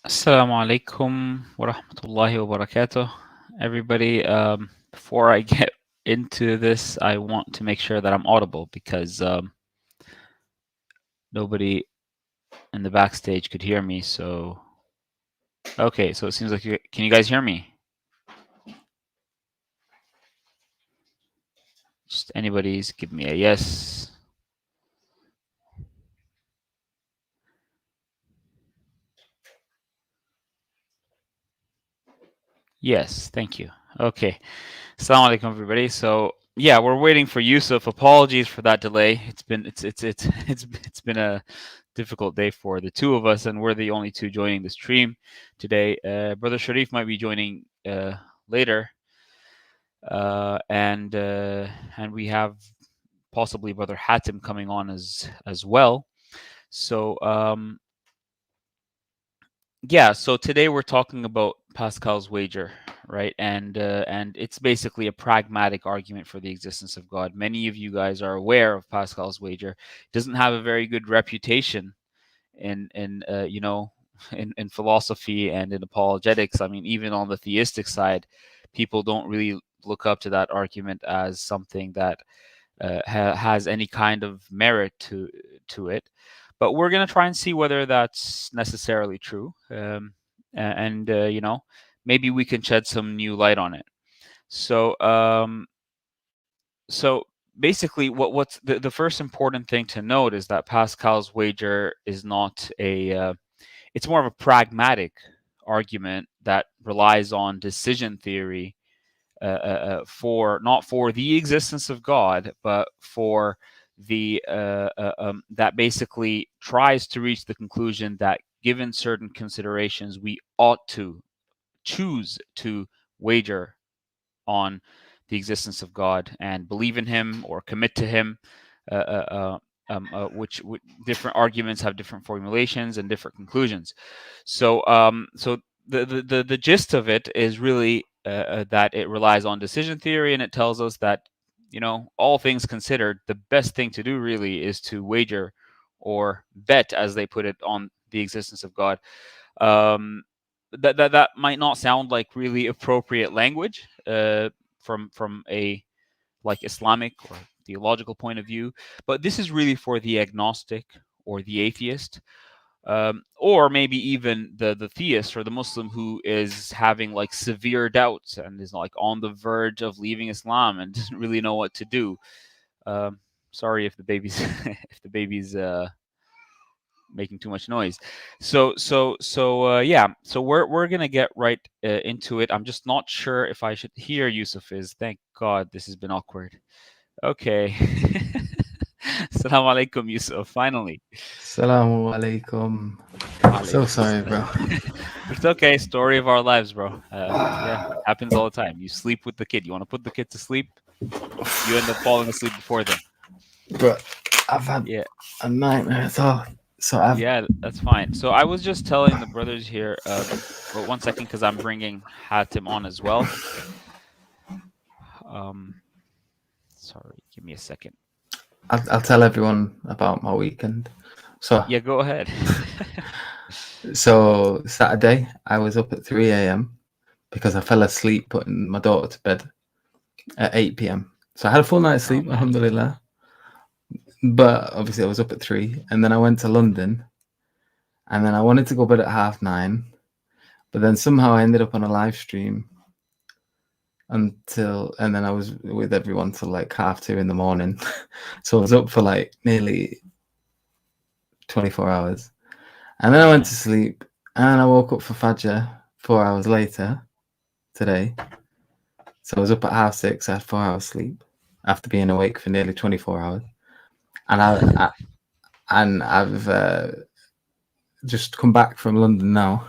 Assalamu alaikum wa rahmatullahi wa barakatuh. Everybody, before I get into this, I want to make sure that I'm audible because nobody in the backstage could hear me. So, okay, so it seems like can you guys hear me? Just anybody's give me a yes. Yes, thank you. Okay. Assalamu alaikum, everybody. So yeah, we're waiting for Yusuf. Apologies for that delay. It's been a difficult day for the two of us, and we're the only two joining the stream today. Brother Sharif might be joining later, and we have possibly Brother Hatim coming on as well. So yeah, so today we're talking about Pascal's wager, right? And it's basically a pragmatic argument for the existence of God. Many of you guys are aware of Pascal's wager. It doesn't have a very good reputation in in philosophy and in apologetics. I mean, even on the theistic side, people don't really look up to that argument as something that has any kind of merit to it. But we're going to try and see whether that's necessarily true. And maybe we can shed some new light on it. So, so basically, what's the first important thing to note is that Pascal's wager is not it's more of a pragmatic argument that relies on decision theory for not for the existence of God, but for the that basically tries to reach the conclusion that given certain considerations, we ought to choose to wager on the existence of God and believe in Him or commit to Him. Which different arguments have different formulations and different conclusions. So, so the gist of it is really that it relies on decision theory, and it tells us that, all things considered, the best thing to do really is to wager or bet, as they put it, on the existence of God. That might not sound like really appropriate language from a like Islamic or theological point of view, but this is really for the agnostic or the atheist, or maybe even the theist or the Muslim who is having like severe doubts and is like on the verge of leaving Islam and doesn't really know what to do. Sorry if the baby's if the baby's making too much noise. Yeah. So we're gonna get right into it. I'm just not sure if I should hear Yusuf is. Thank God this has been awkward. Okay. Assalamu alaikum, Yusuf. Finally. Assalamu alaikum. So Alaikum sorry, bro. It's okay. Story of our lives, bro. Yeah, happens all the time. You sleep with the kid. You want to put the kid to sleep. You end up falling asleep before them. Bro, I've had Yeah. a nightmare thought. So I've Yeah, that's fine. So I was just telling the brothers here, but 1 second, because I'm bringing Hatim on as well. Sorry, give me a second. I'll tell everyone about my weekend. So Yeah, go ahead. so Saturday I was up at 3 a.m. because I fell asleep putting my daughter to bed at 8 p.m. So I had a full night's sleep, alhamdulillah. But obviously I was up at 3, and then I went to London, and then I wanted to go bed at 9:30, but then somehow I ended up on a live stream and then I was with everyone till like 2:30 in the morning. So I was up for like nearly 24 hours. And then I went to sleep, and I woke up for Fajr 4 hours later today. So I was up at 6:30. I had 4 hours sleep after being awake for nearly 24 hours. And I've just come back from London now.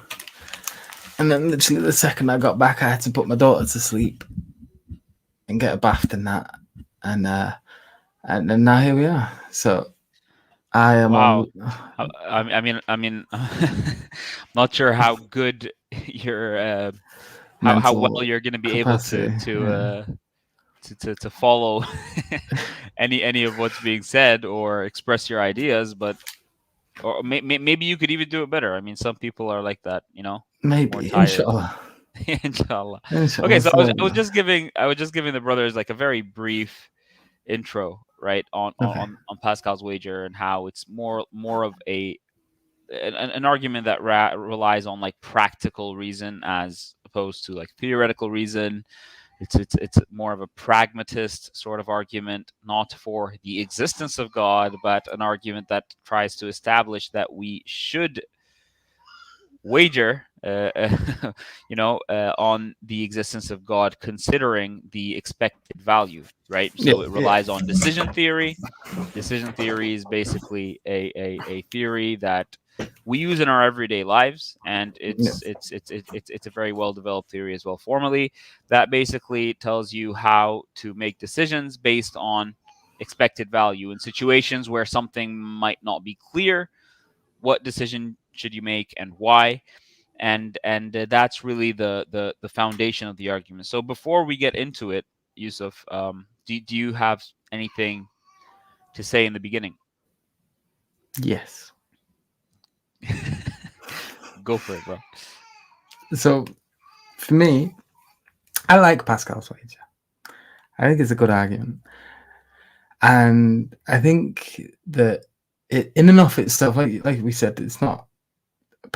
And then literally the second I got back, I had to put my daughter to sleep and get a bath and that. And then now here we are. So I am Wow. on. I mean, I'm not sure how good you're, how well you're going to be able capacity, to follow any of what's being said or express your ideas, but Or maybe you could even do it better. I mean, some people are like that, more Maybe, tired. inshallah. Inshallah. Okay, Inshallah. so So, I was just giving the brothers like a very brief intro, right, okay. on Pascal's wager and how it's more of an argument that relies on like practical reason as opposed to like theoretical reason. It's more of a pragmatist sort of argument, not for the existence of God, but an argument that tries to establish that we should wager on the existence of God, considering the expected value, right? Yeah, So it yeah, relies on decision theory. Decision theory is basically a theory that we use in our everyday lives, and yeah, it's a very well developed theory as well formally, that basically tells you how to make decisions based on expected value in situations where something might not be clear. What decision should you make and why? And that's really the foundation of the argument. So before we get into it, Yusuf, do you have anything to say in the beginning? yes. Go for it, bro. So for me, I like Pascal's wager. I think it's a good argument, and I think that it, in and of itself, like we said, it's not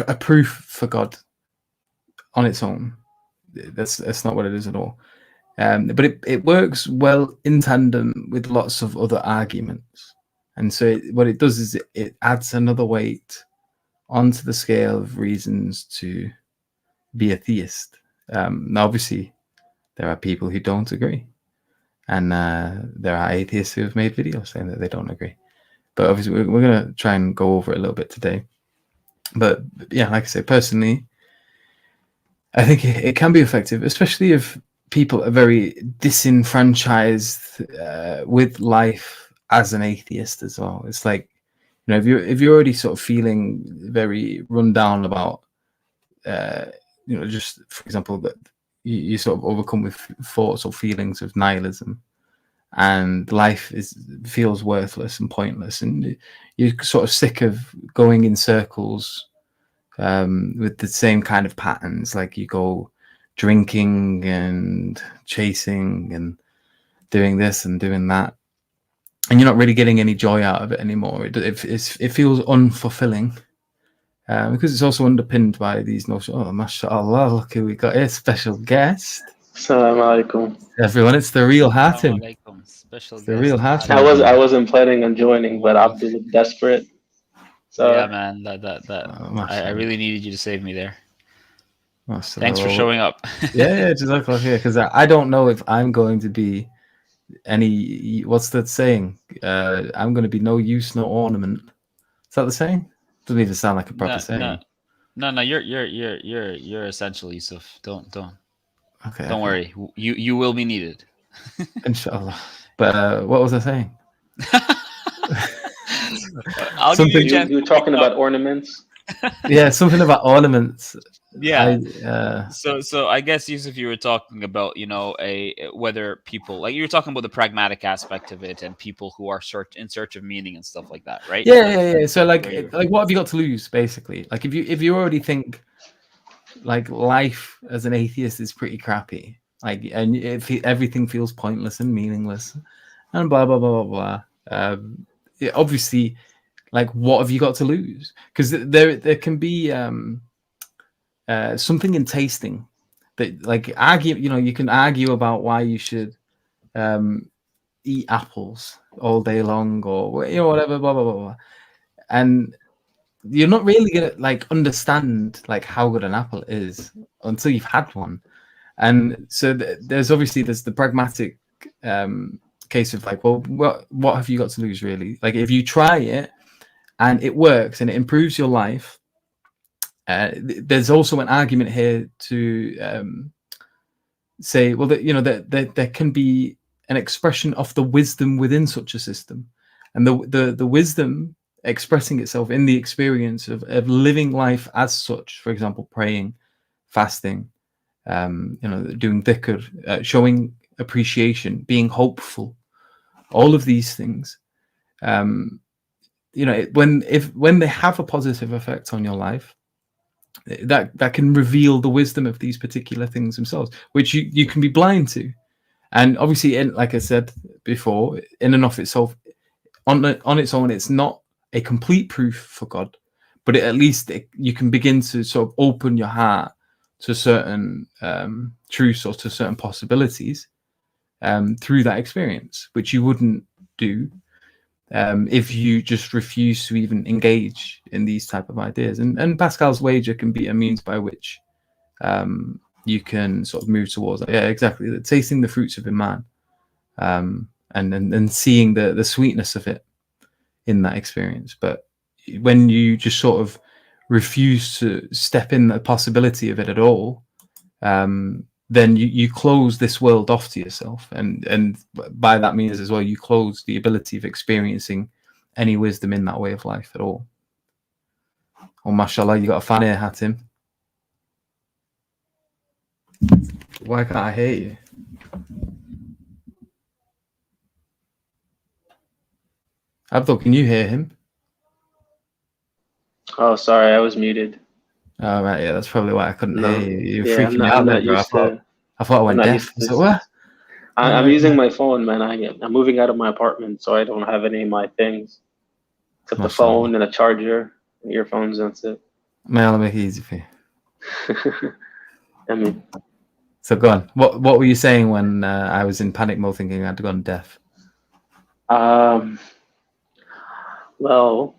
a proof for God on its own. That's not what it is at all. But it works well in tandem with lots of other arguments, and so what it does is it adds another weight onto the scale of reasons to be a theist. Now, obviously, there are people who don't agree, and there are atheists who have made videos saying that they don't agree. But obviously, we're going to try and go over it a little bit today. But yeah, like I say, personally, I think it can be effective, especially if people are very disenfranchised with life as an atheist as well. It's like, if you're already sort of feeling very run down about, just for example, that you sort of overcome with thoughts or feelings of nihilism, and life feels worthless and pointless, and you're sort of sick of going in circles with the same kind of patterns, like you go drinking and chasing and doing this and doing that, and you're not really getting any joy out of it anymore. It feels unfulfilling, because it's also underpinned by these notions. Oh, mashallah, look who we got here, special guest. Assalamu alaikum. Everyone, it's the real Hatim. Special It's the guest. real Hatim. I wasn't planning on joining, but Abdul looked desperate. So Yeah, man, I really needed you to save me there. Thanks for showing up. yeah, exactly. Yeah, because I don't know if I'm going to be any. What's that saying? I'm going to be no use, no ornament. Is that the saying? Doesn't even sound like a proper saying. No. You're essential, Yusuf. Don't. Okay. Don't worry. You will be needed. Inshallah. But what was I saying? I'll give you a chance. You were talking about ornaments. Yeah, something about ornaments. Yeah. So I guess, Yusuf, you were talking about whether people, like, you were talking about the pragmatic aspect of it and people who are in search of meaning and stuff like that, right? Yeah. So like what have you got to lose, basically? Like if you already think like life as an atheist is pretty crappy, like, and if everything feels pointless and meaningless and blah blah blah blah blah, obviously, like, what have you got to lose? Because there can be something in tasting that, like, argue. You can argue about why you should eat apples all day long, or whatever, blah blah blah blah, and you're not really gonna like understand like how good an apple is until you've had one. And so there's the pragmatic case of like, well, what have you got to lose, really? Like, if you try it and it works and it improves your life, there's also an argument here to say, well, that there can be an expression of the wisdom within such a system, and the wisdom expressing itself in the experience of living life as such. For example, praying, fasting, doing dhikr, showing appreciation, being hopeful. All of these things when they have a positive effect on your life, that can reveal the wisdom of these particular things themselves, which you can be blind to. And obviously, like I said before, in and of itself, on its own, it's not a complete proof for God, but at least you can begin to sort of open your heart to certain truths or to certain possibilities through that experience, which you wouldn't do if you just refuse to even engage in these type of ideas. And Pascal's wager can be a means by which you can sort of move towards that. Yeah, exactly. Tasting the fruits of Iman, and seeing the sweetness of it in that experience. But when you just sort of refuse to step in the possibility of it at all, then you close this world off to yourself, and by that means as well, you close the ability of experiencing any wisdom in that way of life at all. Oh, mashallah, you got a fan here, Hatim. Why can't I hear you? Abdul, can you hear him? Oh, sorry, I was muted. Oh, right, yeah, that's probably why I couldn't hear you. You're Yeah, freaking me out there, bro. I thought I went deaf. So what? I'm using my phone, man. I'm moving out of my apartment, so I don't have any of my things except the phone and a charger and earphones. That's it. May Allah make it easy for you. I mean, so go on. What were you saying when I was in panic mode thinking I'd gone deaf? Well,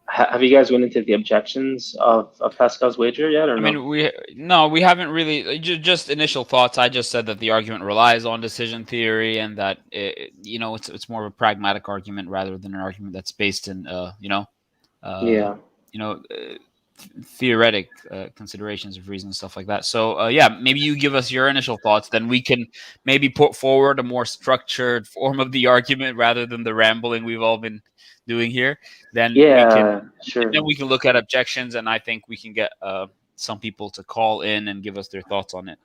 have you guys went into the objections of Pascal's wager yet, or I no? mean, we haven't really. Just initial thoughts. I just said that the argument relies on decision theory, and that it's more of a pragmatic argument rather than an argument that's based in theoretic considerations of reason and stuff like that. So maybe you give us your initial thoughts, then we can maybe put forward a more structured form of the argument rather than the rambling we've all been doing here. Then we can look at objections, and I think we can get some people to call in and give us their thoughts on it.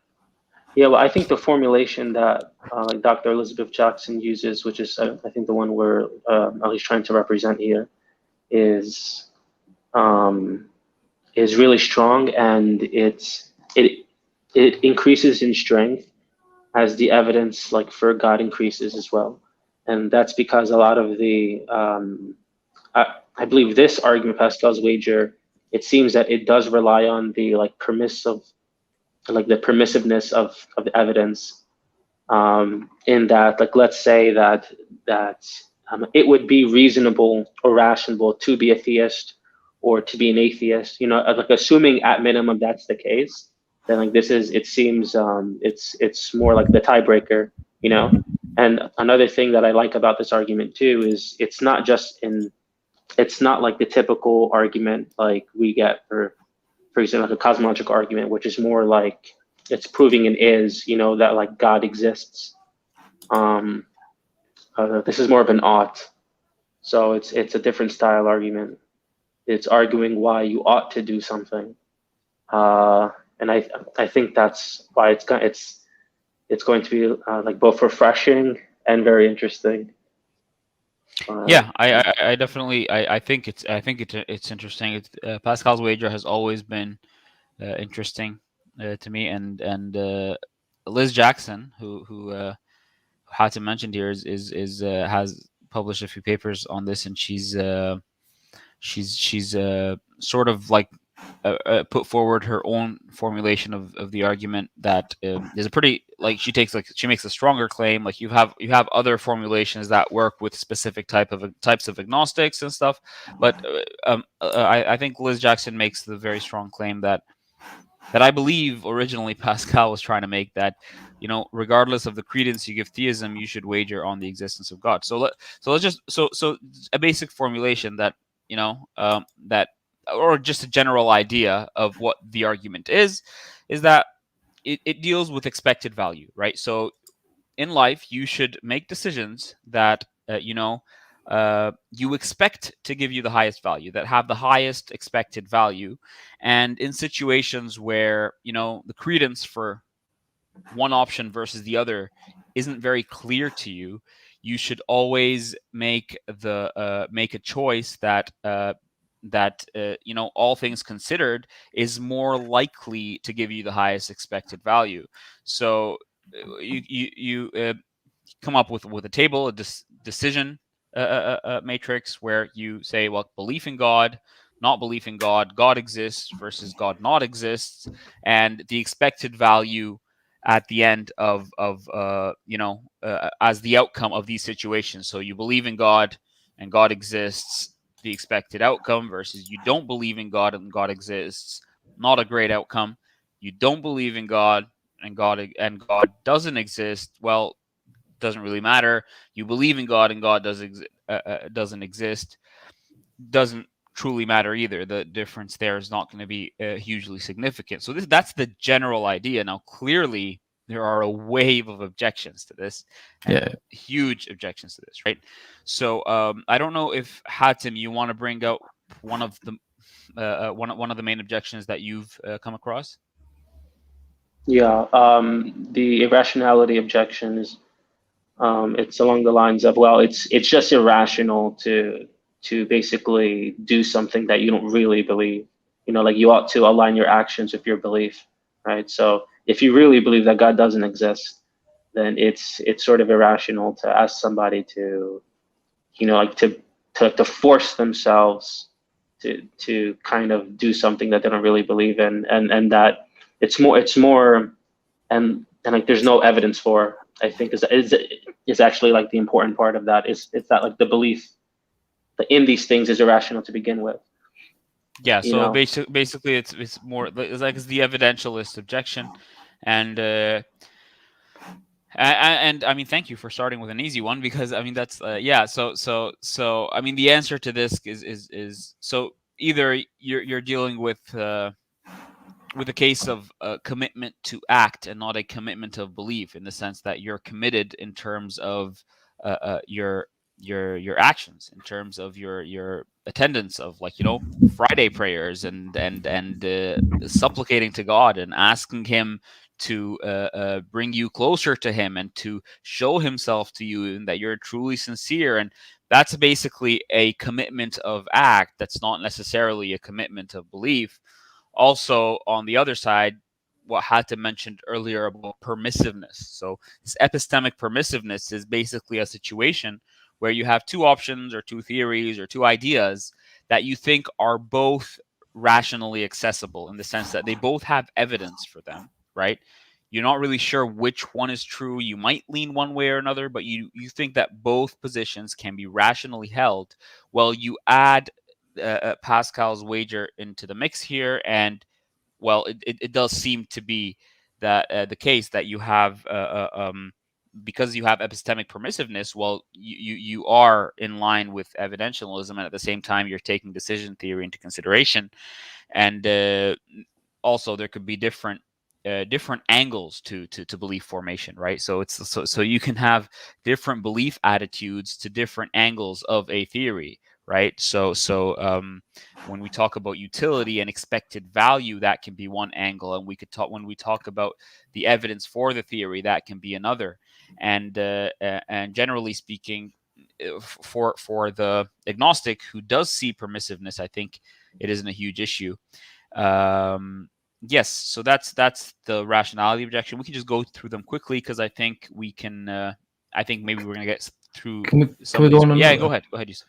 Yeah, well, I think the formulation that like Dr. Elizabeth Jackson uses, which is I think the one we're at least trying to represent here, is really strong, and it increases in strength as the evidence like for God increases as well. And that's because a lot of the I believe this argument, Pascal's wager, it seems that it does rely on the the permissiveness of the evidence, in that, like, let's say that it would be reasonable or rational to be a theist or to be an atheist, like assuming at minimum that's the case, then like it seems it's more like the tiebreaker, And another thing that I like about this argument too is it's not like the typical argument like we get for example, like a cosmological argument, which is more like it's proving an is, that like God exists. This is more of an ought. So it's a different style argument. It's arguing why you ought to do something. And I think that's why it's going to be like both refreshing and very interesting. Yeah, I definitely I think it's interesting. Pascal's wager has always been interesting to me, and Liz Jackson, who Hatem mentioned here, is has published a few papers on this, and she's sort of like put forward her own formulation of the argument that is a pretty, like, she makes a stronger claim. Like you have other formulations that work with specific types of agnostics and stuff, but I think Liz Jackson makes the very strong claim that I believe originally Pascal was trying to make, that regardless of the credence you give theism, you should wager on the existence of God. So let's just so a basic formulation that that, or just a general idea of what the argument is that it deals with expected value, right? So in life, you should make decisions that you expect to give you the highest value, that have the highest expected value. And in situations where the credence for one option versus the other isn't very clear to you, you should always make a choice that all things considered is more likely to give you the highest expected value. So you come up with a table, a decision matrix, where you say, well, belief in God, not belief in God, God exists versus God not exists, and the expected value at the end of as the outcome of these situations. So you believe in God and God exists, the expected outcome, versus you don't believe in God and God exists, not a great outcome. You don't believe in God and God doesn't exist. Well, doesn't really matter. You believe in God and God doesn't exist, doesn't truly matter either. The difference there is not going to be hugely significant. So that's the general idea. Now, clearly, there are a wave of objections to this, and huge objections to this, right? So I don't know if Hatim, you want to bring out one of the main objections that you've come across. Yeah, the irrationality objection is it's along the lines of, well, it's just irrational to basically do something that you don't really believe. Like you ought to align your actions with your belief, right? So if you really believe that God doesn't exist, then it's sort of irrational to ask somebody to, like to force themselves to kind of do something that they don't really believe in, and that it's more and like there's no evidence for, I think is actually like the important part of that is that like the belief that in these things is irrational to begin with. Yeah, so basically it's more it's like it's the evidentialist objection, and I mean, thank you for starting with an easy one, because I mean that's So I mean, the answer to this is so either you're dealing with a case of commitment to act and not a commitment of belief, in the sense that you're committed in terms of your actions, in terms of your attendance of, like, Friday prayers and supplicating to God and asking him to bring you closer to him and to show himself to you, and that you're truly sincere. And that's basically a commitment of act. That's not necessarily a commitment of belief. Also, on the other side, what Hatem mentioned earlier about permissiveness. So this epistemic permissiveness is basically a situation where you have two options or two theories or two ideas that you think are both rationally accessible, in the sense that they both have evidence for them, right? You're not really sure which one is true. You might lean one way or another, but you think that both positions can be rationally held. Well, you add Pascal's wager into the mix here, and well, it does seem to be that the case that you have because you have epistemic permissiveness. Well, you are in line with evidentialism, and at the same time you're taking decision theory into consideration, and also there could be different angles to belief formation, right? So so you can have different belief attitudes to different angles of a theory, right? So when we talk about utility and expected value, that can be one angle, and when we talk about the evidence for the theory, that can be another. And generally speaking, for the agnostic who does see permissiveness, I think it isn't a huge issue. Yes, so that's the rationality objection. We can just go through them quickly, because I think we can. I think maybe we're gonna get through. Can we go on? Yeah, go ahead, Yusuf.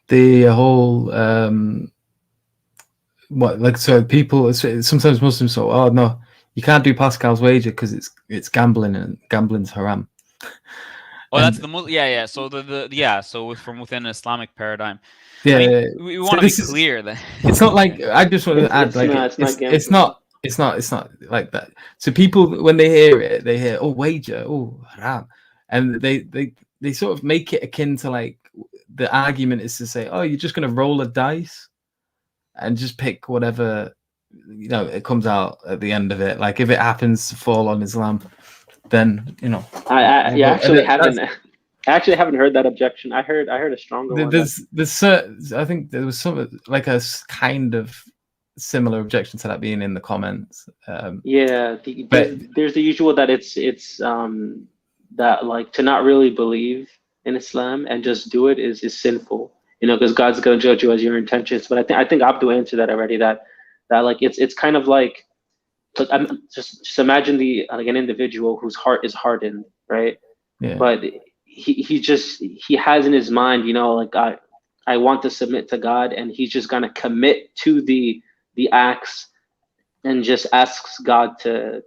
The whole so people sometimes Muslims say, oh no, you can't do Pascal's wager because it's gambling, and gambling's haram. Oh, that's yeah. So so from within an Islamic paradigm. Yeah, I mean, we want to be clear that it's not like, I just want to add, like, it's not like that. So people, when they hear oh, wager, oh, haram, and they sort of make it akin to, like, the argument is to say, oh, you're just going to roll a dice and just pick whatever it comes out at the end of it. Like, if it happens to fall on Islam, then I actually haven't heard that objection. I heard a stronger one. I think there was some, like, a kind of similar objection to that being in the comments. But there's the usual that it's that, like, to not really believe in Islam and just do it is sinful. Because God's going to judge you as your intentions. But I think Abdul answered that already. That like it's kind of like I'm just imagine like an individual whose heart is hardened, right? Yeah. But he has in his mind, like I want to submit to God, and he's just gonna commit to the acts and just asks God to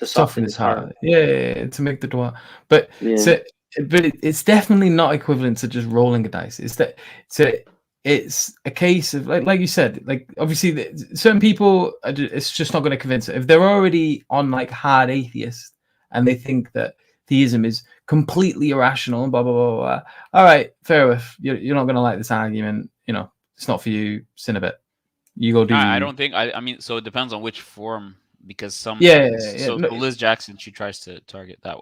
soften his heart. Yeah, to make the dua. But Yeah. it's definitely not equivalent to just rolling a dice. It's a case of like you said, like obviously certain people it's just not going to convince them if they're already on like hard atheist and they think that theism is completely irrational and blah blah blah blah. All right, fair enough. You're not going to like this argument. It's not for you. Sin a bit. You go do. I don't think. I mean, so it depends on which form, because some. So Liz Jackson, she tries to target that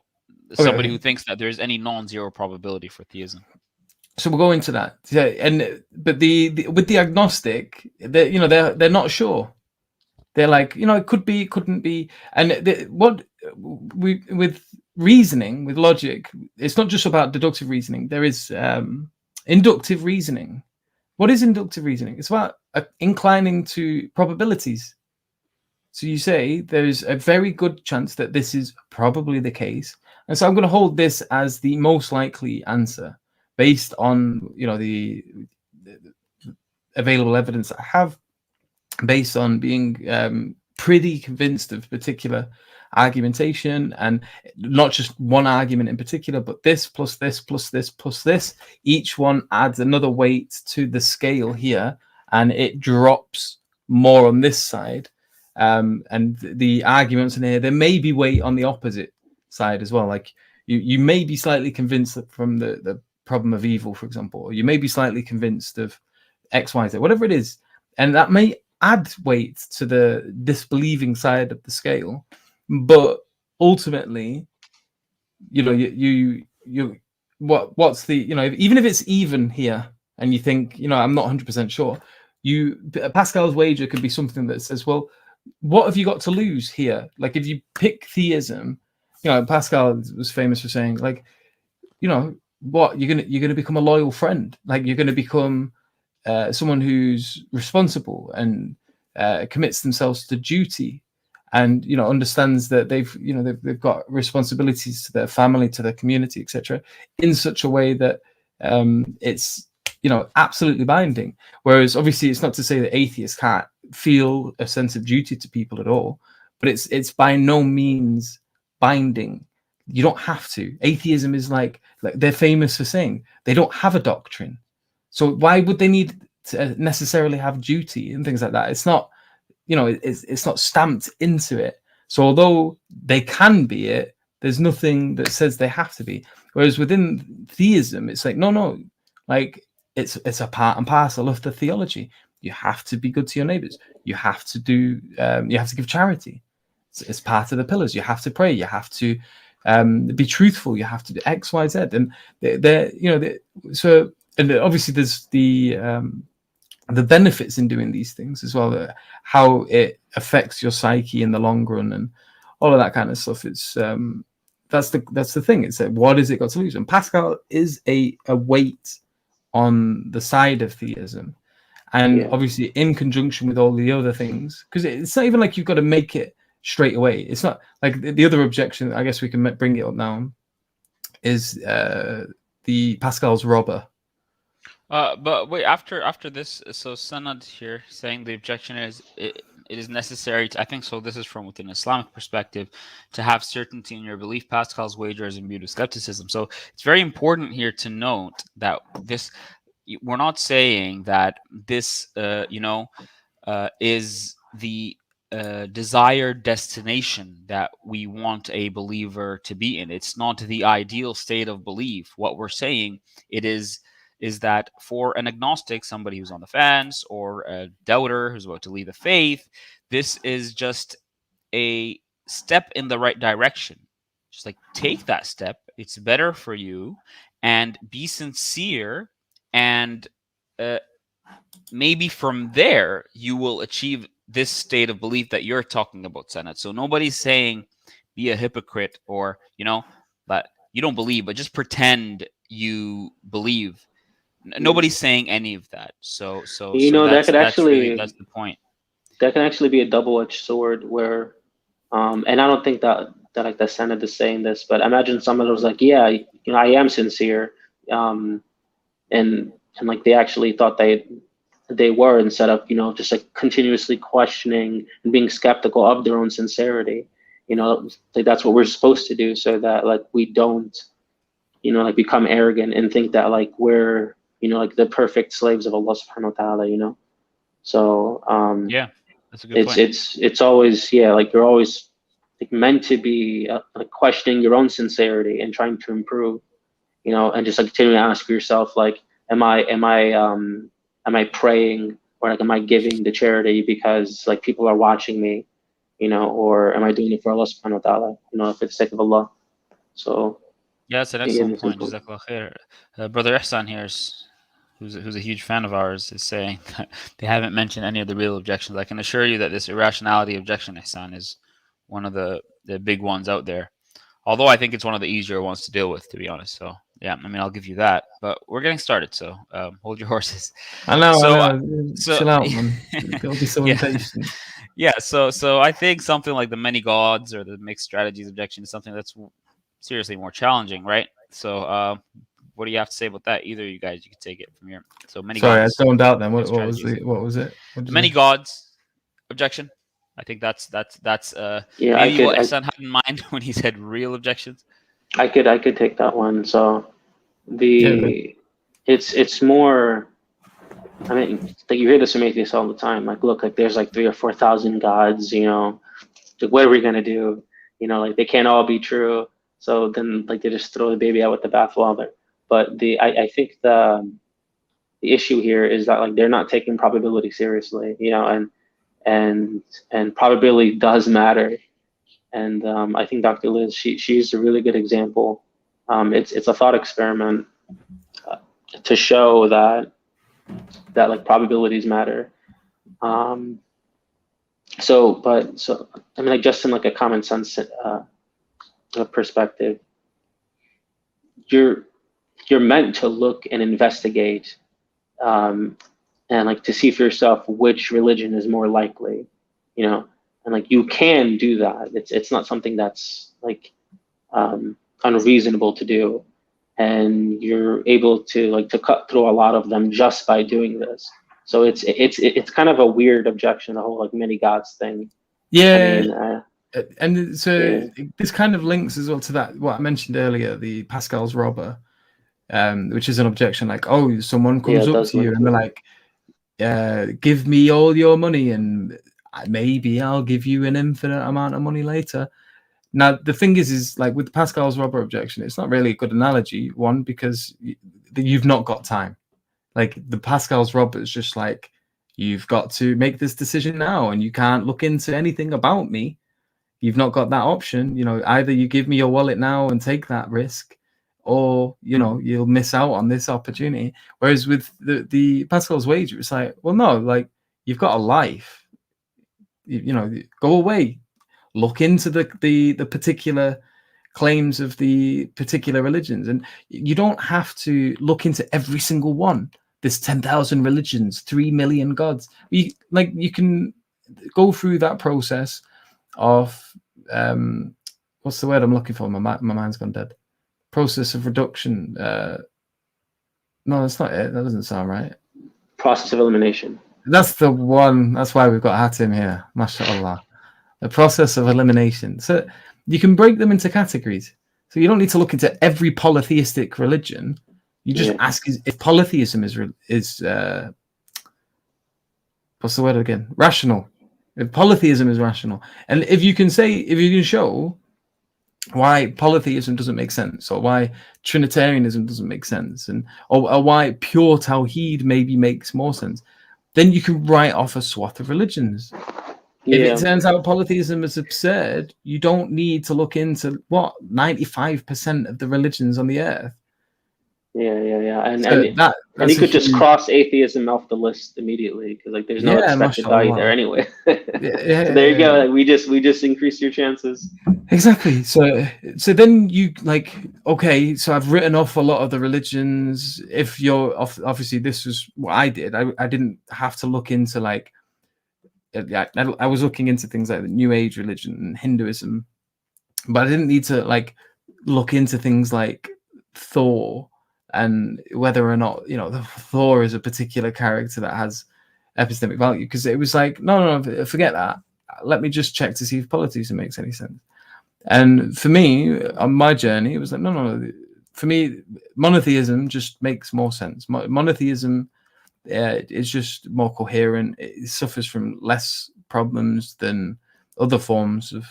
somebody who thinks that there's any non-zero probability for theism. So we'll go into that. But with the agnostic, they're not sure. They're like, it could be, it couldn't be. And with reasoning, with logic, it's not just about deductive reasoning. There is inductive reasoning. What is inductive reasoning? It's about inclining to probabilities. So you say there's a very good chance that this is probably the case. And so I'm going to hold this as the most likely answer based on, the available evidence I have, based on being pretty convinced of particular argumentation, and not just one argument in particular, but this plus this plus this plus this. Each one adds another weight to the scale here, and it drops more on this side. And the arguments in here, there may be weight on the opposite side as well. Like you may be slightly convinced that from the problem of evil, for example, or you may be slightly convinced of X, Y, Z, whatever it is, and that may add weight to the disbelieving side of the scale. But ultimately, what's the, even if it's even here, and you think, I'm not 100% sure, Pascal's wager could be something that says, well, what have you got to lose here? Like if you pick theism, Pascal was famous for saying, like, what you're gonna become a loyal friend, like you're gonna become someone who's responsible and commits themselves to duty, and understands that they've got responsibilities to their family, to their community, etc., in such a way that it's absolutely binding. Whereas obviously it's not to say that atheists can't feel a sense of duty to people at all, but it's by no means binding. You don't have to. Atheism is like they're famous for saying they don't have a doctrine. So why would they need to necessarily have duty and things like that? It's not, it's not stamped into it. So although they can be it, there's nothing that says they have to be. Whereas within theism, it's like, no, like it's a part and parcel of the theology. You have to be good to your neighbors. You have to give charity. It's part of the pillars. You have to pray. You have to be truthful. You have to do X, Y, Z. And and obviously there's the benefits in doing these things as well, how it affects your psyche in the long run and all of that kind of stuff. It's that's the thing. It's like, what has it got to lose? And Pascal is a weight on the side of theism, and obviously in conjunction with all the other things, because it's not even like you've got to make it straight away. It's not like the other objection, I guess we can bring it up now, is the Pascal's robber. But wait, after this, so Sanad here saying the objection is it is necessary to, I think so, this is from within Islamic perspective, to have certainty in your belief. Pascal's wager is imbued with skepticism. So it's very important here to note that we're not saying that this is the desired destination that we want a believer to be in. It's not the ideal state of belief. What we're saying is that for an agnostic, somebody who's on the fence, or a doubter who's about to leave the faith, this is just a step in the right direction. Just like take that step. It's better for you, and be sincere, and maybe from there you will achieve this state of belief that you're talking about, Sanat. So nobody's saying be a hypocrite, or that you don't believe, but just pretend you believe. Nobody's saying any of that. So that could that's actually the point. That can actually be a double-edged sword where, and I don't think that like the Senate is saying this, but imagine someone was like, yeah, I am sincere, and like they actually thought they were, instead of just like continuously questioning and being skeptical of their own sincerity. Like that's what we're supposed to do, so that like we don't like become arrogant and think that like we're like the perfect slaves of Allah subhanahu wa ta'ala. So Yeah, that's a good point. it's always, like you're always like meant to be like questioning your own sincerity and trying to improve, and just like continuing to ask yourself, like, am I praying, or like am I giving the charity because like people are watching me, or am I doing it for Allah subhanahu wa ta'ala, for the sake of Allah? So Yeah, that's an excellent point. Jazakallah khair. Brother Ihsan here, who's a huge fan of ours, is saying that they haven't mentioned any of the real objections. I can assure you that this irrationality objection, Ihsan, is one of the big ones out there. Although I think it's one of the easier ones to deal with, to be honest. So yeah, I mean, I'll give you that. But we're getting started, so hold your horses. I know. So chill out, man. Don't be so impatient. Yeah. So I think something like the many gods or the mixed strategies objection is something that's seriously more challenging, right? So what do you have to say about that? Either of you guys, you can take it from here. So many gods. Sorry, I zoned out then. What was it? Many gods objection. I think that's yeah, maybe what Ihsan had in mind when he said real objections. I could take that one. So it's more, I mean, like you hear this from atheists all the time. Like, look, like there's like 3,000 or 4,000 gods, like what are we gonna do? Like they can't all be true. So then like they just throw the baby out with the bathwater. But I think the issue here is that like they're not taking probability seriously, and probability does matter. And I think Dr. Liz, she's a really good example. It's a thought experiment to show that like probabilities matter. So I mean, like just in like a common sense perspective, you're meant to look and investigate, and like to see for yourself which religion is more likely, and like you can do that. It's not something that's like unreasonable to do, and you're able to cut through a lot of them just by doing this. So it's kind of a weird objection, the whole like many gods thing. Yeah. And so this kind of links as well to that what I mentioned earlier, the Pascal's robber, which is an objection. Like, oh, someone comes up to you and they're like, give me all your money and maybe I'll give you an infinite amount of money later. Now the thing is like with the Pascal's robber objection, it's not really a good analogy. One, because you've not got time. Like the Pascal's robber is just like, you've got to make this decision now and you can't look into anything about me. You've not got that option. Either you give me your wallet now and take that risk, or you'll miss out on this opportunity. Whereas with the Pascal's wager, it's like, well, no, like you've got a life. Go away, look into the particular claims of the particular religions, and you don't have to look into every single one. There's 10,000 religions, 3 million gods. You can go through that process of what's the word I'm looking for? My mind's gone dead. Process of reduction. No, that's not it. That doesn't sound right. Process of elimination. That's the one. That's why we've got Hatim here. MashaAllah. The process of elimination. So you can break them into categories. So you don't need to look into every polytheistic religion. You just ask if polytheism is what's the word again? Rational. If polytheism is rational, and if you can show why polytheism doesn't make sense, or why Trinitarianism doesn't make sense, or why pure Tawheed maybe makes more sense, then you can write off a swath of religions. If it turns out polytheism is absurd, you don't need to look into 95% of the religions on the earth. And you could just cross atheism off the list immediately, because like there's no expected value there anyway. So there you go. Like, we just increase your chances. Exactly. So then you like, okay, so I've written off a lot of the religions. If you're obviously this was what I did. I didn't have to look into like, I was looking into things like the New Age religion and Hinduism, but I didn't need to like look into things like Thor and whether or not Thor is a particular character that has epistemic value, because it was like no, forget that. Let me just check to see if polytheism makes any sense. And for me, on my journey, it was like, no. For me, monotheism just makes more sense. Monotheism is just more coherent. It suffers from less problems than other forms of,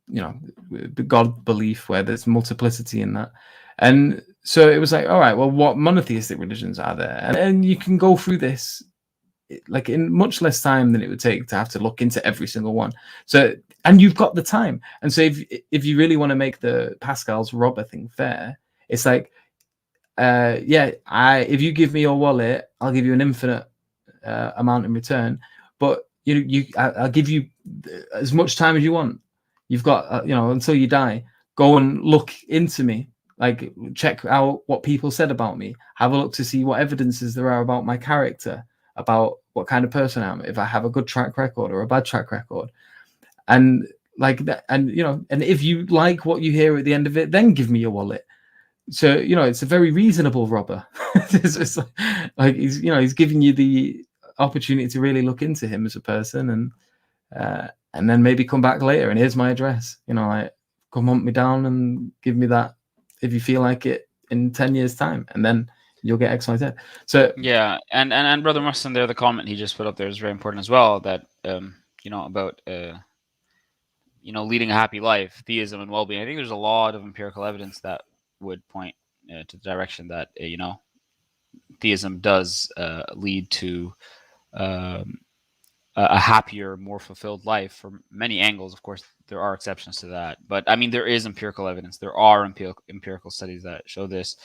the God belief where there's multiplicity in that. And so it was like, all right, well, what monotheistic religions are there? And you can go through this like in much less time than it would take to have to look into every single one. So, and you've got the time. And so if you really want to make the Pascal's robber thing fair, it's like, if you give me your wallet, I'll give you an infinite amount in return. But I'll give you as much time as you want. You've got until you die. Go and look into me. Like, check out what people said about me. Have a look to see what evidences there are about my character, about what kind of person I am, if I have a good track record or a bad track record, and like that. And and if you like what you hear at the end of it, then give me your wallet. So it's a very reasonable robber. It's like he's giving you the opportunity to really look into him as a person, and then maybe come back later and here's my address. Like, come hunt me down and give me that if you feel like it in 10 years time, and then you'll get XYZ. So yeah, and Brother Muslim there, the comment he just put up there is very important as well. That about leading a happy life, theism, and well-being. I think there's a lot of empirical evidence that would point to the direction that theism does lead to a happier, more fulfilled life from many angles. Of course, there are exceptions to that, but I mean, there is empirical evidence. There are empirical studies that show this.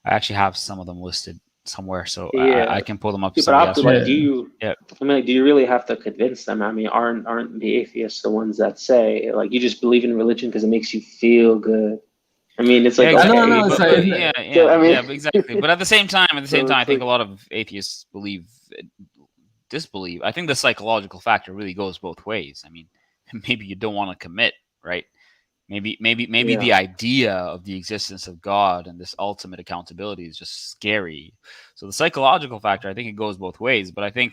I actually have some of them listed somewhere, so Yeah. I can pull them up. But Abdullah, do you? Yeah. I mean, do you really have to convince them? I mean, aren't the atheists the ones that say like you just believe in religion because it makes you feel good? I mean, it's like exactly. okay, But exactly. But at the same time, I think a lot of atheists disbelieve. I think the psychological factor really goes both ways. I mean, maybe you don't want to commit, right? Maybe the idea of the existence of God and this ultimate accountability is just scary. So the psychological factor, I think it goes both ways. But I think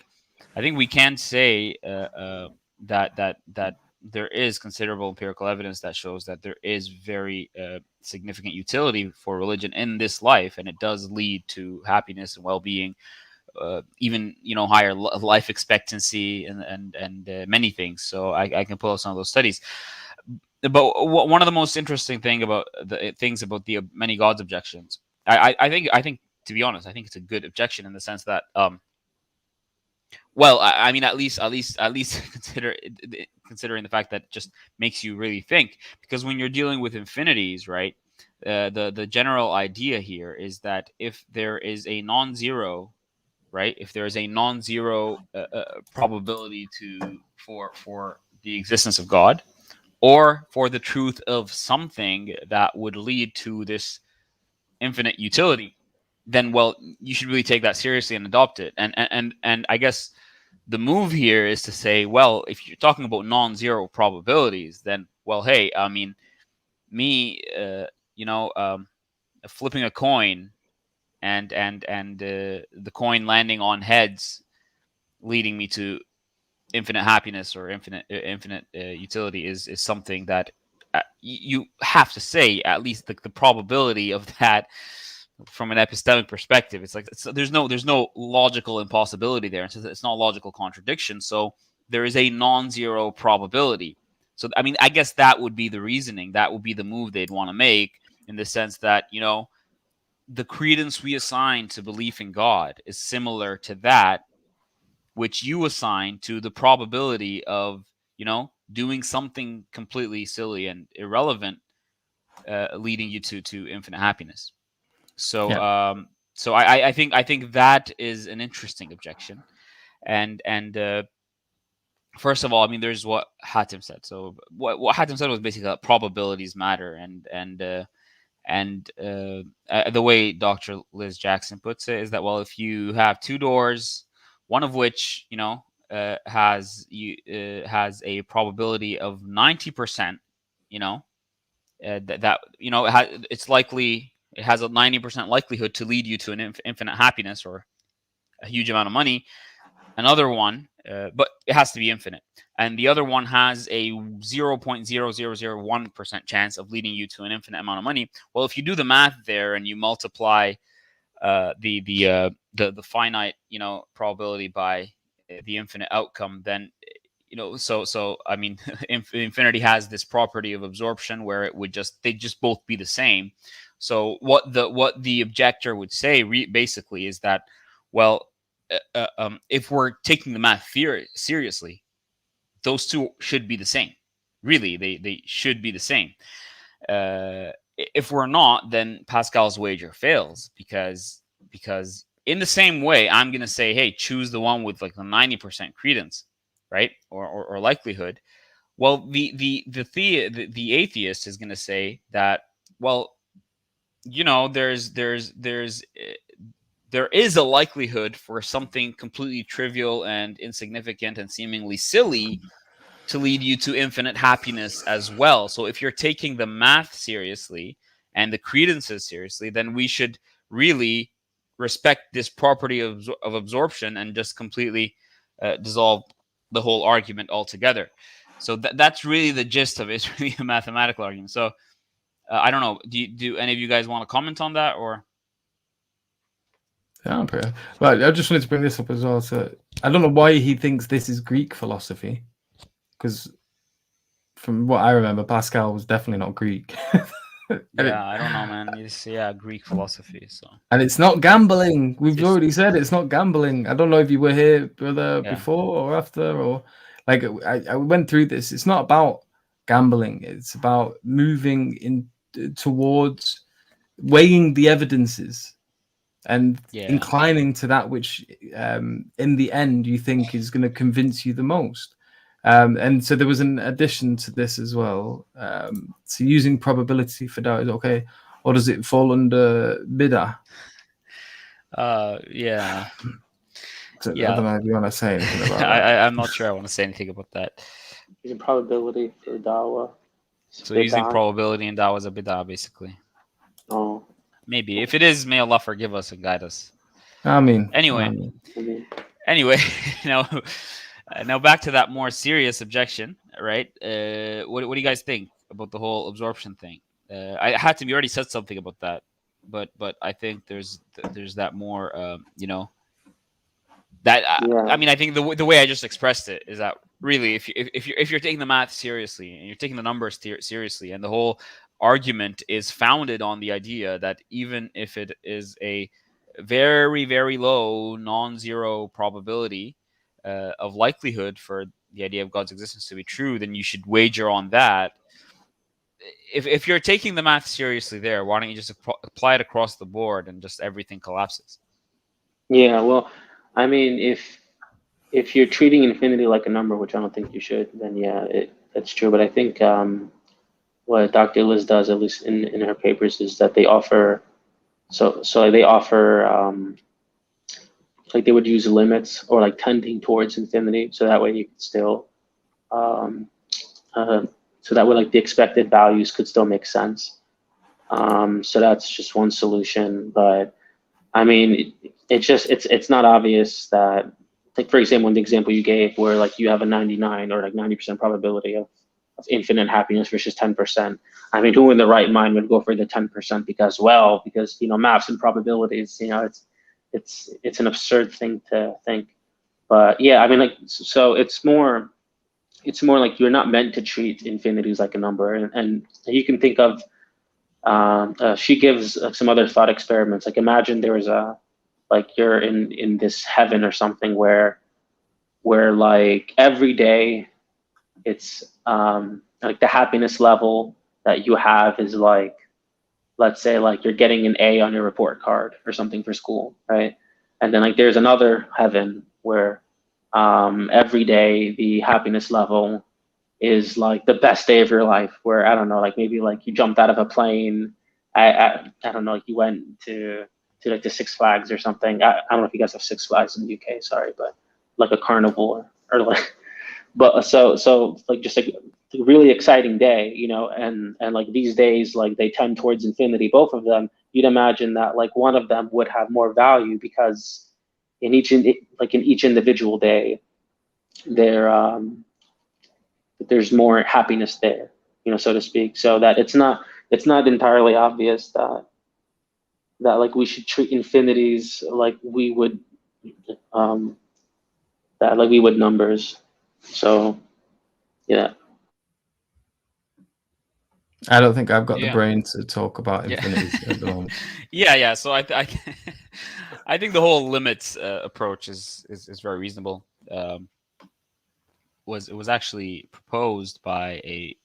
we can say that there is considerable empirical evidence that shows that there is very significant utility for religion in this life, and it does lead to happiness and well-being, even higher life expectancy and many things. So I can pull out some of those studies. But one of the most interesting things about the many gods objections, I think to be honest, I think it's a good objection in the sense that well, I mean, at least considering the fact that it just makes you really think, because when you're dealing with infinities, right? The general idea here is that if there is a non-zero, right? If there is a non-zero probability for the existence of God, or for the truth of something that would lead to this infinite utility, then well, you should really take that seriously and adopt it. And I guess the move here is to say, well, if you're talking about non-zero probabilities, then well, hey, I mean, me, flipping a coin and the coin landing on heads, leading me to infinite happiness or infinite utility is something that you have to say, at least the probability of that from an epistemic perspective, it's like there's no logical impossibility there. It's not a logical contradiction. So there is a non-zero probability. So I mean, I guess that would be the reasoning. That would be the move they'd want to make, in the sense that the credence we assign to belief in God is similar to that which you assign to the probability of doing something completely silly and irrelevant, leading you to infinite happiness. So so I think that is an interesting objection, and first of all, I mean, there's what Hatim said. So what Hatim said was basically that probabilities matter, and the way Dr. Liz Jackson puts it is that, well, if you have two doors, one of which has a probability of 90%, it's likely, it has a 90% likelihood to lead you to an infinite happiness or a huge amount of money. Another one, but it has to be infinite. And the other one has a 0.0001% chance of leading you to an infinite amount of money. Well, if you do the math there and you multiply the finite, probability by the infinite outcome, then so I mean, infinity has this property of absorption where they'd just both be the same. So what the objector would say basically is that, well, if we're taking the math seriously, those two should be the same. Really, they should be the same. If we're not, then Pascal's wager fails because in the same way, I'm going to say, hey, choose the one with like the 90% credence, right, or likelihood. Well, the atheist is going to say that, well, there is a likelihood for something completely trivial and insignificant and seemingly silly to lead you to infinite happiness as well. So if you're taking the math seriously and the credences seriously, then we should really respect this property of absorption and just completely dissolve the whole argument altogether. So that's really the gist of it. It's really a mathematical argument. So I don't know. Do any of you guys want to comment on that, or? Yeah, okay. Right, I just wanted to bring this up as well. So I don't know why he thinks this is Greek philosophy, because from what I remember, Pascal was definitely not Greek. Yeah, I don't know, man. It's Greek philosophy. So, and it's not gambling. We've already said it's not gambling. I don't know if you were here, brother, before or after, or like I went through this. It's not about gambling. It's about moving in towards weighing the evidences and inclining to that which in the end you think is going to convince you the most. And so there was an addition to this as well. So using probability for doubt is okay, or does it fall under bid'ah? Yeah. So I don't know if you want to say anything about that. I'm not sure I want to say anything about that. Using probability for dawah. So using probability in dawah is a bid'ah, basically. Oh. Maybe. If it is, may Allah forgive us and guide us. Anyway, now back to that more serious objection, right? What do you guys think about the whole absorption thing? You already said something about that, but I think there's that more, I mean, I think the way I just expressed it is that really, if you're taking the math seriously and you're taking the numbers seriously, and the whole argument is founded on the idea that even if it is a very, very low non-zero probability of likelihood for the idea of God's existence to be true, then you should wager on that. If you're taking the math seriously there, why don't you just apply it across the board and just everything collapses? Yeah, well, I mean, if you're treating infinity like a number, which I don't think you should, then yeah, that's true. But I think what Dr. Liz does, at least in her papers, is that they offer, so they offer, like they would use limits or like tending towards infinity, so that way you could still, so that way like the expected values could still make sense. So that's just one solution, but I mean, it's not obvious that, like for example, in the example you gave, where like you have a 99 or like 90% probability of infinite happiness versus 10%. I mean, who in the right mind would go for the 10%? Because maths and probabilities, it's an absurd thing to think. But yeah, I mean, like, so it's more like you're not meant to treat infinities like a number, and you can think of. She gives some other thought experiments. Like imagine there was you're in this heaven or something where like every day it's like the happiness level that you have is like, let's say like you're getting an A on your report card or something for school, right? And then like there's another heaven where every day the happiness level is like the best day of your life, where I don't know, like maybe like you jumped out of a plane. I don't know, like you went to like the Six Flags or something. I don't know if you guys have Six Flags in the UK, sorry, but like a carnival or like, but so like just like a really exciting day, you know, and like these days, like they tend towards infinity, both of them. You'd imagine that like one of them would have more value because in each individual day, there's more happiness there, you know, so to speak. So that it's not entirely obvious that like we should treat infinities like we would numbers. So yeah. I don't think I've got the Yeah. brain to talk about Yeah. infinities at the moment. Yeah. So I I think the whole limits approach is very reasonable. It was actually proposed by a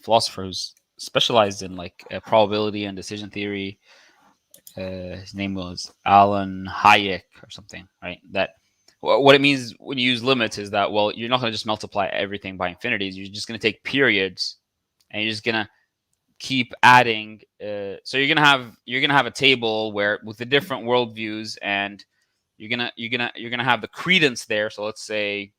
philosopher who's specialized in like probability and decision theory. His name was Alan Hayek or something, right? That what it means when you use limits is that, well, you're not going to just multiply everything by infinities. You're just going to take periods, and you're just going to keep adding. So you're gonna have a table where with the different worldviews, and you're gonna have the credence there. So let's say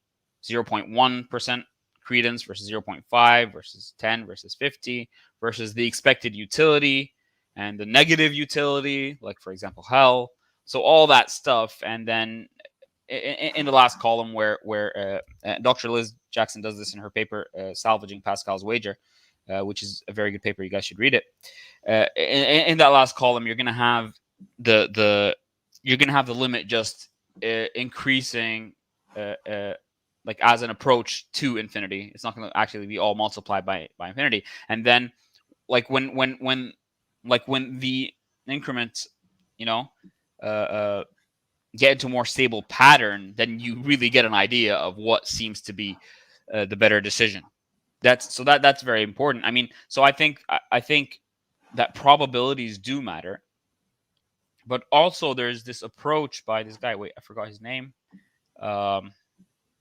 0.1% credence versus 0.5 versus 10 versus 50 versus the expected utility and the negative utility, like for example hell. So all that stuff, and then in the last column where Dr. Liz Jackson does this in her paper, Salvaging Pascal's Wager, which is a very good paper. You guys should read it. In that last column, you're gonna have the limit just increasing, like as an approach to infinity. It's not going to actually be all multiplied by infinity. And then, like when the increments, you know, get into a more stable pattern, then you really get an idea of what seems to be the better decision. That's very important. I mean, so I think that probabilities do matter, but also there's this approach by this guy. Wait, I forgot his name.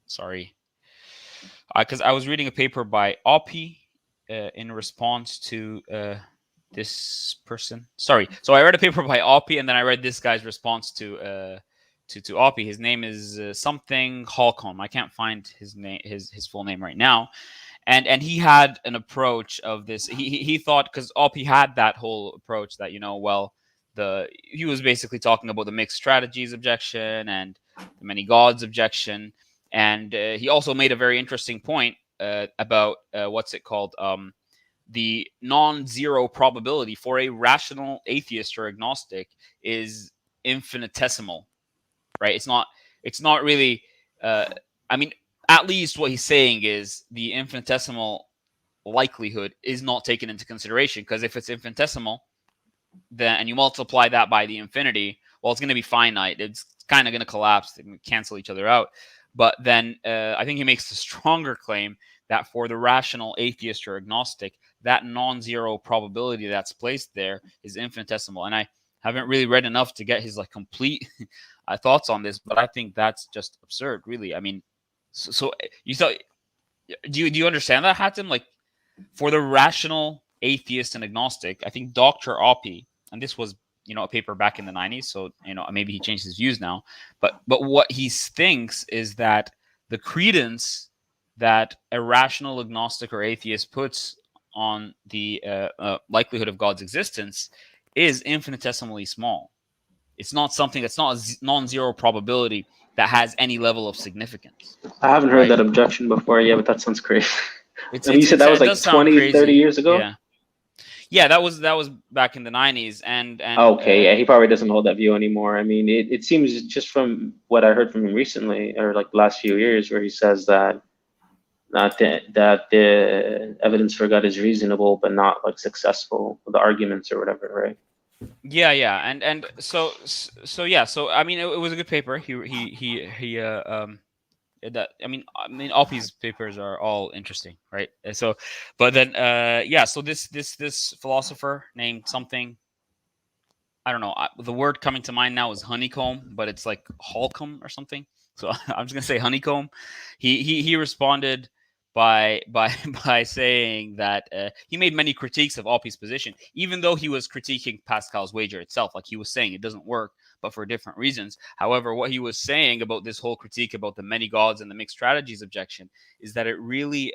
Sorry, because I was reading a paper by Oppie in response to this person. Sorry, so I read a paper by Oppie, and then I read this guy's response to Oppie. His name is something Holcomb. I can't find his name, his full name right now. And he had an approach of this. He thought, because Oppie had that whole approach that, you know, well, he was basically talking about the mixed strategies objection and the many gods objection, and he also made a very interesting point about what's it called, the non-zero probability for a rational atheist or agnostic is infinitesimal, right? It's not really. I mean, at least what he's saying is the infinitesimal likelihood is not taken into consideration, because if it's infinitesimal, then and you multiply that by the infinity, well, it's going to be finite. It's kind of going to collapse and cancel each other out. But then I think he makes a stronger claim that for the rational atheist or agnostic, that non-zero probability that's placed there is infinitesimal. And I haven't really read enough to get his like complete thoughts on this, but I think that's just absurd, really. I mean, so you thought, do you understand that, Hatem? Like, for the rational atheist and agnostic, I think Dr. Oppie, and this was, you know, a paper back in the 90s, so, you know, maybe he changed his views now, but what he thinks is that the credence that a rational agnostic or atheist puts on the likelihood of God's existence is infinitesimally small. It's not something that's not a non-zero probability that has any level of significance. I haven't heard that objection before. Yeah, but that sounds crazy. You said that was like 20, 30 years ago? Yeah, that was back in the 90s. And okay, yeah, he probably doesn't hold that view anymore. I mean, it seems just from what I heard from him recently, or like the last few years, where he says that the evidence for God is reasonable, but not like successful with the arguments or whatever, right? Yeah, and so yeah, so I mean, it was a good paper. That I mean, Oppie's papers are all interesting, right? So, but then yeah, so this philosopher named something, I don't know. The word coming to mind now is honeycomb, but it's like Holcomb or something So I'm just gonna say honeycomb. He responded by by saying that he made many critiques of Oppie's position, even though he was critiquing Pascal's wager itself. Like he was saying it doesn't work, but for different reasons. However, what he was saying about this whole critique about the many gods and the mixed strategies objection is that it really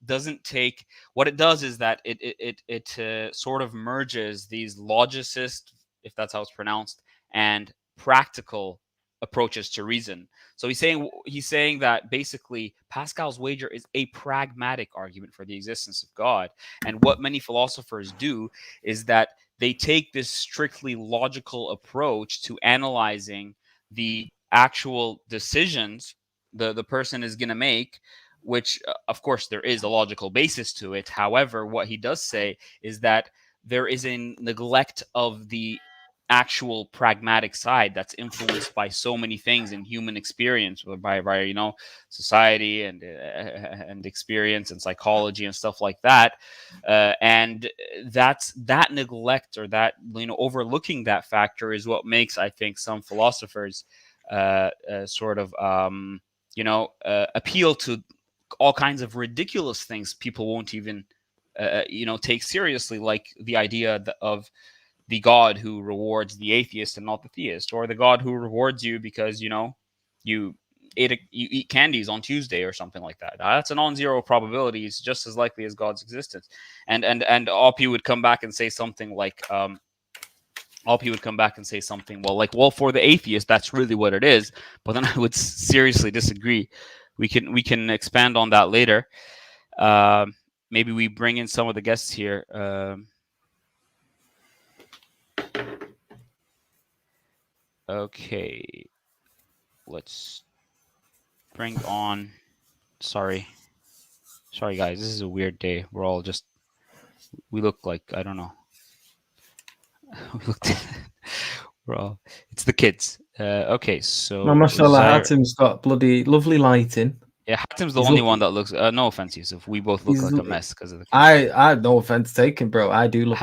doesn't take. What it does is that it sort of merges these logicist, if that's how it's pronounced, and practical approaches to reason. So he's saying that basically Pascal's wager is a pragmatic argument for the existence of God. And what many philosophers do is that they take this strictly logical approach to analyzing the actual decisions the person is going to make, which of course there is a logical basis to it. However, what he does say is that there is a neglect of the actual pragmatic side that's influenced by so many things in human experience, by society and experience and psychology and stuff like that, and that neglect, or that overlooking that factor, is what makes, I think, some philosophers sort of appeal to all kinds of ridiculous things people won't even take seriously, like the idea of the God who rewards the atheist and not the theist, or the God who rewards you because you eat candies on Tuesday or something like that. That's a non-zero probability. It's just as likely as God's existence. And Oppie would come back and say something like well, for the atheist, that's really what it is. But then I would seriously disagree. We can expand on that later. Maybe we bring in some of the guests here. Okay, let's bring on. Sorry guys, this is a weird day. We look like, I don't know. It's the kids. Okay, so mashallah, Hatim's got bloody lovely lighting. Yeah, Hatim's the only one that looks. No offense, Yusuf. We both look like a mess because of the kids. I have no offense taken, bro. I do look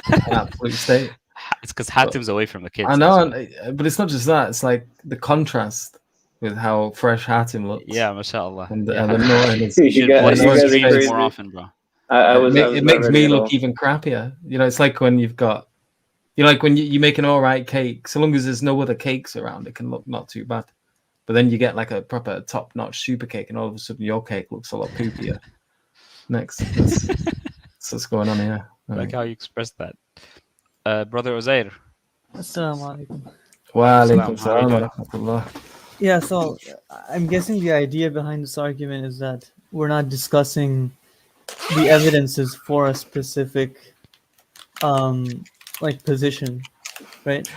in an absolute state. It's because Hatim's away from the kids. I know, but it's not just that. It's like the contrast with how fresh Hatim looks. Yeah, mashallah. And yeah. You should play the streams more often, bro. It makes me look even crappier. It's like when you've got, when you make an all right cake, so long as there's no other cakes around, it can look not too bad. But then you get like a proper top-notch super cake, and all of a sudden your cake looks a lot poopier. Next, that's what's going on here. Like how you expressed that. Brother Uzair. Assalamu alaikum. Wa alaikum salam wa rahmatullah. Yeah, so I'm guessing the idea behind this argument is that we're not discussing the evidences for a specific position, right?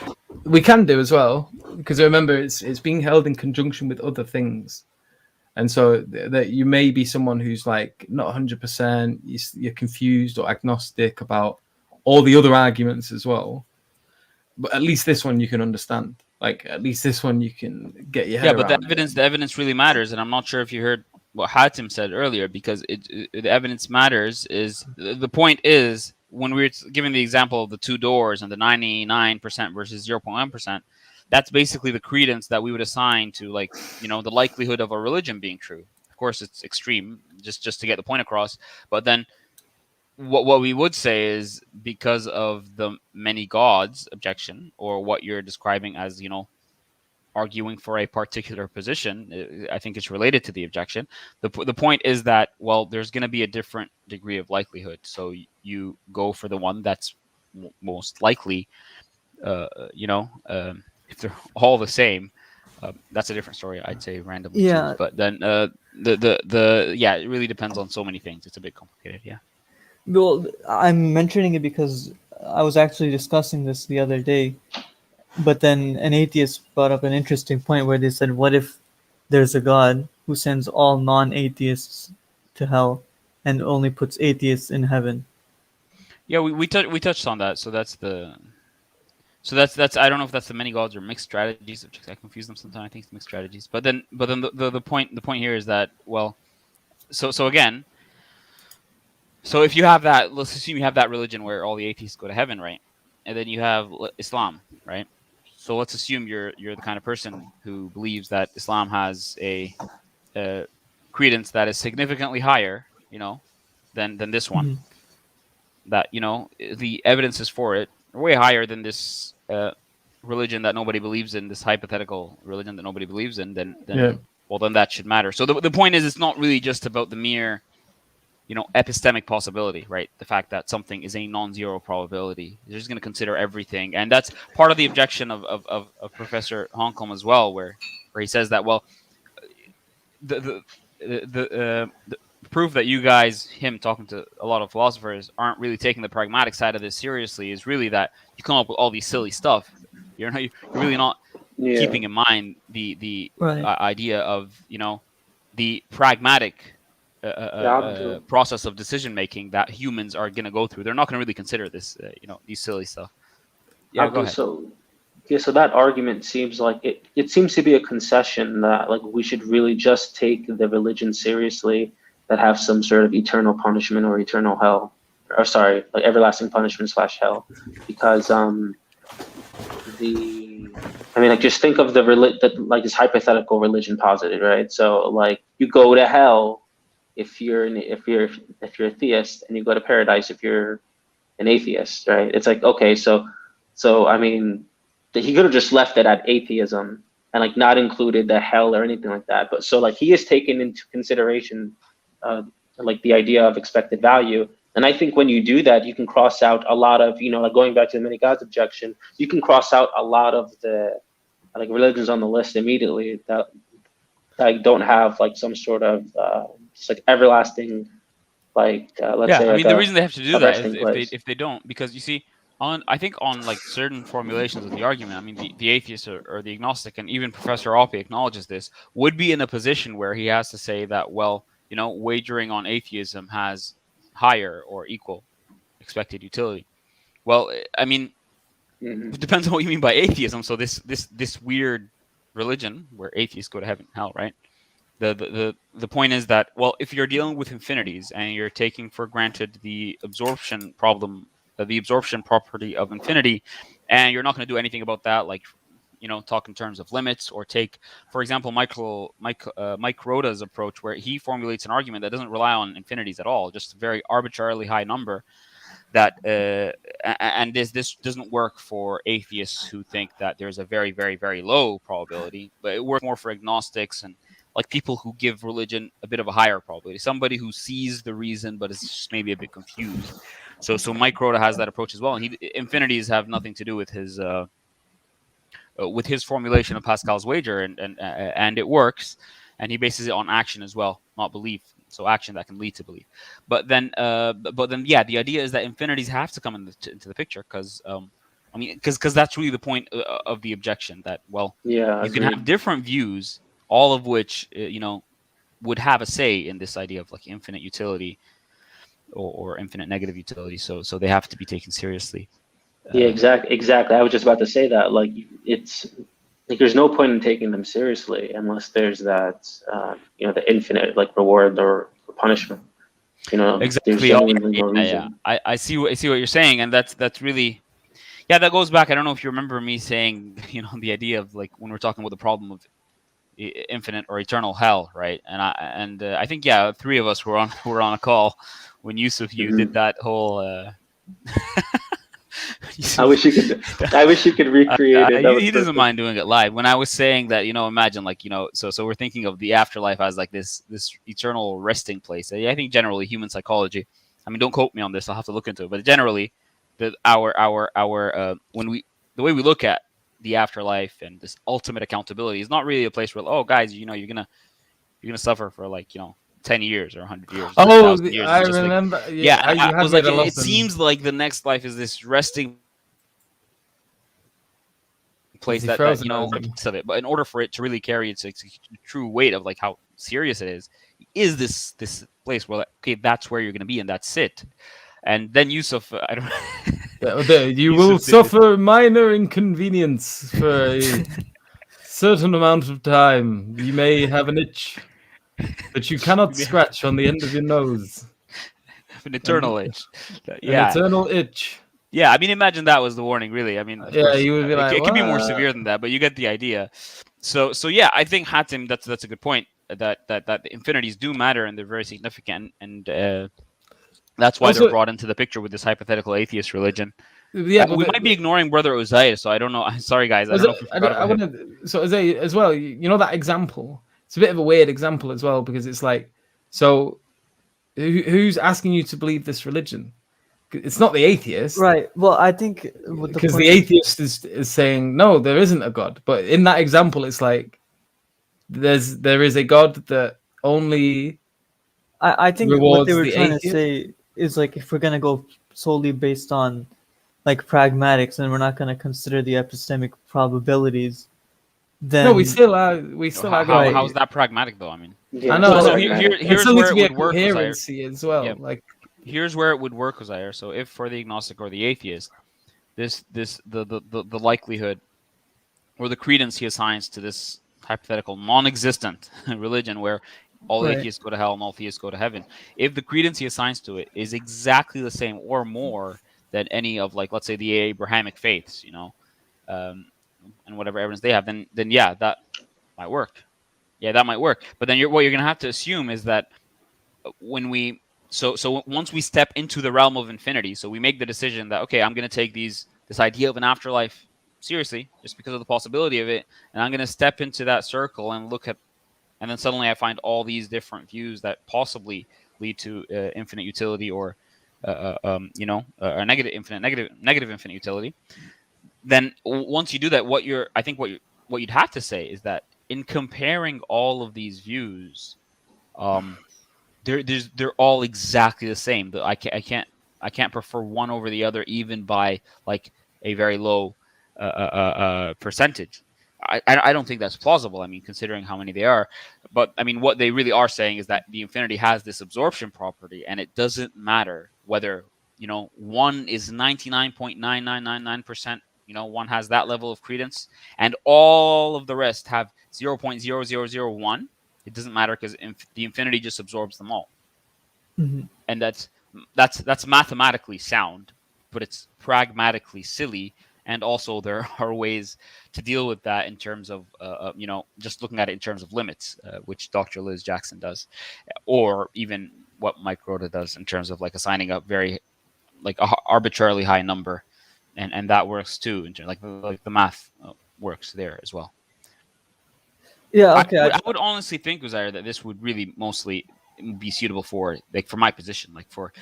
We can do as well, because remember it's being held in conjunction with other things. And so that you may be someone who's like not 100%, you're confused or agnostic about all the other arguments as well. But at least this one you can understand. Like, at least this one you can get your head around. Yeah, but the evidence really matters. And I'm not sure if you heard what Hatim said earlier, because the evidence matters. The point is, when we were giving the example of the two doors and the 99% versus 0.1%, that's basically the credence that we would assign to, the likelihood of a religion being true. Of course, it's extreme, just to get the point across. But then what we would say is, because of the many gods objection, or what you're describing as, arguing for a particular position, I think it's related to the objection. The point is that, well, there's going to be a different degree of likelihood. So you go for the one that's most likely, if they're all the same, that's a different story. I'd say randomly. Yeah. Choose. But then it really depends on so many things. It's a bit complicated. Yeah. Well, I'm mentioning it because I was actually discussing this the other day, but then an atheist brought up an interesting point where they said, what if there's a God who sends all non-atheists to hell and only puts atheists in heaven? Yeah, we touched on that. So that's I don't know if that's the many gods or mixed strategies. I confuse them sometimes. I think it's mixed strategies. But then the point here is that, well, so again, so if you have that, let's assume you have that religion where all the atheists go to heaven, right? And then you have Islam, right? So let's assume you're the kind of person who believes that Islam has a credence that is significantly higher, than this one. Mhm. That the evidences for it are way higher than this religion that nobody believes in, this hypothetical religion that nobody believes in. Then that should matter. So the point is, it's not really just about the mere epistemic possibility, right? The fact that something is a non-zero probability. You're just going to consider everything, and that's part of the objection of Professor Honcolm as well, where he says that, well, the proof that you guys, him talking to a lot of philosophers, aren't really taking the pragmatic side of this seriously is really that you come up with all these silly stuff. You're really not keeping in mind the idea of the pragmatic process of decision making that humans are going to go through. They're not going to really consider this, these silly stuff. Yeah, go ahead. So that argument seems like it seems to be a concession that like we should really just take the religion seriously that have some sort of eternal punishment or eternal hell, or sorry, like everlasting punishment / hell, because just think of like this hypothetical religion posited, right? So like you go to hell if you're a theist, and you go to paradise if you're an atheist, right? It's like, okay, so I mean, he could have just left it at atheism and like not included the hell or anything like that. But so like he is taken into consideration like the idea of expected value. And I think when you do that, you can cross out a lot of, like going back to the many gods objection, you can cross out a lot of the like religions on the list immediately that don't have like some sort of just like everlasting, like let's say. I mean, the reason they have to do that is if they don't, because you see, I think on like certain formulations of the argument, I mean, the atheist or the agnostic, and even Professor Oppie acknowledges this, would be in a position where he has to say that, well, wagering on atheism has higher or equal expected utility. Well, I mean, it depends on what you mean by atheism. So this weird religion where atheists go to heaven and hell, right? The point is that, well, if you're dealing with infinities and you're taking for granted the absorption problem, the absorption property of infinity, and you're not going to do anything about that, like talk in terms of limits, or take, for example, Mike Roda's approach, where he formulates an argument that doesn't rely on infinities at all, just a very arbitrarily high number. That and this doesn't work for atheists who think that there's a very, very, very low probability, but it works more for agnostics and like people who give religion a bit of a higher probability, somebody who sees the reason but is just maybe a bit confused. So Mike Rota has that approach as well, and infinities have nothing to do with his formulation of Pascal's wager, and it works, and he bases it on action as well, not belief. So action that can lead to belief. But then, yeah, the idea is that infinities have to come into the picture, because that's really the point of the objection. That, well, you can have different views, all of which would have a say in this idea of like infinite utility or infinite negative utility. So they have to be taken seriously. Yeah, exactly. I was just about to say that. Like, it's like there's no point in taking them seriously unless there's that the infinite like reward or punishment. Exactly. Yeah. I see what you're saying, and that's really, yeah, that goes back. I don't know if you remember me saying, the idea of like when we're talking about the problem of infinite or eternal hell, right? And I think, yeah, three of us were on a call when Yusuf, you did that whole. I wish you could recreate it. He doesn't mind doing it live. When I was saying that, imagine like, so we're thinking of the afterlife as like this eternal resting place. I think generally human psychology, I mean, don't quote me on this, I'll have to look into it, but generally the way we look at the afterlife and this ultimate accountability is not really a place where, oh guys, you're gonna suffer for like 10 years or 100 years. Oh, years. I remember. Like, I was like, it seems like the next life is this resting place that of it. But in order for it to really carry its true weight of like how serious it is this place where, like, okay, that's where you're going to be, and that's it. And then Yusuf, I don't. You will suffer minor inconvenience for a certain amount of time. You may have an itch that you cannot scratch on the end of your nose. An eternal itch. Yeah. An eternal itch. Yeah, I mean, imagine that was the warning. Really, I mean, of Yeah, course, you would be like, it could be more "What?" severe than that, but you get the idea. So yeah, I think Hatim, that's a good point. That the infinities do matter and they're very significant, and that's why they're Also, brought into the picture with this hypothetical atheist religion. yeah, but We might be ignoring Brother Uzair, so I don't know. Sorry, guys, I don't know if we forgot about him. want to. So as well, you know that example. It's a bit of a weird example as well because it's like, so who's asking you to believe this religion? It's not the atheist, Right. Well, I think what the because point the atheist is saying no, there isn't a God. But in that example, it's like there is a God that only I think what rewards they were the trying to atheist. say is like if we're gonna go solely based on like pragmatics and we're not gonna consider the epistemic probabilities, then No, we still are. We still are. Right. How's that pragmatic though? I mean, Yeah, I know. it's So pragmatic. It here's still where needs it to be a would work, Uzair. coherency as well. Yeah. Like, Here's where it would work, Uzair. So if for the agnostic or the atheist, the likelihood or the credence he assigns to this hypothetical non-existent religion where all Right. atheists go to hell and all theists go to heaven, if the credence he assigns to it is exactly the same or more than any of, like, let's say the Abrahamic faiths, and whatever evidence they have, then yeah, that might work. Yeah, that might work. But then what you're going to have to assume is that when we so once we step into the realm of infinity, so we make the decision that, okay, I'm going to take this idea of an afterlife seriously just because of the possibility of it, and I'm going to step into that circle and look at, and then suddenly I find all these different views that possibly lead to infinite utility or a negative infinite utility. Then once you do that, what you'd have to say is that in comparing all of these views, they're all exactly the same. I can't prefer one over the other, even by like a very low percentage. I don't think that's plausible. I mean, considering how many they are, but I mean, what they really are saying is that the infinity has this absorption property, and it doesn't matter whether one is 99.9999%. One has that level of credence, and all of the rest have 0.0001. It doesn't matter because the infinity just absorbs them all. Mhm. And that's mathematically sound, but it's pragmatically silly. And also there are ways to deal with that in terms of, just looking at it in terms of limits, which Dr. Liz Jackson does, or even what Mike Rhoda does in terms of like assigning a very like a arbitrarily high number, and that works too. In terms, like the math works there as well. Yeah, okay. I would honestly think, Uzair, that this would really mostly be suitable for my position, like for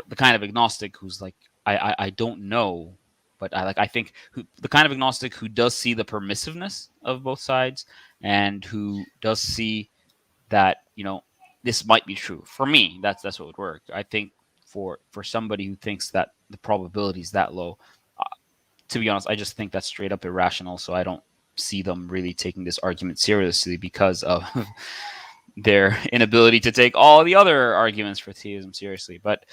the kind of agnostic who's like, I don't know, but I think the kind of agnostic who does see the permissiveness of both sides and who does see that this might be true. For me, that's what would work. I think for somebody who thinks that the probability is that low, to be honest, I just think that's straight up irrational. So I don't see them really taking this argument seriously because of their inability to take all the other arguments for theism seriously. But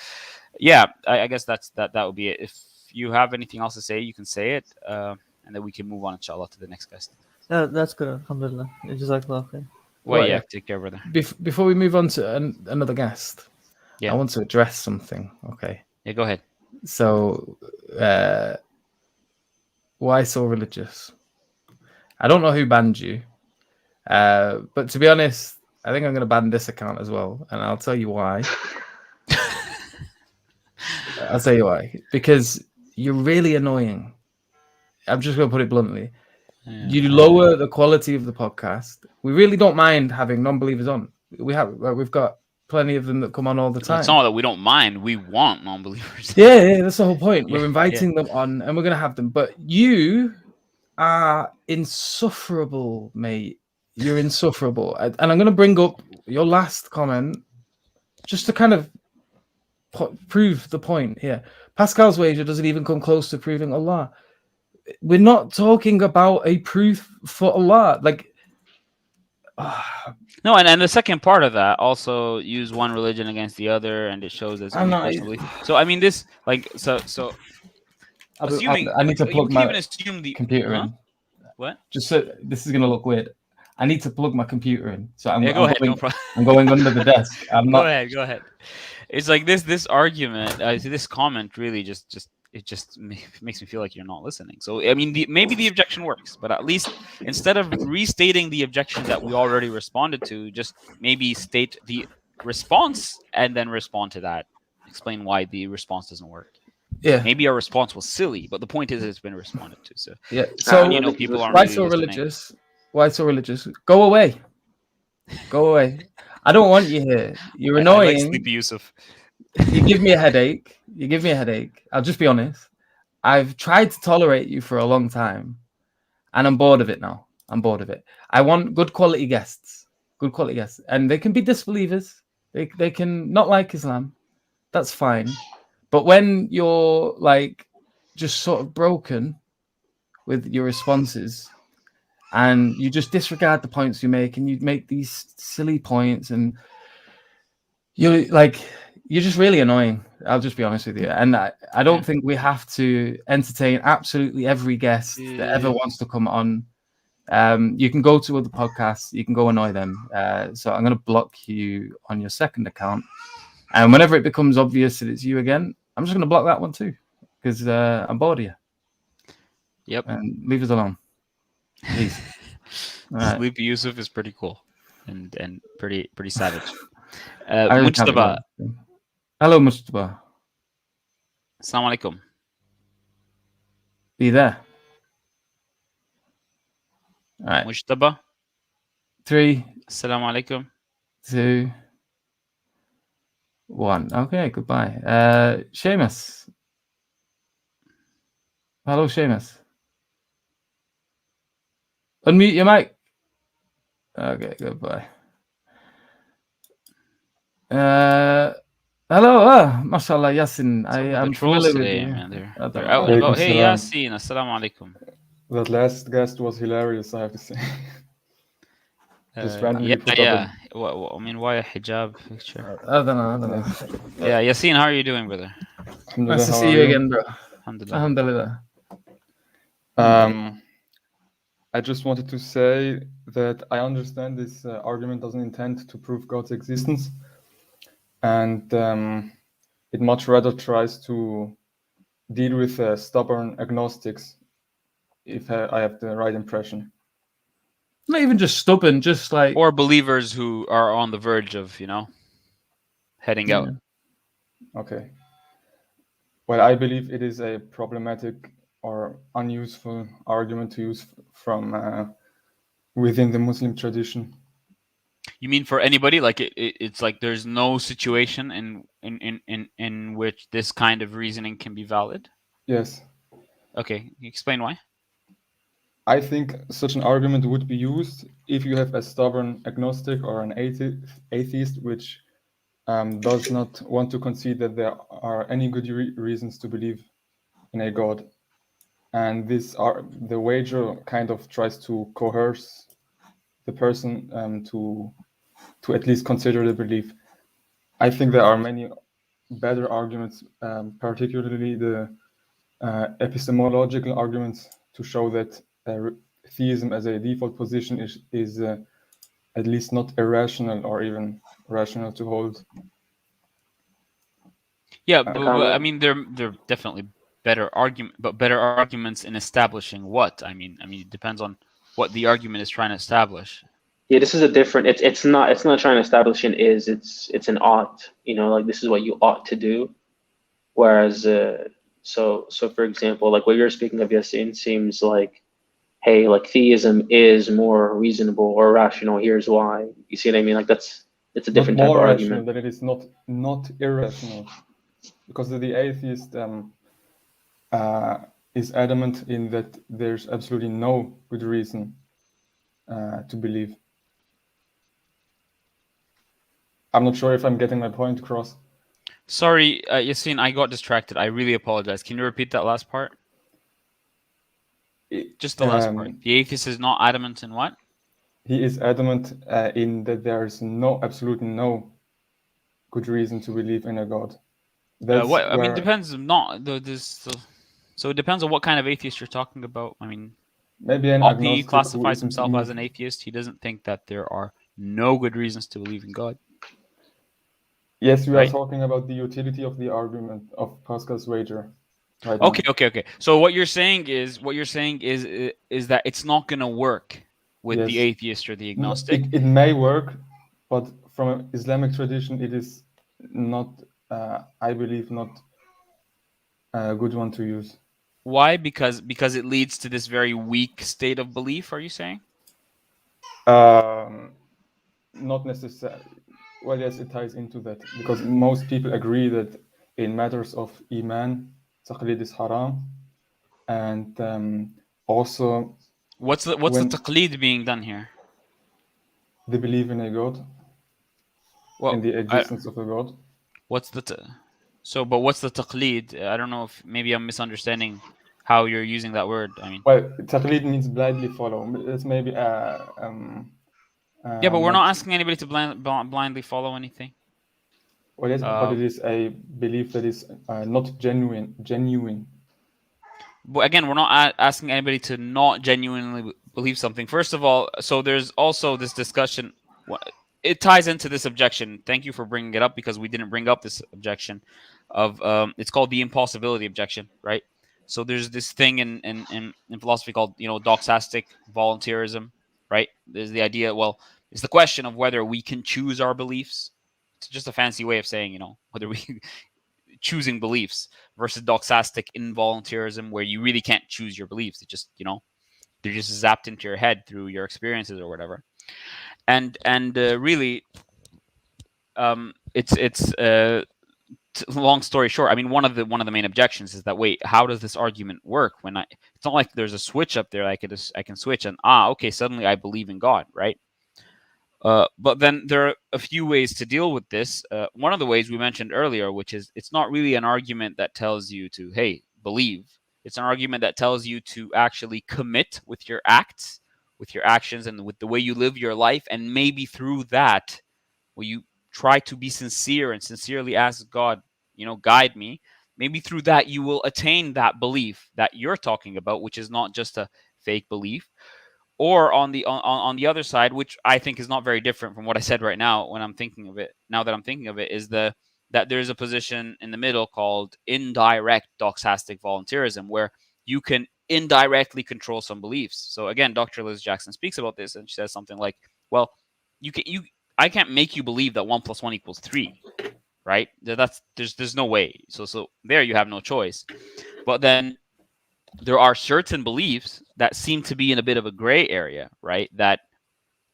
yeah, I guess that would be it. If you have anything else to say, you can say it, and then we can move on, inshallah, to the next guest. That's good. Alhamdulillah. Jazakallah khair. Well, Right, yeah, yeah. take care, brother. Before we move on to another guest, Yeah. I want to address something. Okay. Yeah, go ahead. So, why so religious? I don't know who banned you, but to be honest, I think I'm going to ban this account as well, and I'll tell you why. I'll tell you why. Because you're really annoying. I'm just going to put it bluntly. Yeah. You lower the quality of the podcast. We really don't mind having non-believers on. We've got plenty of them that come on all the time. It's not that we don't mind. We want non-believers. Yeah, that's the whole point. Yeah, We're inviting them on, and we're going to have them. But you are insufferable, mate. You're insufferable. And I'm going to bring up your last comment just to kind of prove the point here. Pascal's wager doesn't even come close to proving Allah. We're not talking about a proof for Allah. Like, no, and the second part of that also use one religion against the other, and it shows there's only personal belief. So I mean, this like so. Assuming I need to plug my computer huh? in. What? Just so this is going to look weird. I need to plug my computer in. So I'm going under the desk. I'm not. Go ahead. It's like this argument, this comment really just makes me feel like you're not listening. So I mean, maybe the objection works, but at least instead of restating the objection that we already responded to, just maybe state the response and then respond to that. Explain why the response doesn't work. Yeah. Maybe our response was silly, but the point is it's been responded to. So Yeah. So you know, people aren't why really so listening. religious? Why so religious? Go away. Go away. I don't want you here. You're I annoying. like Sleepy Yusuf. You give me a headache. I'll just be honest. I've tried to tolerate you for a long time, and I'm bored of it now. I want good quality guests. And they can be disbelievers. They can not like Islam. That's fine. But when you're like just sort of broken with your responses, and you just disregard the points you make, and you make these silly points, and you're just really annoying. I'll just be honest with you. And I don't think we have to entertain absolutely every guest that ever wants to come on. You can go to other podcasts, you can go annoy them. So I'm going to block you on your second account. And whenever it becomes obvious that it's you again, I'm just going to block that one too, because I'm bored of you. Yep. And leave us alone, please. Right. Sleepy Yusuf is pretty cool and pretty savage. I really can't Mujtaba. be bothered. Hello, Mujtaba. Assalamu alaikum. Be there. All right. Mujtaba. 3, Assalamu alaikum. 2, 1. Okay, goodbye. Seamus. Hello, Seamus. Unmute your mic. Okay, goodbye. Hello, mashallah, Yasin. I am familiar with you. Man, they're out and about. Hey, Yasin. Assalamu alaikum. That last guest was hilarious, I have to say. Just randomly put up I mean, why a hijab picture? I don't know. Yeah, Yasin, how are you doing, brother? Nice to see you again, bro. Alhamdulillah. I just wanted to say that I understand this argument doesn't intend to prove God's existence, and it much rather tries to deal with stubborn agnostics, if I have the right impression. Not even just stubborn, just like... Or believers who are on the verge of, heading out. Okay. Well, I believe it is a problematic or unuseful argument to use from within the Muslim tradition. You mean for anybody? Like it's like there's no situation in which this kind of reasoning can be valid? Yes. Okay, explain why. I think such an argument would be used if you have a stubborn agnostic or an atheist which does not want to concede that there are any good reasons to believe in a God. And the wager kind of tries to coerce the person to at least consider the belief. I think there are many better arguments, particularly the epistemological arguments, to show that theism as a default position is at least not irrational or even rational to hold. Yeah, but I mean, they're definitely better arguments in establishing what? I mean, it depends on what the argument is trying to establish. Yeah, this is a different. It's not trying to establish an is. It's an ought. Like this is what you ought to do. Whereas, so for example, like what you're speaking of, Yasin, seems like, hey, like theism is more reasonable or rational. Here's why. You see what I mean? Like it's a different type of argument. That it is not irrational, because the atheist is adamant in that there's absolutely no good reason to believe. I'm not sure if I'm getting my point across. Sorry, Yasin, I got distracted. I really apologize. Can you repeat that last part? Just the last part. The atheist is not adamant in what? He is adamant in that there is absolutely no good reason to believe in a God. I mean, depends. So it depends on what kind of atheist you're talking about. I mean, maybe an agnostic he classifies himself as an atheist. He doesn't think that there are no good reasons to believe in God. Yes, we are talking about the utility of the argument of Pascal's wager. right now. Okay. So what you're saying is that it's not going to work with the Yes. atheist or the agnostic. It may work, but from an Islamic tradition, it is not, I believe, not a good one to use. Why? Because it leads to this very weak state of belief. Are you saying? Not necessarily. Well, yes, it ties into that because most people agree that in matters of iman, taqlid is haram, and also What's the when taqlid being done here? they believe in a god, Well, in the existence of a god. what's the but what's the taqlid? I don't know if maybe I'm misunderstanding how you're using that word. I mean, Well, taqlid means blindly follow. It's maybe yeah, but we're not. not asking anybody to blindly follow anything. Well, yes, but it is a belief that is not genuine. But again, we're not asking anybody to not genuinely believe something. First of all, so there's also this discussion. It ties into this objection. Thank you for bringing it up because we didn't bring up this objection. It's called the impossibility objection, right? So there's this thing in philosophy called doxastic voluntarism, right? There's the idea. Well, it's the question of whether we can choose our beliefs. It's just a fancy way of saying whether we choosing beliefs versus doxastic involuntarism, where you really can't choose your beliefs. It just they're just zapped into your head through your experiences or whatever. And really, it's long story short. I mean, one of the main objections is that wait, how does this argument work when it's not like there's a switch up there I can switch and okay, suddenly I believe in God, right? But then there are a few ways to deal with this. One of the ways we mentioned earlier, which is it's not really an argument that tells you to, hey, believe. It's an argument that tells you to actually commit with your acts, with your actions, and with the way you live your life. And maybe through that, will you try to be sincere and sincerely ask God, guide me. Maybe through that, you will attain that belief that you're talking about, which is not just a fake belief. Or on the other side, which I think is not very different from what I said right now when I'm thinking of it, now that I'm thinking of it, is that there's a position in the middle called indirect doxastic voluntarism, where you can indirectly control some beliefs. So again, Dr. Liz Jackson speaks about this, and she says something like, well, I can't make you believe that 1 + 1 = 3, right? There's no way. So there you have no choice. But then there are certain beliefs that seem to be in a bit of a gray area, right? That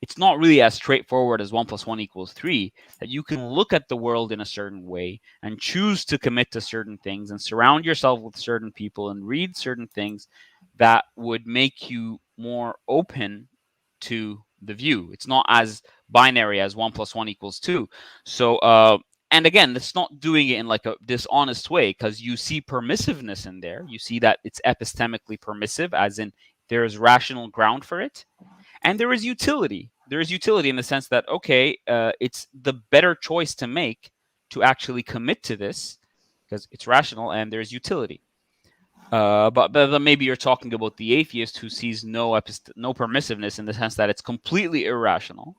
it's not really as straightforward as 1 + 1 = 3, that you can look at the world in a certain way and choose to commit to certain things and surround yourself with certain people and read certain things that would make you more open to the view. It's not as binary as 1 + 1 = 2. So, and again, it's not doing it in like a dishonest way, because you see permissiveness in there. You see that it's epistemically permissive, as in there is rational ground for it, and there is utility. There is utility in the sense that okay, it's the better choice to make to actually commit to this because it's rational and there's utility. But then maybe you're talking about the atheist who sees no permissiveness in the sense that it's completely irrational.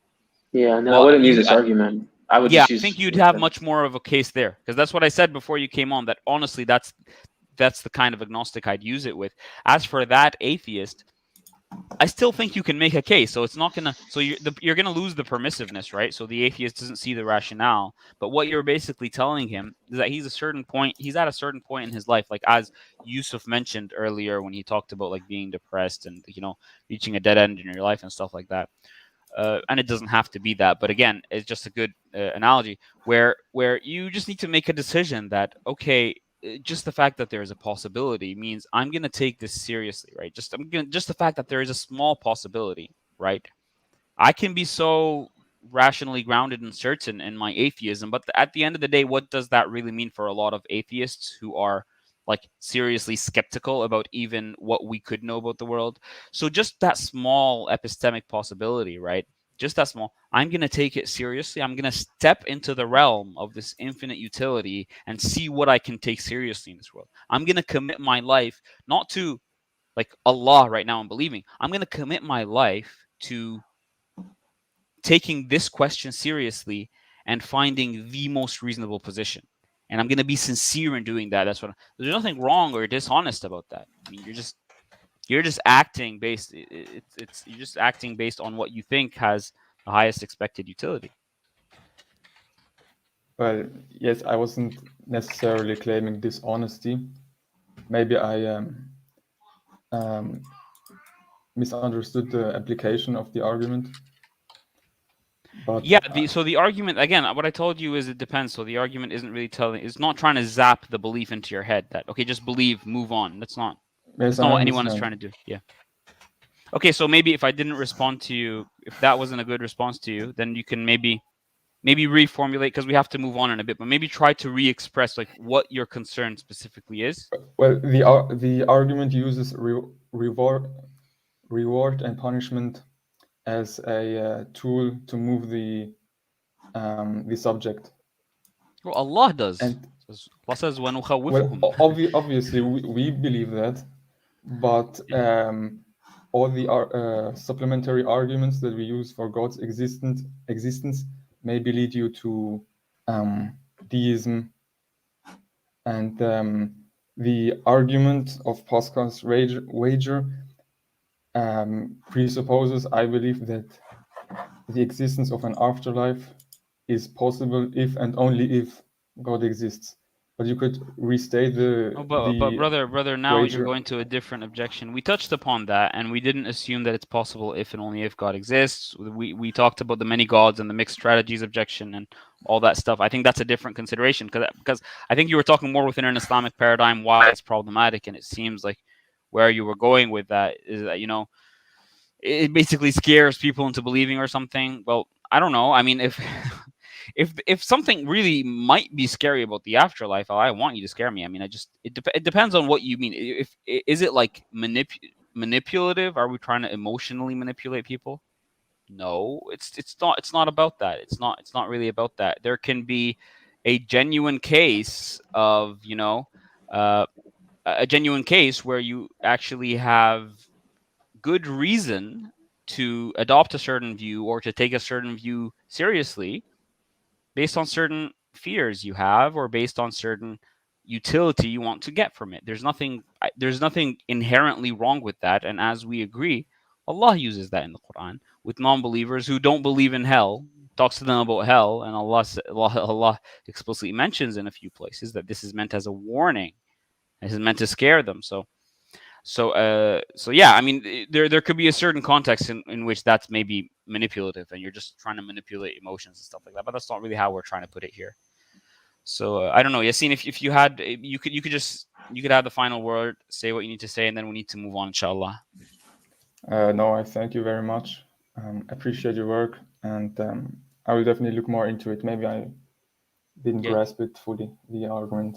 Yeah, no, I wouldn't use this argument. I would just I use. think you'd have much more of a case there, because that's what I said before you came on. That honestly, that's the kind of agnostic I'd use it with. As for that atheist, I still think you can make a case. So it's not gonna. So you're gonna lose the permissiveness, right? So the atheist doesn't see the rationale. But what you're basically telling him is that he's at a certain point in his life, like as Yusuf mentioned earlier when he talked about like being depressed and reaching a dead end in your life and stuff like that. And it doesn't have to be that, but again, it's just a good analogy where you just need to make a decision that okay, just the fact that there is a possibility means I'm going to take this seriously, right? Just the fact that there is a small possibility, right? I can be so rationally grounded and certain in my atheism, but at the end of the day, what does that really mean for a lot of atheists who are like seriously skeptical about even what we could know about the world? So just that small epistemic possibility, right? Just that small. I'm going to take it seriously. I'm going to step into the realm of this infinite utility and see what I can take seriously in this world. I'm going to commit my life not to like Allah right now and believing. I'm going to commit my life to taking this question seriously and finding the most reasonable position. and I'm going to be sincere in doing that. That's what. There's nothing wrong or dishonest about that. I mean, you're just acting based. You're just acting based on what you think has the highest expected utility. Well, yes, I wasn't necessarily claiming dishonesty. Maybe I misunderstood the application of the argument. But yeah, so the argument, again, what I told you is it depends. So the argument isn't really it's not trying to zap the belief into your head that, okay, just believe, move on. That's not what anyone is trying to do. Yeah. Okay, so maybe if I didn't respond to you, if that wasn't a good response to you, then you can maybe reformulate, because we have to move on in a bit, but maybe try to re-express like what your concern specifically is. Well, the argument uses reward and punishment as a tool to move the subject. Well, Allah does. And Allah says, وَنُخَوِّفُهُمْ. well, obviously we believe that, but all the supplementary arguments that we use for God's existence maybe lead you to deism. And the argument of Pascal's wager presupposes, I believe, that the existence of an afterlife is possible if and only if God exists. But you could restate but brother, now wager. You're going to a different objection. We touched upon that, and we didn't assume that it's possible if and only if God exists. We talked about the many gods and the mixed strategies objection and all that stuff. I think that's a different consideration, because I think you were talking more within an Islamic paradigm why it's problematic, and it seems like where you were going with that is that, it basically scares people into believing or something. Well, I don't know. I mean, if something really might be scary about the afterlife, I want you to scare me. I mean, it depends on what you mean. Is it like manipulative? Are we trying to emotionally manipulate people? No, it's not about that. It's not really about that. There can be a genuine case of, a genuine case where you actually have good reason to adopt a certain view or to take a certain view seriously based on certain fears you have or based on certain utility you want to get from it. There's nothing inherently wrong with that. And as we agree, Allah uses that in the Quran with non-believers who don't believe in hell, talks to them about hell, and Allah explicitly mentions in a few places that this is meant as a warning. This is meant to scare them. So yeah, I mean, there could be a certain context in which that's maybe manipulative, and you're just trying to manipulate emotions and stuff like that. But that's not really how we're trying to put it here. So I don't know, Yassine, if you had, you could have the final word, say what you need to say, and then we need to move on, inshallah. No, I thank you very much. Appreciate your work, and I will definitely look more into it. Maybe I didn't grasp it fully, the argument.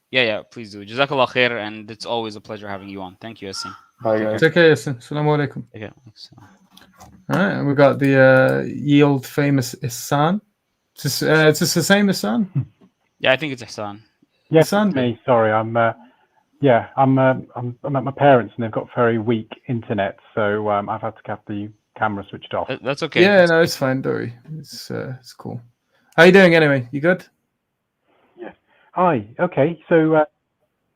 Yeah, please do. Jazakallah khair, and it's always a pleasure having you on. Thank you, Yassine. Bye, guys. Take care, Yassine. Assalamu alaikum. Okay, thanks. All right, and we got the yield famous Ihsan. Is this the same Ihsan? Yeah, I think it's Ihsan. Yes, Ihsan? me. Sorry, I'm at my parents, and they've got very weak internet, so I've had to have the camera switched off. That's okay. Yeah, no, it's fine. Don't worry. It's cool. How you doing anyway? You good? Hi. Okay. So,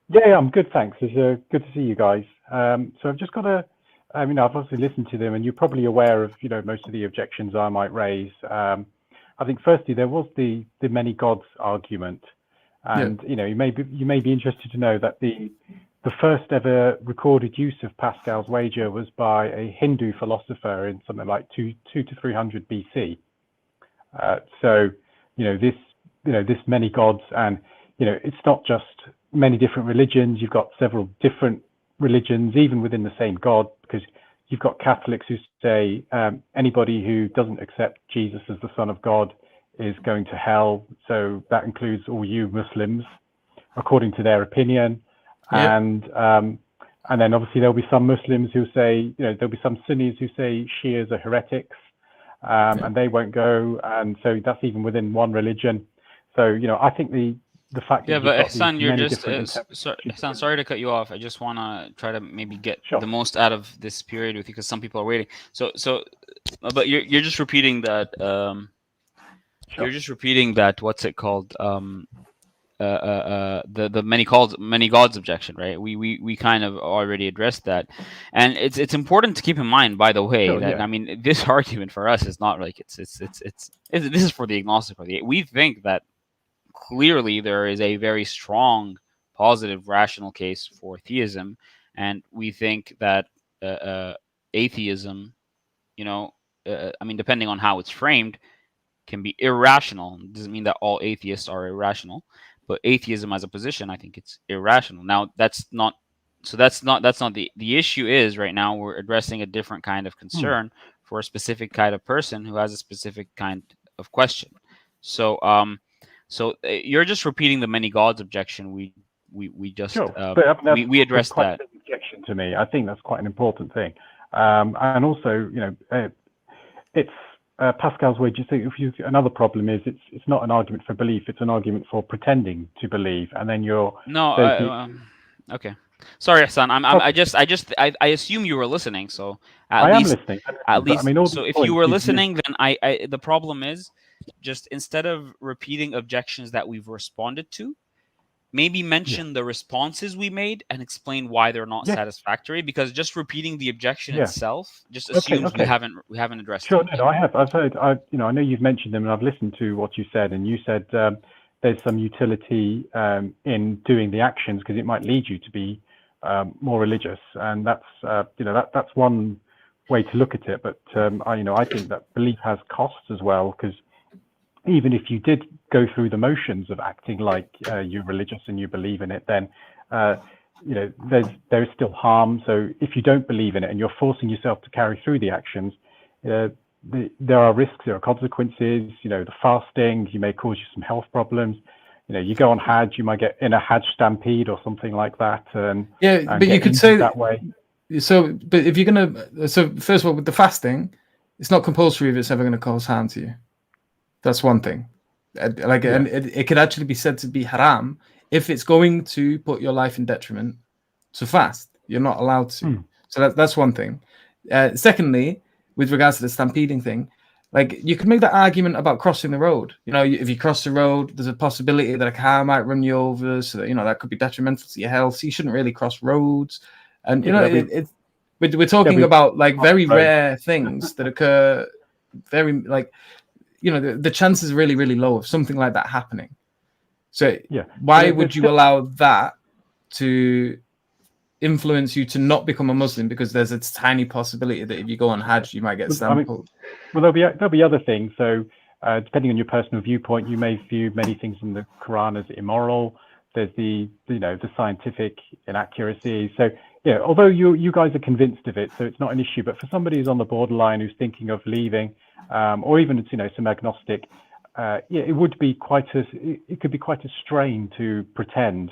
yeah, I'm good. Thanks. It's good to see you guys. So I've just got I've obviously listened to them, and you're probably aware of, most of the objections I might raise. I think firstly there was the many gods argument, and you may be interested to know that the first ever recorded use of Pascal's wager was by a Hindu philosopher in something like 200 to 300 BC. So this many gods, and it's not just many different religions. You've got several different religions, even within the same God, because you've got Catholics who say anybody who doesn't accept Jesus as the Son of God is going to hell. So that includes all you Muslims, according to their opinion. And then obviously there'll be some Muslims who say, there'll be some Sunnis who say Shias are heretics, and they won't go. And so that's even within one religion. So, I think the fact that but Ihsan, you're just Ihsan, sorry to cut you off. I just want to try to maybe get the most out of this period with you, because some people are waiting. But you're just repeating that. You're just repeating that. What's it called? the many gods objection, right? We kind of already addressed that, and it's important to keep in mind, by the way, Sure, that yeah. I mean, this argument for us is not like this is for the agnostic. We think that clearly there is a very strong positive rational case for theism, and we think that atheism, you know, I mean, depending on how it's framed, can be irrational. It doesn't mean that all atheists are irrational, but atheism as a position, I think it's irrational. Now, that's not the issue. Is right now we're addressing a different kind of concern for a specific kind of person who has a specific kind of question. So you're just repeating the many gods objection. We just Sure, but I mean, we that's addressed quite that. an objection to me. I think that's quite an important thing, and also, it's Pascal's way. Just think, another problem is it's not an argument for belief; it's an argument for pretending to believe, and then you're okay. Sorry, Hassan. I assume you were listening. So at least listening. at least I mean, all so these if you points were you've listening, then I the problem is just instead of repeating objections that we've responded to, maybe mention the responses we made and explain why they're not satisfactory, because just repeating the objection itself just assumes we haven't addressed Sure, it. no, I have. I've heard. I know you've mentioned them, and I've listened to what you said. And you said there's some utility in doing the actions because it might lead you to be more religious, and that's that's one way to look at it. But I think that belief has costs as well, because even if you did go through the motions of acting like you're religious and you believe in it, then there is still harm. So if you don't believe in it and you're forcing yourself to carry through the actions, there are risks, there are consequences. The fasting, you may cause you some health problems. You go on Hajj, you might get in a Hajj stampede or something like that. And but you could say that way. So, but if you're gonna, first of all, with the fasting, it's not compulsory if it's ever going to cause harm to you. That's one thing. And it could actually be said to be haram if it's going to put your life in detriment. So fast, you're not allowed to. So that's one thing. Secondly, with regards to the stampeding thing, like you could make that argument about crossing the road. If you cross the road, there's a possibility that a car might run you over, so that that could be detrimental to your health. So you shouldn't really cross roads. And we're talking about like very rare things that occur. Very like. The chances are really, really low of something like that happening. So why would you allow that to influence you to not become a Muslim? Because there's a tiny possibility that if you go on Hajj, you might get sampled. Well, there'll be other things. So depending on your personal viewpoint, you may view many things in the Quran as immoral. There's the scientific inaccuracy. So although you guys are convinced of it, so it's not an issue. But for somebody who's on the borderline, who's thinking of leaving, or even some agnostic, it would be it could be quite a strain to pretend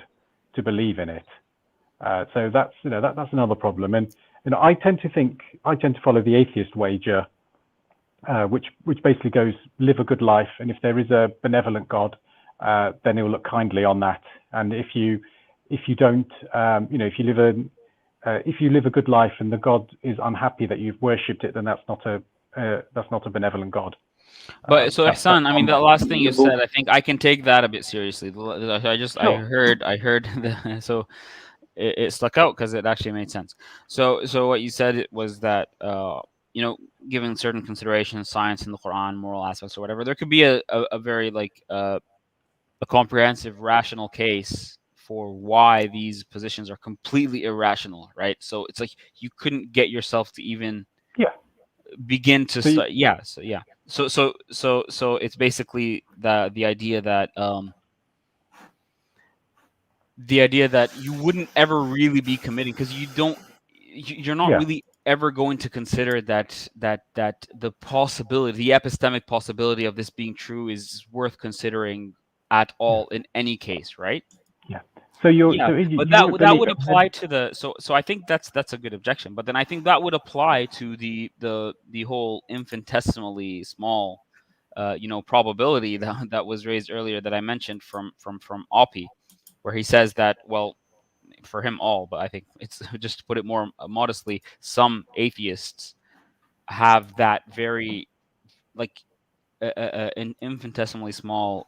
to believe in it. So that's that's another problem. And I tend to follow the atheist wager, which basically goes, live a good life, and if there is a benevolent God, then he will look kindly on that. And if you don't, if you live a good life and the God is unhappy that you've worshipped it, then that's not a benevolent God. But so Ihsan, I mean, that last thing you said, I think I can take that a bit seriously. I heard so it stuck out because it actually made sense. So what you said was that given certain considerations, science in the Quran, moral aspects or whatever, there could be a very like a comprehensive, rational case for why these positions are completely irrational, right? So it's like you couldn't get yourself to even begin to start. So it's basically the idea that you wouldn't ever really be committing, because you're not really ever going to consider that the possibility, the epistemic possibility of this being true is worth considering at all in any case, right? So that would apply to the so I think that's a good objection. But then I think that would apply to the whole infinitesimally small probability that was raised earlier that I mentioned from Oppie, where he says that, well, for him all, but I think it's just to put it more modestly, some atheists have that very like an infinitesimally small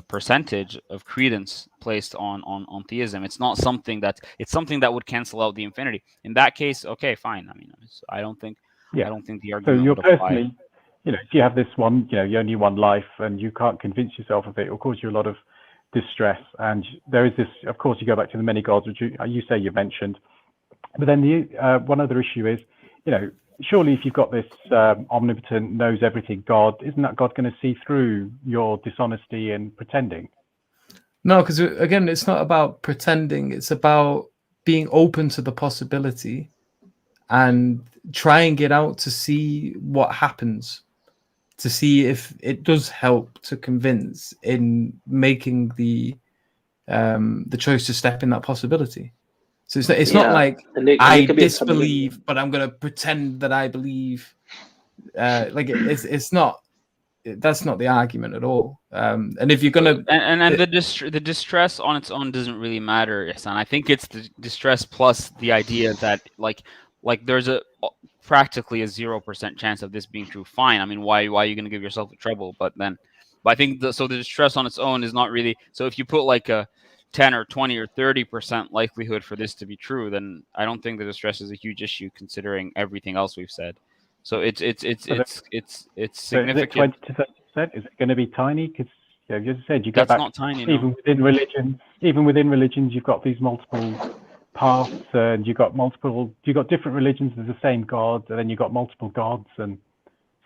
percentage of credence placed on theism. It's not something that would cancel out the infinity. In that case, okay, fine. I mean, I don't think Yeah. I don't think the So argument you're would apply. personally, if you have this one, you only one life, and you can't convince yourself of it, it'll cause you a lot of distress. And there is this, of course, you go back to the many gods, which you say you mentioned. But then the one other issue is, surely if you've got this omnipotent, knows everything God, isn't that God going to see through your dishonesty and pretending? No, because again, it's not about pretending. It's about being open to the possibility and trying it out to see what happens, to see if it does help to convince in making the choice to step in that possibility. So it's not like I disbelieve, but I'm going to pretend that I believe. It's not. That's not the argument at all. And if you're going to and the distress on its own doesn't really matter, Ihsan. I think it's the distress plus the idea that like there's practically a 0% chance of this being true. Fine. I mean, why are you going to give yourself the trouble? But I think the distress on its own is not really. So if you put like a 10 or 20 or 30% likelihood for this to be true, then I don't think the distress is a huge issue considering everything else we've said. So it's significant. 20 to 30%? Is it going to be tiny? Because you just said you go That's back. not tiny. Even No. within religions, you've got these multiple paths, and you've got different religions with the same God, and then you've got multiple gods, and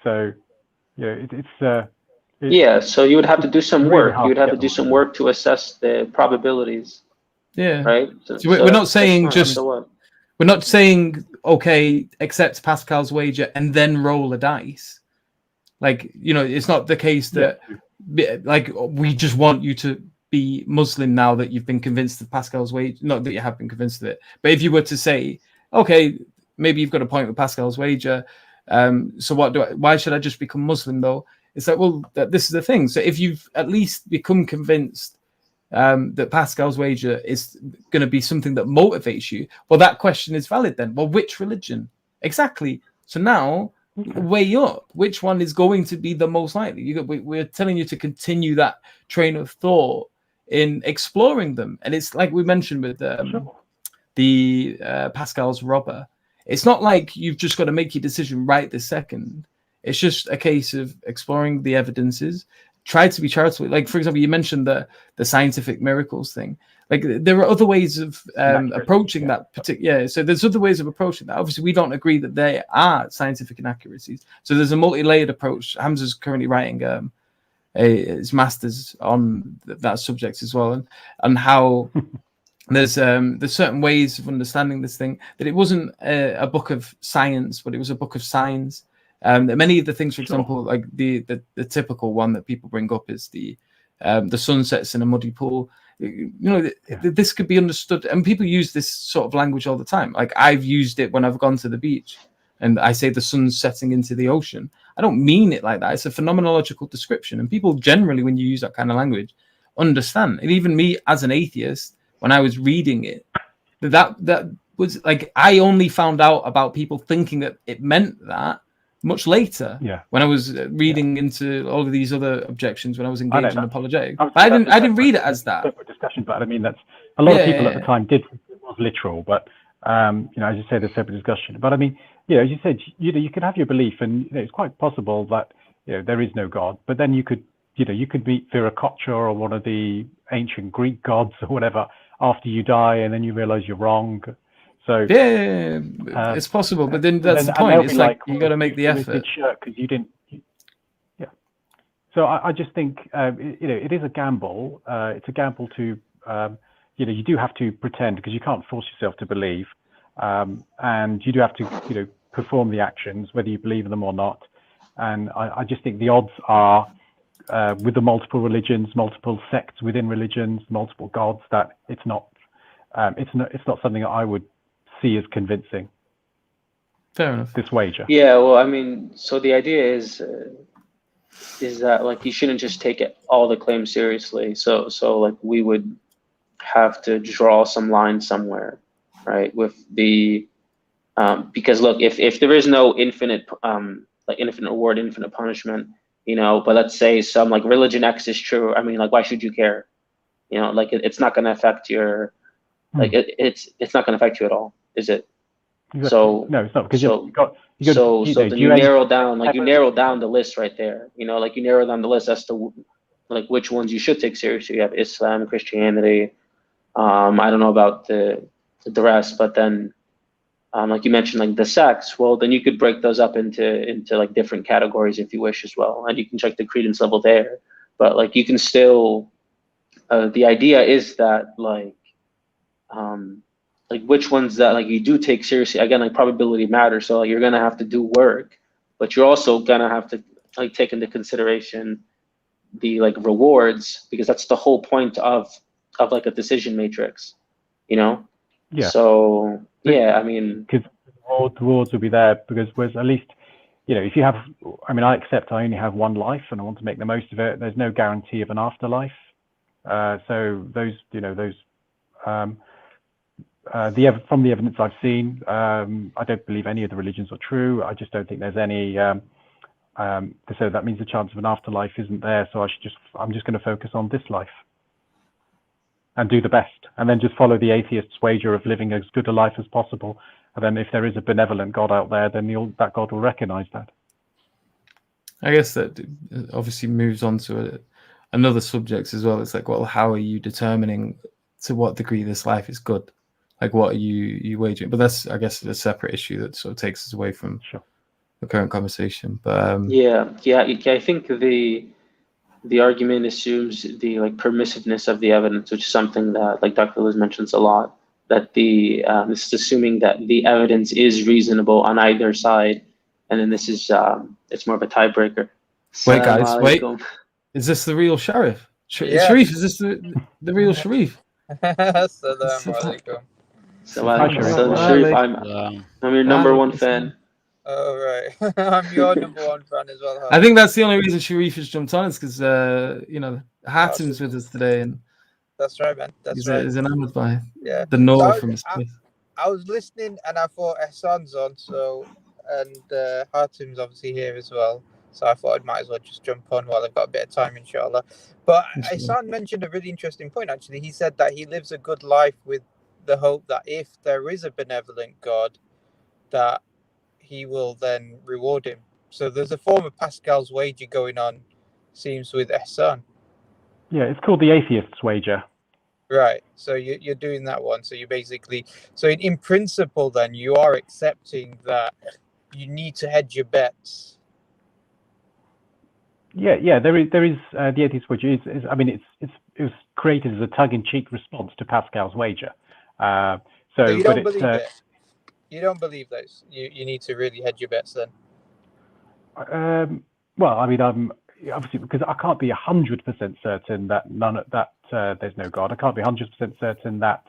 so so you would have to do some work. You would have to do some work to assess the probabilities. Yeah. Right. So we're not saying we're not saying okay, accept Pascal's wager and then roll a dice. Like, it's not the case that like we just want you to be Muslim now that you've been convinced of Pascal's wager. Not that you have been convinced of it, but if you were to say, okay, maybe you've got a point with Pascal's wager. So why should I just become Muslim though? It's like, well, this is the thing. So if you've at least become convinced that Pascal's wager is going to be something that motivates you, well, that question is valid then. Well, which religion? Exactly. So now weigh up which one is going to be the most likely. We're telling you to continue that train of thought in exploring them. And it's like we mentioned with the Pascal's robber. It's not like you've just got to make your decision right this second. It's just a case of exploring the evidences, try to be charitable. Like, for example, you mentioned the scientific miracles thing. Like, there are other ways of approaching that particular. Yeah, so there's other ways of approaching that. Obviously, we don't agree that they are scientific inaccuracies. So there's a multi-layered approach. Hamza's currently writing his master's on that subject as well, and how there's certain ways of understanding this thing, that it wasn't a book of science, but it was a book of signs. Many of the things, for example, like the typical one that people bring up is the sun sets in a muddy pool. This could be understood, and people use this sort of language all the time. Like, I've used it when I've gone to the beach and I say the sun's setting into the ocean. I don't mean it like that. It's a phenomenological description, and people generally, when you use that kind of language, understand. And even me as an atheist, when I was reading it, that was like, I only found out about people thinking that it meant that much later, when I was reading into all of these other objections, when I was engaged in apologetics. I didn't read it as that. Discussion, but I mean, that's a lot of people at the time did think it was literal, but as you say, there's separate discussion. But I mean, as you said, you could have your belief, and it's quite possible that there is no God, but then you could meet Viracocha or one of the ancient Greek gods or whatever after you die, and then you realize you're wrong. So it's possible, but then that's the point. It's like you got to make the effort because you didn't. So I just think it is a gamble. It's a gamble to you do have to pretend, because you can't force yourself to believe, and you do have to perform the actions whether you believe in them or not. And I just think the odds are with the multiple religions, multiple sects within religions, multiple gods, that it's not something that I would see as convincing. Fair enough. This wager. Yeah, well, I mean, so the idea is that, like, you shouldn't just take all the claims seriously. So like, we would have to draw some line somewhere, right? With the because look, if there is no infinite reward, infinite punishment, But let's say some like religion X is true. I mean, like, why should you care? Like it's not going to affect your, like it's not going to affect you at all, is it? Exactly. So no, it's not, because so you've got so then you narrow down the list right there. Like you narrow down the list as to like which ones you should take seriously. You have Islam, Christianity. I don't know about the rest, but then like you mentioned, like the sects. Well, then you could break those up into like different categories if you wish as well, and you can check the credence level there. But like you can still, the idea is that like which ones that like you do take seriously. Again, like probability matters, so like, you're gonna have to do work, but you're also gonna have to like take into consideration the like rewards, because that's the whole point of like a decision matrix, Yeah. So yeah, I mean, because the rewards will be there, because whereas at least, if you have, I mean, I accept I only have one life and I want to make the most of it. There's no guarantee of an afterlife. So those, from the evidence I've seen, I don't believe any of the religions are true. I just don't think there's any. So that means the chance of an afterlife isn't there. So I'm just going to focus on this life and do the best, and then just follow the atheist's wager of living as good a life as possible. And then if there is a benevolent God out there, then that God will recognize that. I guess that obviously moves on to another subject as well. It's like, well, how are you determining to what degree this life is good? Like, what are you wagering? But that's, I guess, a separate issue that sort of takes us away from the current conversation. But yeah, I think the argument assumes the like permissiveness of the evidence, which is something that like Dr. Liz mentions a lot. That this is assuming that the evidence is reasonable on either side, and then this is it's more of a tiebreaker. Wait, guys, wait. Is this the real Sharif? Yes. Sharif, is this the real Sharif? Assalamu alaikum. So Sharif, I'm your number one fan. Oh, right. I'm your number one fan as well. I think that's the only reason Sharif has jumped on us, because Hatim's with us today, and that's right, man. He's enamored by the so Noor from Smith. I was listening and I thought Ehsan's on, and Hatim's obviously here as well. So I thought I might as well just jump on while I've got a bit of time, inshallah. But Ehsan mentioned a really interesting point, actually. He said that he lives a good life with the hope that if there is a benevolent God, that he will then reward him. So there's a form of Pascal's wager going on, seems, with Ehsan. Yeah, it's called the atheist's wager. Right. So you're doing that one. So you basically, in principle, then you are accepting that you need to hedge your bets. Yeah. There is the atheist's wager. It was created as a tongue-in-cheek response to Pascal's wager. So you don't believe it. You don't believe those. You need to really hedge your bets then. Well, I mean, obviously, because I can't be 100% certain that there's no God. I can't be 100% certain that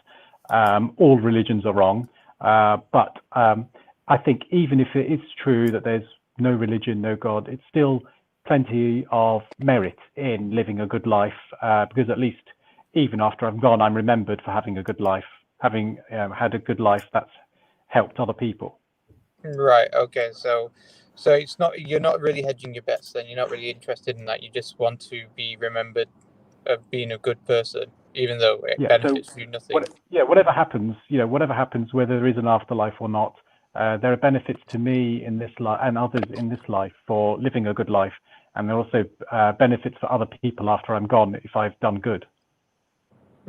all religions are wrong. But I think even if it is true that there's no religion, no God, it's still plenty of merit in living a good life, because at least even after I'm gone, I'm remembered for having a good life, having had a good life that's helped other people. Right. Okay. So it's not, you're not really hedging your bets then. You're not really interested in that. You just want to be remembered of being a good person, even though it benefits you nothing. Whatever happens, whether there is an afterlife or not, there are benefits to me in this life and others in this life for living a good life, and there are also benefits for other people after I'm gone if I've done good.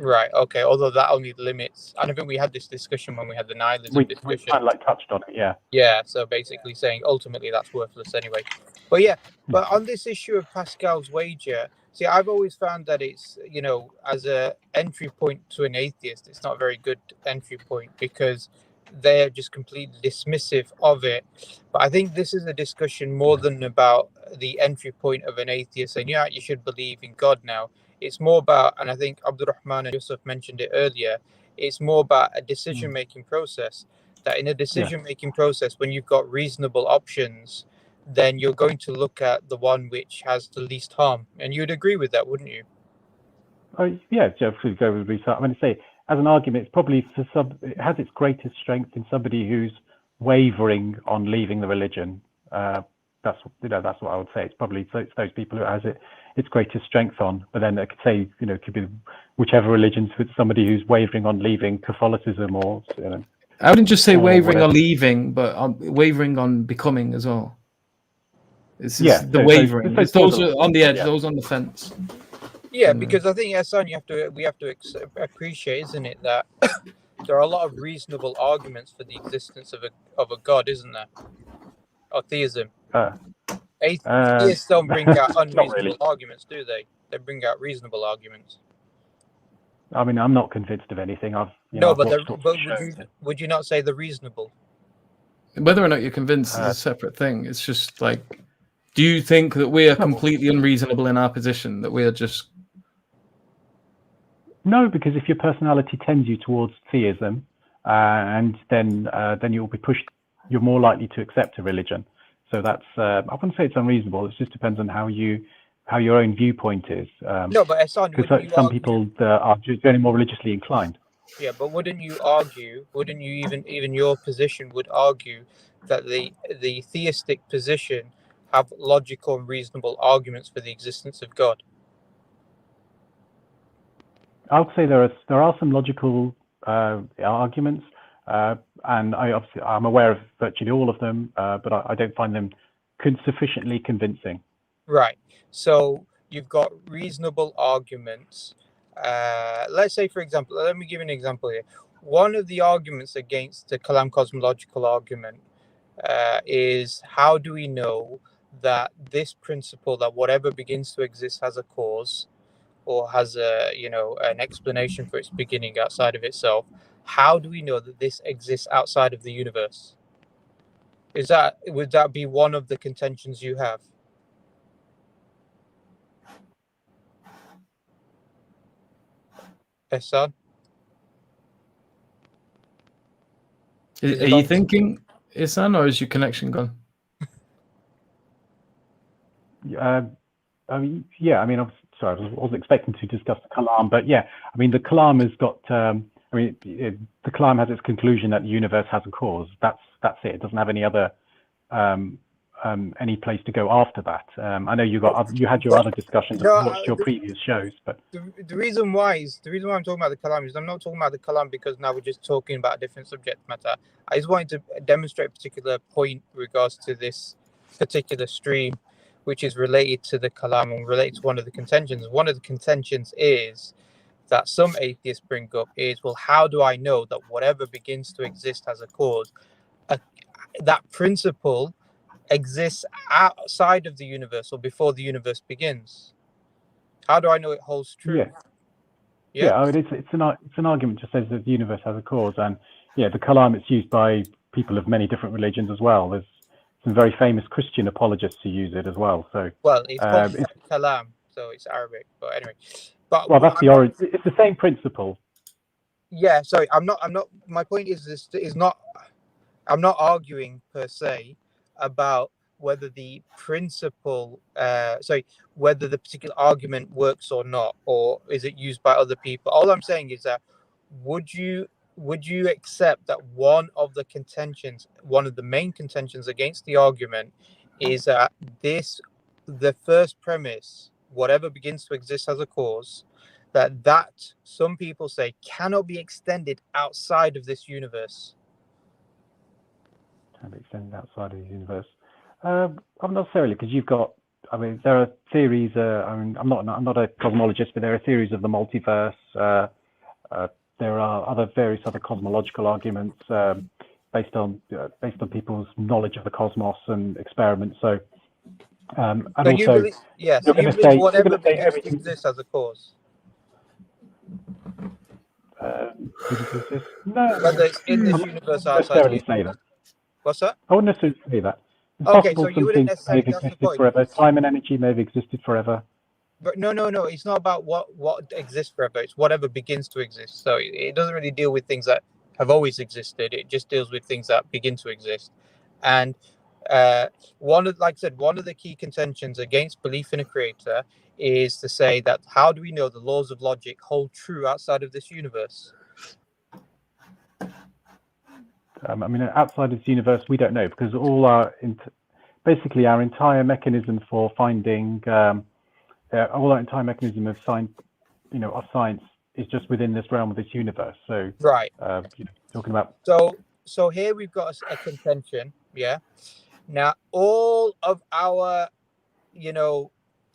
Right. Okay. Although that only limits. I don't think we had this discussion when we had the nihilism discussion. We kind of touched on it. Yeah. Yeah. So basically saying ultimately that's worthless anyway. But but on this issue of Pascal's wager, see, I've always found that it's, as a entry point to an atheist, it's not a very good entry point because they're just completely dismissive of it. But I think this is a discussion more than about the entry point of an atheist saying, you should believe in God now. It's more about, and I think Abdulrahman and Yusuf mentioned it earlier, it's more about a decision-making process. That in a decision-making process, when you've got reasonable options, then you're going to look at the one which has the least harm. And you'd agree with that, wouldn't you? Oh, yeah, definitely go with research. I'm going to say, as an argument, it's probably it has its greatest strength in somebody who's wavering on leaving the religion. that's that's what I would say. It's probably it's those people who it has its greatest strength on. But then I could say, it could be whichever religions with somebody who's wavering on leaving Catholicism or I wouldn't just say or wavering on whatever. leaving, but wavering on becoming as well. It's Yeah, the so wavering. It's those borderline. on the edge, Yeah. those on the fence. Yeah, because I think, Hassan, we have to appreciate, isn't it, that there are a lot of reasonable arguments for the existence of a God, isn't there? Or theism. Atheists don't bring out unreasonable really. arguments, do they? They bring out reasonable arguments. I mean, I'm not convinced of anything. I've No, I've but watched lots of shows. would you not say they're reasonable? Whether or not you're convinced is a separate thing. It's just like, do you think that we are completely unreasonable in our position? That we are just... No, because if your personality tends you towards theism, and then you'll be pushed. You're more likely to accept a religion. So that's I wouldn't say it's unreasonable. It just depends on how your own viewpoint is. No, but Hassan, because some people are just very more religiously inclined. Yeah, but wouldn't you argue? Wouldn't you even your position would argue that the theistic position have logical and reasonable arguments for the existence of God? I would say there are some logical arguments, and I'm aware of virtually all of them, but I don't find them sufficiently convincing. Right. So you've got reasonable arguments. Let's say, for example, let me give an example here. One of the arguments against the Kalam cosmological argument is, how do we know that this principle, that whatever begins to exist has a cause, or has an explanation for its beginning outside of itself? How do we know that this exists outside of the universe? Would that be one of the contentions you have? Hassan? Are you thinking, Ihsan, or is your connection gone? I mean, sorry, I wasn't expecting to discuss the Kalam, but yeah, I mean, the Kalam has got. The Kalam has its conclusion that the universe has a cause. That's it. It doesn't have any other any place to go after that. I know you had your other discussions. I've watched your previous shows, but the reason why I'm talking about the Kalam is I'm not talking about the Kalam because now we're just talking about a different subject matter. I just wanted to demonstrate a particular point in regards to this particular stream, which is related to the Kalam and related to one of the contentions. One of the contentions is that some atheists bring up is, well, how do I know that whatever begins to exist has a cause? That principle exists outside of the universe or before the universe begins. How do I know it holds true? Yeah. I mean, it's an argument that says that the universe has a cause, and the Kalam, it's used by people of many different religions as well. There's some very famous Christian apologists who use it as well. So it's called Kalam, so it's Arabic. But anyway, that's the origin. It's the same principle. Yeah, sorry, I'm not. My point is not. I'm not arguing per se about whether the principle, whether the particular argument works or not, or is it used by other people. All I'm saying is that would you accept that one of the main contentions against the argument is that the first premise, whatever begins to exist has a cause, that some people say cannot be extended outside of this universe? Can be extended outside of the universe. Not necessarily, because you've got. I mean, there are theories. I'm not a cosmologist, but there are theories of the multiverse. There are various other cosmological arguments based on people's knowledge of the cosmos and experiments. So, and so also, you believe whatever begins to exist has a cause. No, whether it's in this universe or outside. Necessarily say that. What's that? I wouldn't necessarily say that. It's Okay, possible so you wouldn't something may have necessarily. existed forever. Time and energy may have existed forever. But no. It's not about what exists forever. It's whatever begins to exist. So it doesn't really deal with things that have always existed. It just deals with things that begin to exist. And one of the key contentions against belief in a creator is to say that how do we know the laws of logic hold true outside of this universe? I mean, outside of this universe, we don't know, because all our basically our entire mechanism for finding all our entire mechanism of science, of science is just within this realm of this universe. So Right. Talking about So here we've got a contention. Yeah. Now all of our,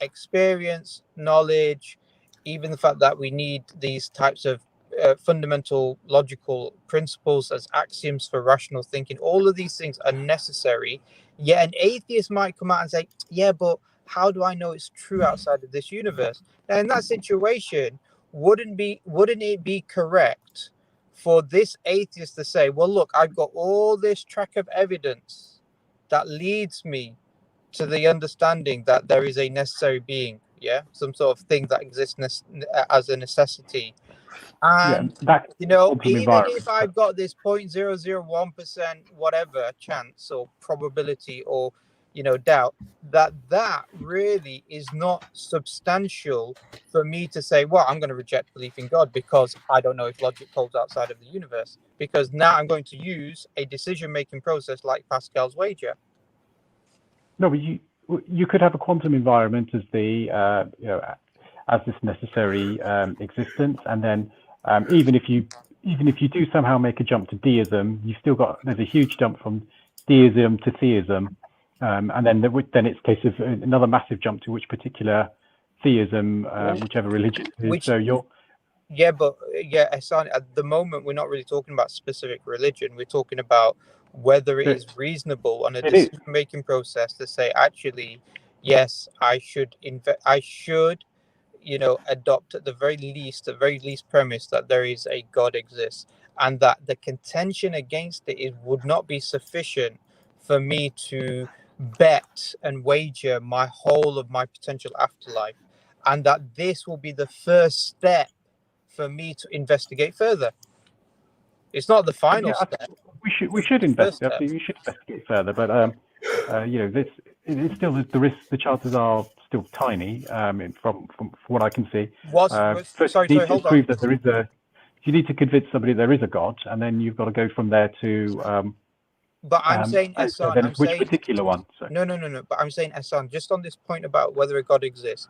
experience, knowledge, even the fact that we need these types of fundamental logical principles as axioms for rational thinking, all of these things are necessary. Yet an atheist might come out and say, yeah, but how do I know it's true outside of this universe? Now in that situation, wouldn't it be correct for this atheist to say, well, look, I've got all this track of evidence that leads me to the understanding that there is a necessary being, some sort of thing that exists as a necessity. And, even if I've got this 0.001% whatever chance or probability or, doubt, that really is not substantial for me to say, well, I'm going to reject belief in God because I don't know if logic holds outside of the universe. Because now I'm going to use a decision-making process like Pascal's wager. No, but you could have a quantum environment as the as this necessary existence, and then even if you do somehow make a jump to deism, there's a huge jump from deism to theism, and then it's a case of another massive jump to which particular theism, whichever religion it is. Hassan, at the moment we're not really talking about specific religion. We're talking about whether it is reasonable on a decision-making process to say, actually, yes, I should adopt at the very least premise that there is a God exists, and that the contention against it would not be sufficient for me to bet and wager my whole of my potential afterlife, and that this will be the first step for me to investigate further. It's not the final step. We should investigate. We should investigate further, but this it's still the chances are still tiny. From what I can see. Hold prove that there is you need to convince somebody there is a God, and then you've got to go from there to. But I'm saying, Hassan, which particular one? So. No. But I'm saying, Hassan, just on this point about whether a God exists.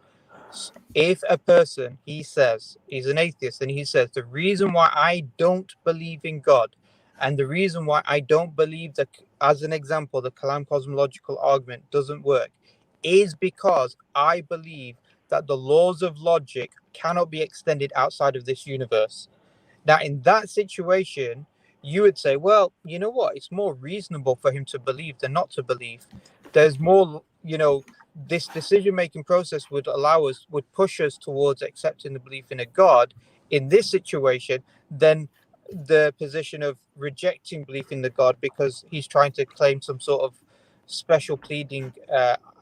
If a person, he says, he's an atheist, and he says, the reason why I don't believe in God, and the reason why I don't believe that, as an example, the Kalam cosmological argument doesn't work, is because I believe that the laws of logic cannot be extended outside of this universe. Now, in that situation, you would say, well, you know what? It's more reasonable for him to believe than not to believe. There's more, this decision-making process would push us towards accepting the belief in a God in this situation than the position of rejecting belief in the God because he's trying to claim some sort of special pleading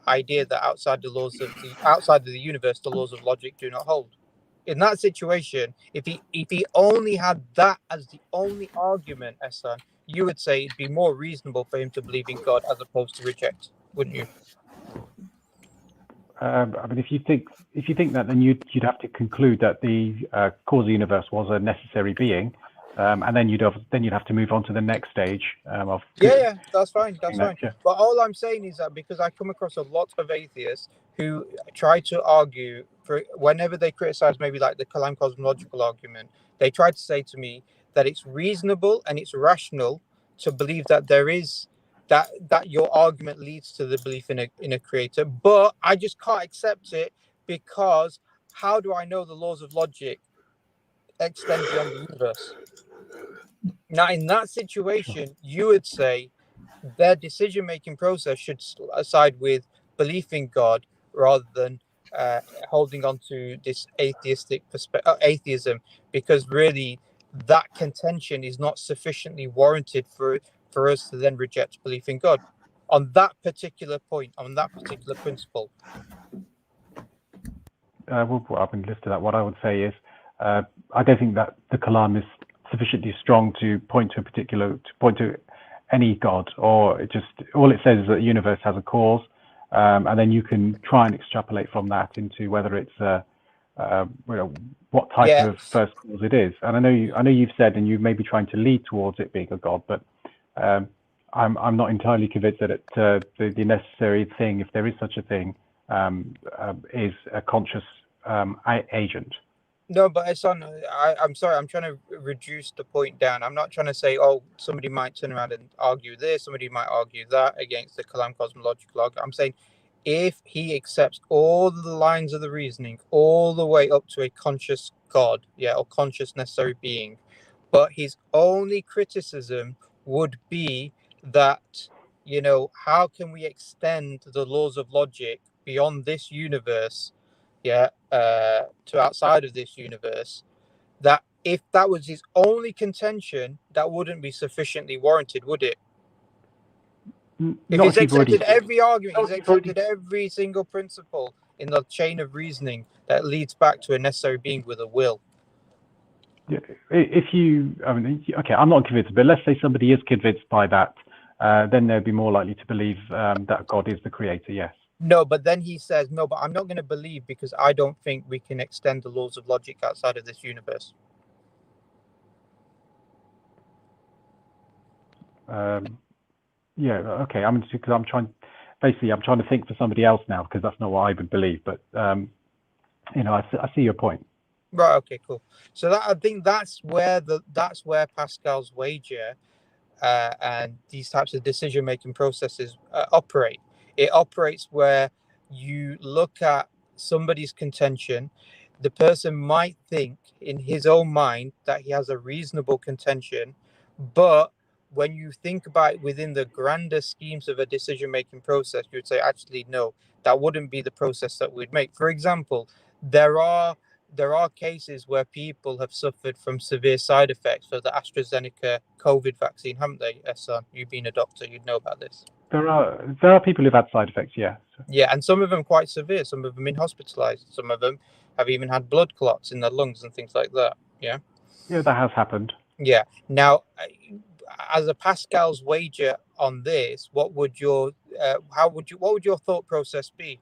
idea that outside of the universe, the laws of logic do not hold. In that situation, if he only had that as the only argument, Hassan, you would say it'd be more reasonable for him to believe in God as opposed to reject, wouldn't you? I mean, if you think that, then you'd have to conclude that the cause of the universe was a necessary being, and then you'd have to move on to the next stage of. Yeah, that's fine. Yeah. But all I'm saying is that because I come across a lot of atheists who try to argue for whenever they criticize maybe like the Kalam cosmological argument, they try to say to me that it's reasonable and it's rational to believe that there is. That your argument leads to the belief in a creator, but I just can't accept it because how do I know the laws of logic extend beyond the universe? Now, in that situation, you would say their decision-making process should side with belief in God rather than holding on to this atheism, because really that contention is not sufficiently warranted for us to then reject belief in God on that particular point, on that particular principle. Well, I've been listening to that. What I would say is, I don't think that the Kalam is sufficiently strong to point to any God, or all it says is that the universe has a cause, and then you can try and extrapolate from that into whether it's what type of first cause it is. And I know you've said, and you may be trying to lead towards it being a God, but I'm not entirely convinced that the necessary thing, if there is such a thing, is a conscious agent. No, but I'm sorry. I'm trying to reduce the point down. I'm not trying to say, oh, somebody might turn around and argue this, somebody might argue that against the Kalam cosmological argument. I'm saying, if he accepts all the lines of the reasoning, all the way up to a conscious God, or conscious necessary being, but his only criticism would be that, how can we extend the laws of logic beyond this universe? To outside of this universe, that if that was his only contention, that wouldn't be sufficiently warranted, would it? If he's accepted every argument, he's accepted every single principle in the chain of reasoning that leads back to a necessary being with a will. Okay, I'm not convinced, but let's say somebody is convinced by that, then they'd be more likely to believe that God is the creator, yes. No, but then he says, no, but I'm not going to believe because I don't think we can extend the laws of logic outside of this universe. Okay. Because I'm trying to think for somebody else now, because that's not what I would believe. But I see your point. Right. Okay. Cool. So I think that's where Pascal's wager and these types of decision-making processes operate. It operates where you look at somebody's contention. The person might think in his own mind that he has a reasonable contention, but when you think about it within the grander schemes of a decision-making process, you would say, actually, no, that wouldn't be the process that we'd make. For example, there are cases where people have suffered from severe side effects for the AstraZeneca COVID vaccine, haven't they, Ehsan? You've been a doctor, you'd know about this. There are people who've had side effects, yeah. Yeah, and some of them quite severe. Some of them been hospitalized. Some of them have even had blood clots in their lungs and things like that. Yeah. Yeah, that has happened. Yeah. Now, as a Pascal's wager on this, what would your thought process be?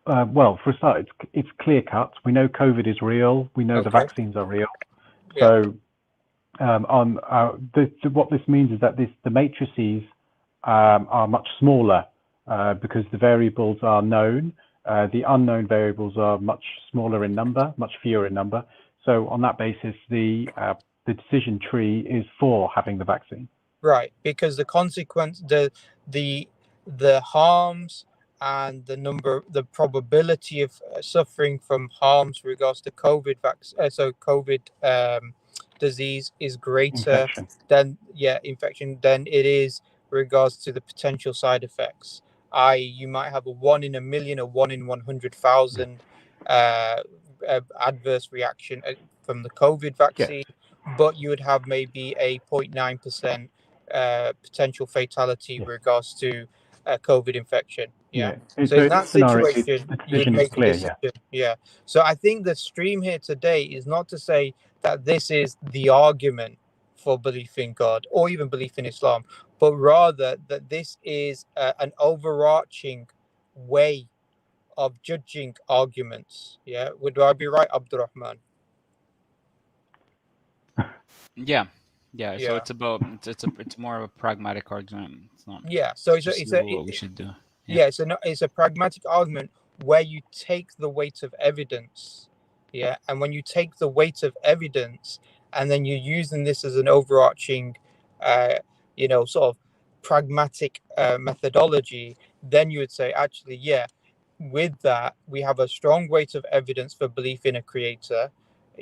Well, for a start, it's clear cut. We know COVID is real. We know the vaccines are real. Yeah. So, what this means is that the matrices are much smaller because the variables are known. The unknown variables are much smaller in number, much fewer in number. So, on that basis, the decision tree is for having the vaccine. Right, because the consequence, the harms and the probability of suffering from harms with regards to COVID disease is greater than infection than it is regards to the potential side effects. You might have a 1 in a million or 1 in 100,000 adverse reaction from the COVID vaccine, but you would have maybe a 0.9% potential fatality with regards to COVID infection. Yeah. So in that situation, you would make a decision. Yeah. So I think the stream here today is not to say that this is the argument for belief in God or even belief in Islam, but rather that this is an overarching way of judging arguments. Yeah. Would I be right, Abdulrahman? Yeah. So it's about it's more of a pragmatic argument. It's not. Yeah. So it's what we should do. Yeah. It's a pragmatic argument where you take the weight of evidence. Yeah. And when you take the weight of evidence and then you're using this as an overarching, sort of pragmatic methodology, then you would say, actually, with that, we have a strong weight of evidence for belief in a creator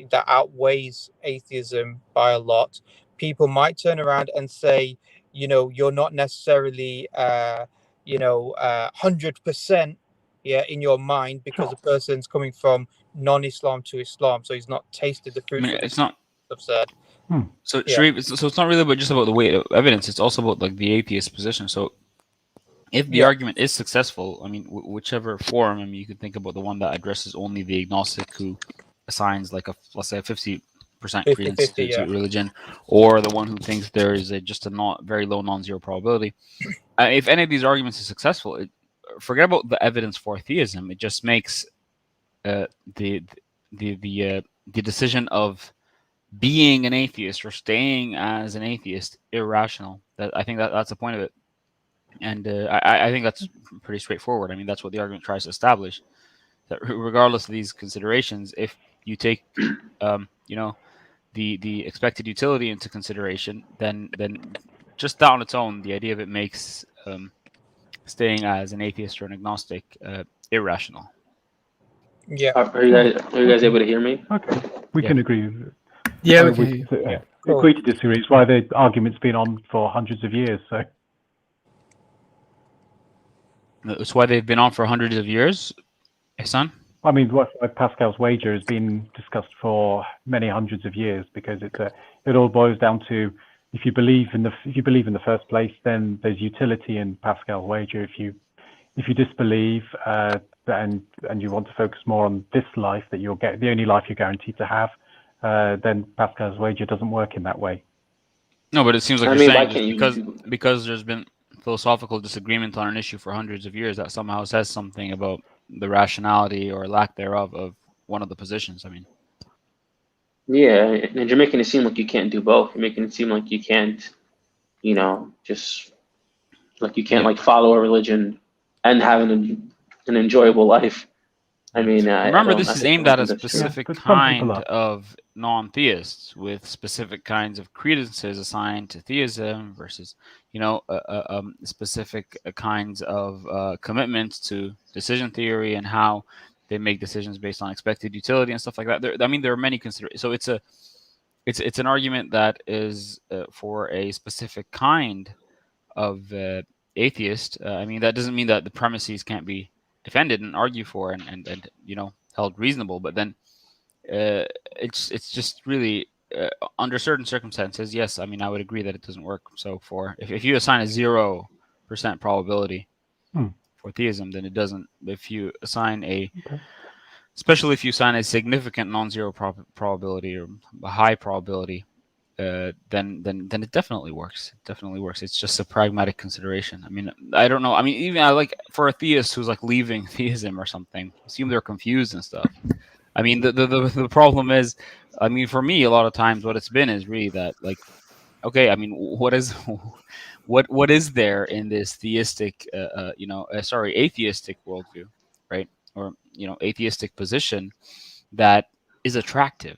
that outweighs atheism by a lot. People might turn around and say, you're not necessarily, 100%, in your mind because the person's coming from non-Islam to Islam, so he's not tasted the fruit. It's not absurd. So Sharif, so it's not really just about the weight of evidence. It's also about like the atheist position. So if the argument is successful, I mean, whichever form, I mean, you could think about the one that addresses only the agnostic who assigns like let's say a 50% credence to religion, or the one who thinks there is just a not very low non-zero probability. If any of these arguments is successful, forget about the evidence for theism. It just makes the decision of being an atheist or staying as an atheist irrational. I think that's the point of it, and I think that's pretty straightforward. I mean, that's what the argument tries to establish. That regardless of these considerations, if you take, the expected utility into consideration, then just that on its own, the idea of it makes staying as an atheist or an agnostic irrational. Yeah. Are you guys able to hear me? Okay, we can agree. Yeah, we agree to disagree. It's why the argument's been on for hundreds of years. So it's why they've been on for hundreds of years, Ihsan? I mean, why Pascal's wager has been discussed for many hundreds of years, because it all boils down to, if you believe in the first place, then there's utility in Pascal's wager. If you disbelieve and you want to focus more on this life that you'll get, the only life you're guaranteed to have, then Pascal's wager doesn't work in that way. No, but it seems like you're saying because there's been philosophical disagreement on an issue for hundreds of years, that somehow says something about the rationality or lack thereof of one of the positions. I mean, yeah, and you're making it seem like you can't do both. You're making it seem like you can't, just like you can't like follow a religion and have an enjoyable life. I mean, remember, this is aimed at a specific kind of non-theists with specific kinds of credences assigned to theism versus, specific kinds of commitments to decision theory and how they make decisions based on expected utility and stuff like that. There are many considerations. So it's an argument that is for a specific kind of atheist. That doesn't mean that the premises can't be defended and argued for and held reasonable, but then it's just really under certain circumstances, yes, I would agree that it doesn't work. So if you assign a 0% probability for theism, then it doesn't. If you assign especially if you assign a significant non-zero probability or a high probability, then it definitely works. It definitely works. It's just a pragmatic consideration. I don't know. Even for a theist who's like leaving theism or something, assume they're confused and stuff. The problem is, for me, a lot of times what it's been is really that, like, okay, what is there in this theistic, atheistic worldview, right? Or atheistic position that is attractive.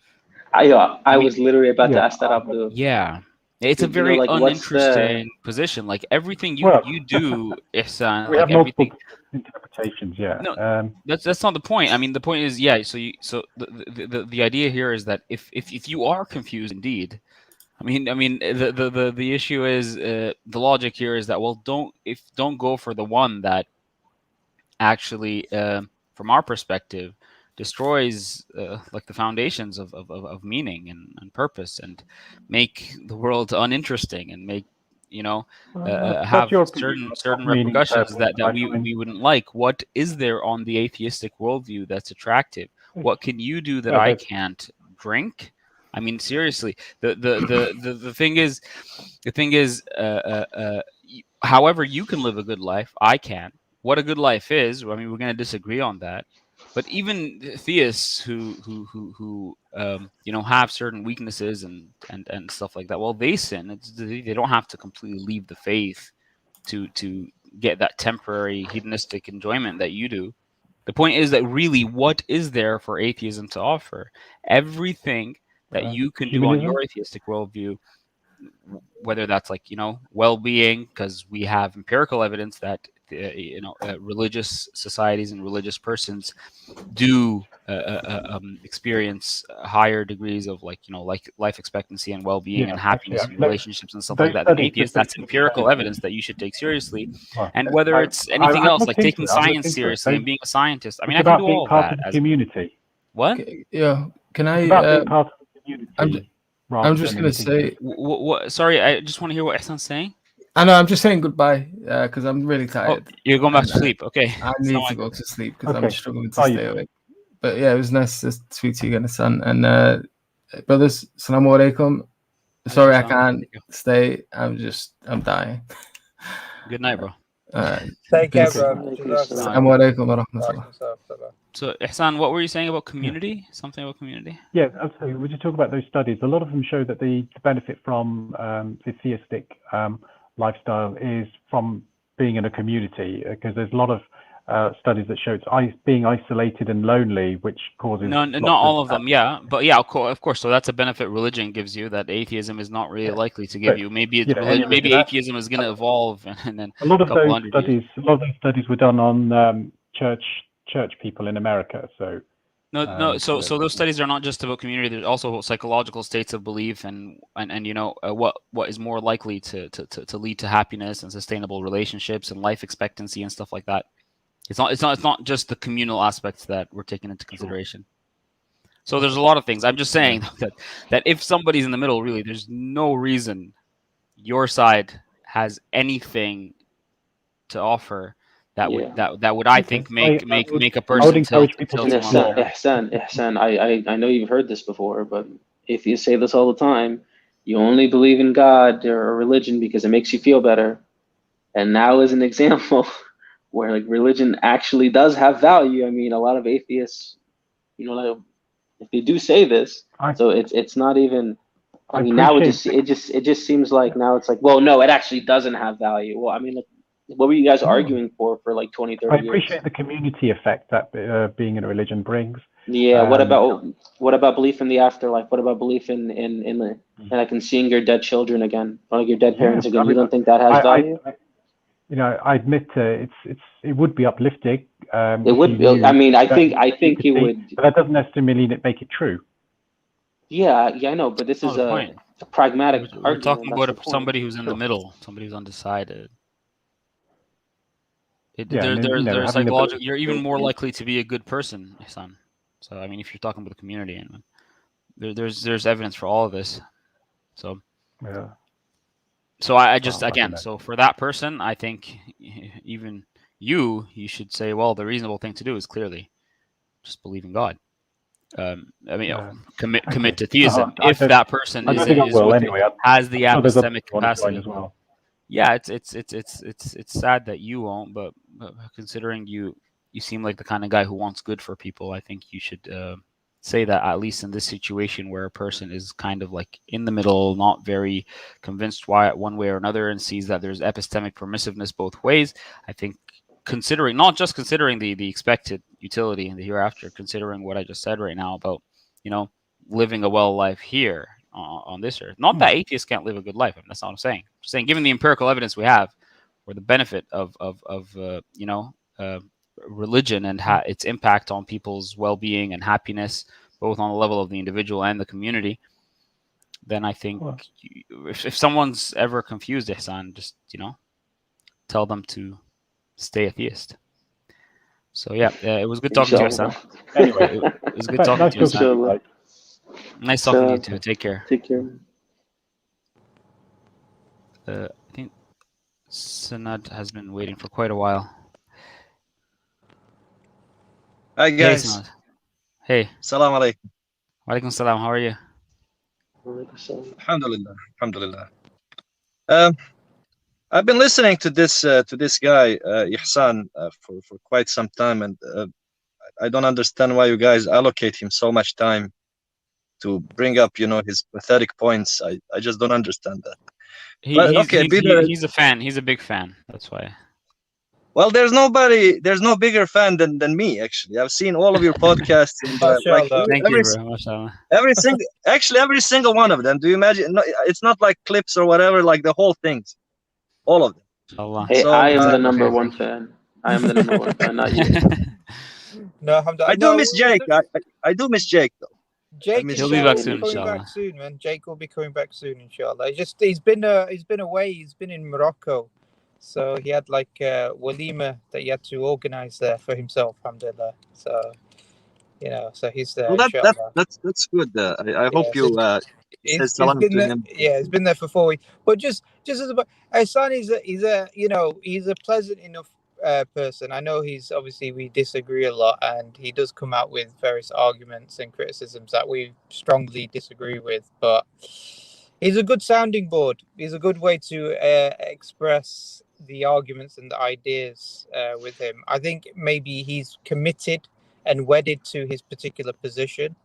I was literally about to ask that, Abdul. Yeah, it's a very uninteresting position. Like everything you do, Ihsan, we have multiple interpretations. Yeah, no, that's not the point. The point is, So the idea here is that if you are confused, indeed, the issue is the logic here is that don't go for the one that actually, from our perspective, destroys like the foundations of meaning and purpose, and make the world uninteresting, and make have certain repercussions that we wouldn't like. What is there on the atheistic worldview that's attractive? What can you do that I can't? Drink? Seriously. The thing is, however you can live a good life, I can't. What a good life is, we're going to disagree on that. But even theists who have certain weaknesses and stuff like that, well, they sin. They don't have to completely leave the faith to get that temporary hedonistic enjoyment that you do. The point is that really, what is there for atheism to offer? Everything that you can do on your atheistic worldview, whether that's like well-being, because we have empirical evidence that religious societies and religious persons do experience higher degrees of like life expectancy and well-being and happiness in relationships and stuff like that. Than atheists, that's empirical evidence that you should take seriously. And whether it's anything else, like taking science seriously and being a scientist, I can do all of that as community. What? Yeah, can I? About part of the community. I'm just gonna say. What? Sorry, I just want to hear what Ihsan's saying. I know. I'm just saying goodbye because I'm really tired. Oh, you're going back to sleep. Okay. I need to go to sleep because I'm struggling to stay awake. But yeah, it was nice to speak to you again, son. And brothers, assalamu alaikum. Sorry, I can't stay. I'm dying. Good night, bro. Take care, Peace. bro. Assalamu alaikum wa rahmatullah. So, Ihsan, what were you saying about community? Something about community? Yeah, absolutely. We just talk about those studies. A lot of them show that the benefit from the theistic lifestyle is from being in a community, because there's a lot of studies that show it's being isolated and lonely, which causes No, not all of them. Yeah, but yeah, of course. So that's a benefit religion gives you that atheism is not really likely to give But, you. Maybe it's you know, religion. anyway, Maybe atheism is going to evolve, and then a lot of couple those hundred years. studies were done on church people in America. So No. So you know, those studies are not just about community. There's also about psychological states of belief and you know what is more likely to lead to happiness and sustainable relationships and life expectancy and stuff like that. It's not just the communal aspects that we're taking into consideration. So there's a lot of things. I'm just saying that if somebody's in the middle, really, there's no reason your side has anything to offer that would I think make a person tilt to one way. Ihsan, I know you've heard this before, but atheists say this all the time. You only believe in God or a religion because it makes you feel better. And now is an example where like religion actually does have value. I mean, a lot of atheists, you know, like, if they do say this, so it's not even. I mean, now it just seems like now it's like, well, no, it actually doesn't have value. Well, I mean, like, what were you guys arguing for like 20, 30 years? I appreciate the community effect that being in a religion brings. Yeah. What about belief in the afterlife? What about belief in like in seeing your dead children again, or like your dead parents again? I mean, you don't think that has value? You know, I admit it would be uplifting. It would be. I mean, I think it would. But that doesn't necessarily make it true. Yeah, I know, but this is a pragmatic argument. We're talking about somebody who's in the middle, somebody who's undecided. There's psychological. You're even more likely to be a good person, son. So I mean, if you're talking about the community, and there's evidence for all of this. So yeah. So I just again, so for that person, I think even you should say, well, the reasonable thing to do is clearly just believe in God. I mean, commit to theism. If that person has the epistemic capacity. Well. Yeah, it's sad that you won't, but considering you seem like the kind of guy who wants good for people, I think you should say that, at least in this situation where a person is kind of like in the middle, not very convinced why one way or another, and sees that there's epistemic permissiveness both ways. I think not just considering the expected utility in the hereafter, considering what I just said right now about, you know, living a well life here on this earth. Not that atheists can't live a good life. I mean, that's not what I'm saying. I'm just saying, given the empirical evidence we have, or the benefit of religion and its impact on people's well-being and happiness, both on the level of the individual and the community, then I think if someone's ever confused, Ihsan, just, you know, tell them to stay a theist. So yeah, it was good talking to you, Ihsan. Anyway, it was good talking to you, Ihsan. Nice talking to you too. Take care. Take care. I think Sanad has been waiting for quite a while. Hi guys. Hey. Salam alaikum. Walaikum salam. How are you? Alhamdulillah. Alhamdulillah. I've been listening to this guy Ihsan for quite some time, and I don't understand why you guys allocate him so much time to bring up, you know, his pathetic points. I just don't understand that. He's a fan. He's a big fan. That's why. Well, there's no bigger fan than me, actually. I've seen all of your podcasts. And, every single one of them. Do you imagine? No, it's not like clips or whatever, like the whole things. All of them. Hey, so, I am the number one fan. I am the number one fan, not you. No, I do miss Jake. I do miss Jake, though. Jake he'll be back soon, back soon, man. Jake will be coming back soon, inshallah. He's been away. He's been in Morocco, so he had like walima that he had to organize there for himself, alhamdulillah. So, you know, so he's there. Well, that's good. I hope you. He's been there for 4 weeks. But just as about Ihsan, he's a pleasant enough person. I know we disagree a lot, and he does come out with various arguments and criticisms that we strongly disagree with, but He's a good sounding board. He's a good way to express the arguments and the ideas with him. I think maybe he's committed and wedded to his particular position.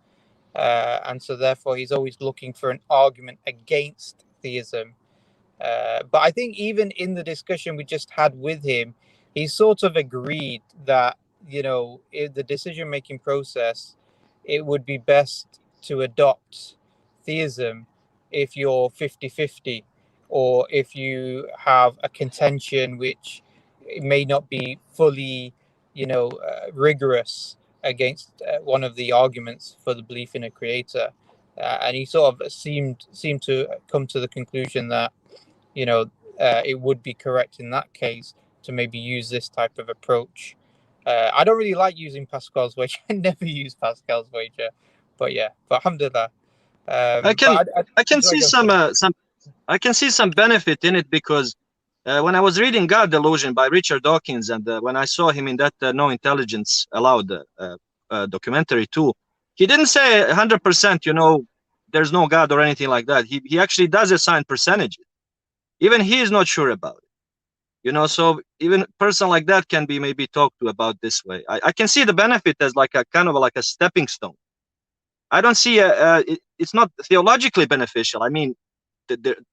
And so therefore he's always looking for an argument against theism. But I think even in the discussion we just had with him, he sort of agreed that, you know, in the decision-making process, it would be best to adopt theism if you're 50-50, or if you have a contention which may not be fully, you know, rigorous against one of the arguments for the belief in a creator. And he sort of seemed to come to the conclusion that, you know, it would be correct in that case to maybe use this type of approach. I don't really like using Pascal's wager. I never use Pascal's wager, but yeah, but alhamdulillah. I can see I can see some benefit in it, because when I was reading God Delusion by Richard Dawkins, and when I saw him in that No Intelligence Allowed documentary too, he didn't say 100%, you know, there's no God or anything like that. He actually does assign percentages. Even he is not sure about it, you know. So even a person like that can be maybe talked to about this way. I can see the benefit as like a kind of like a stepping stone. I don't see it's not theologically beneficial. I mean,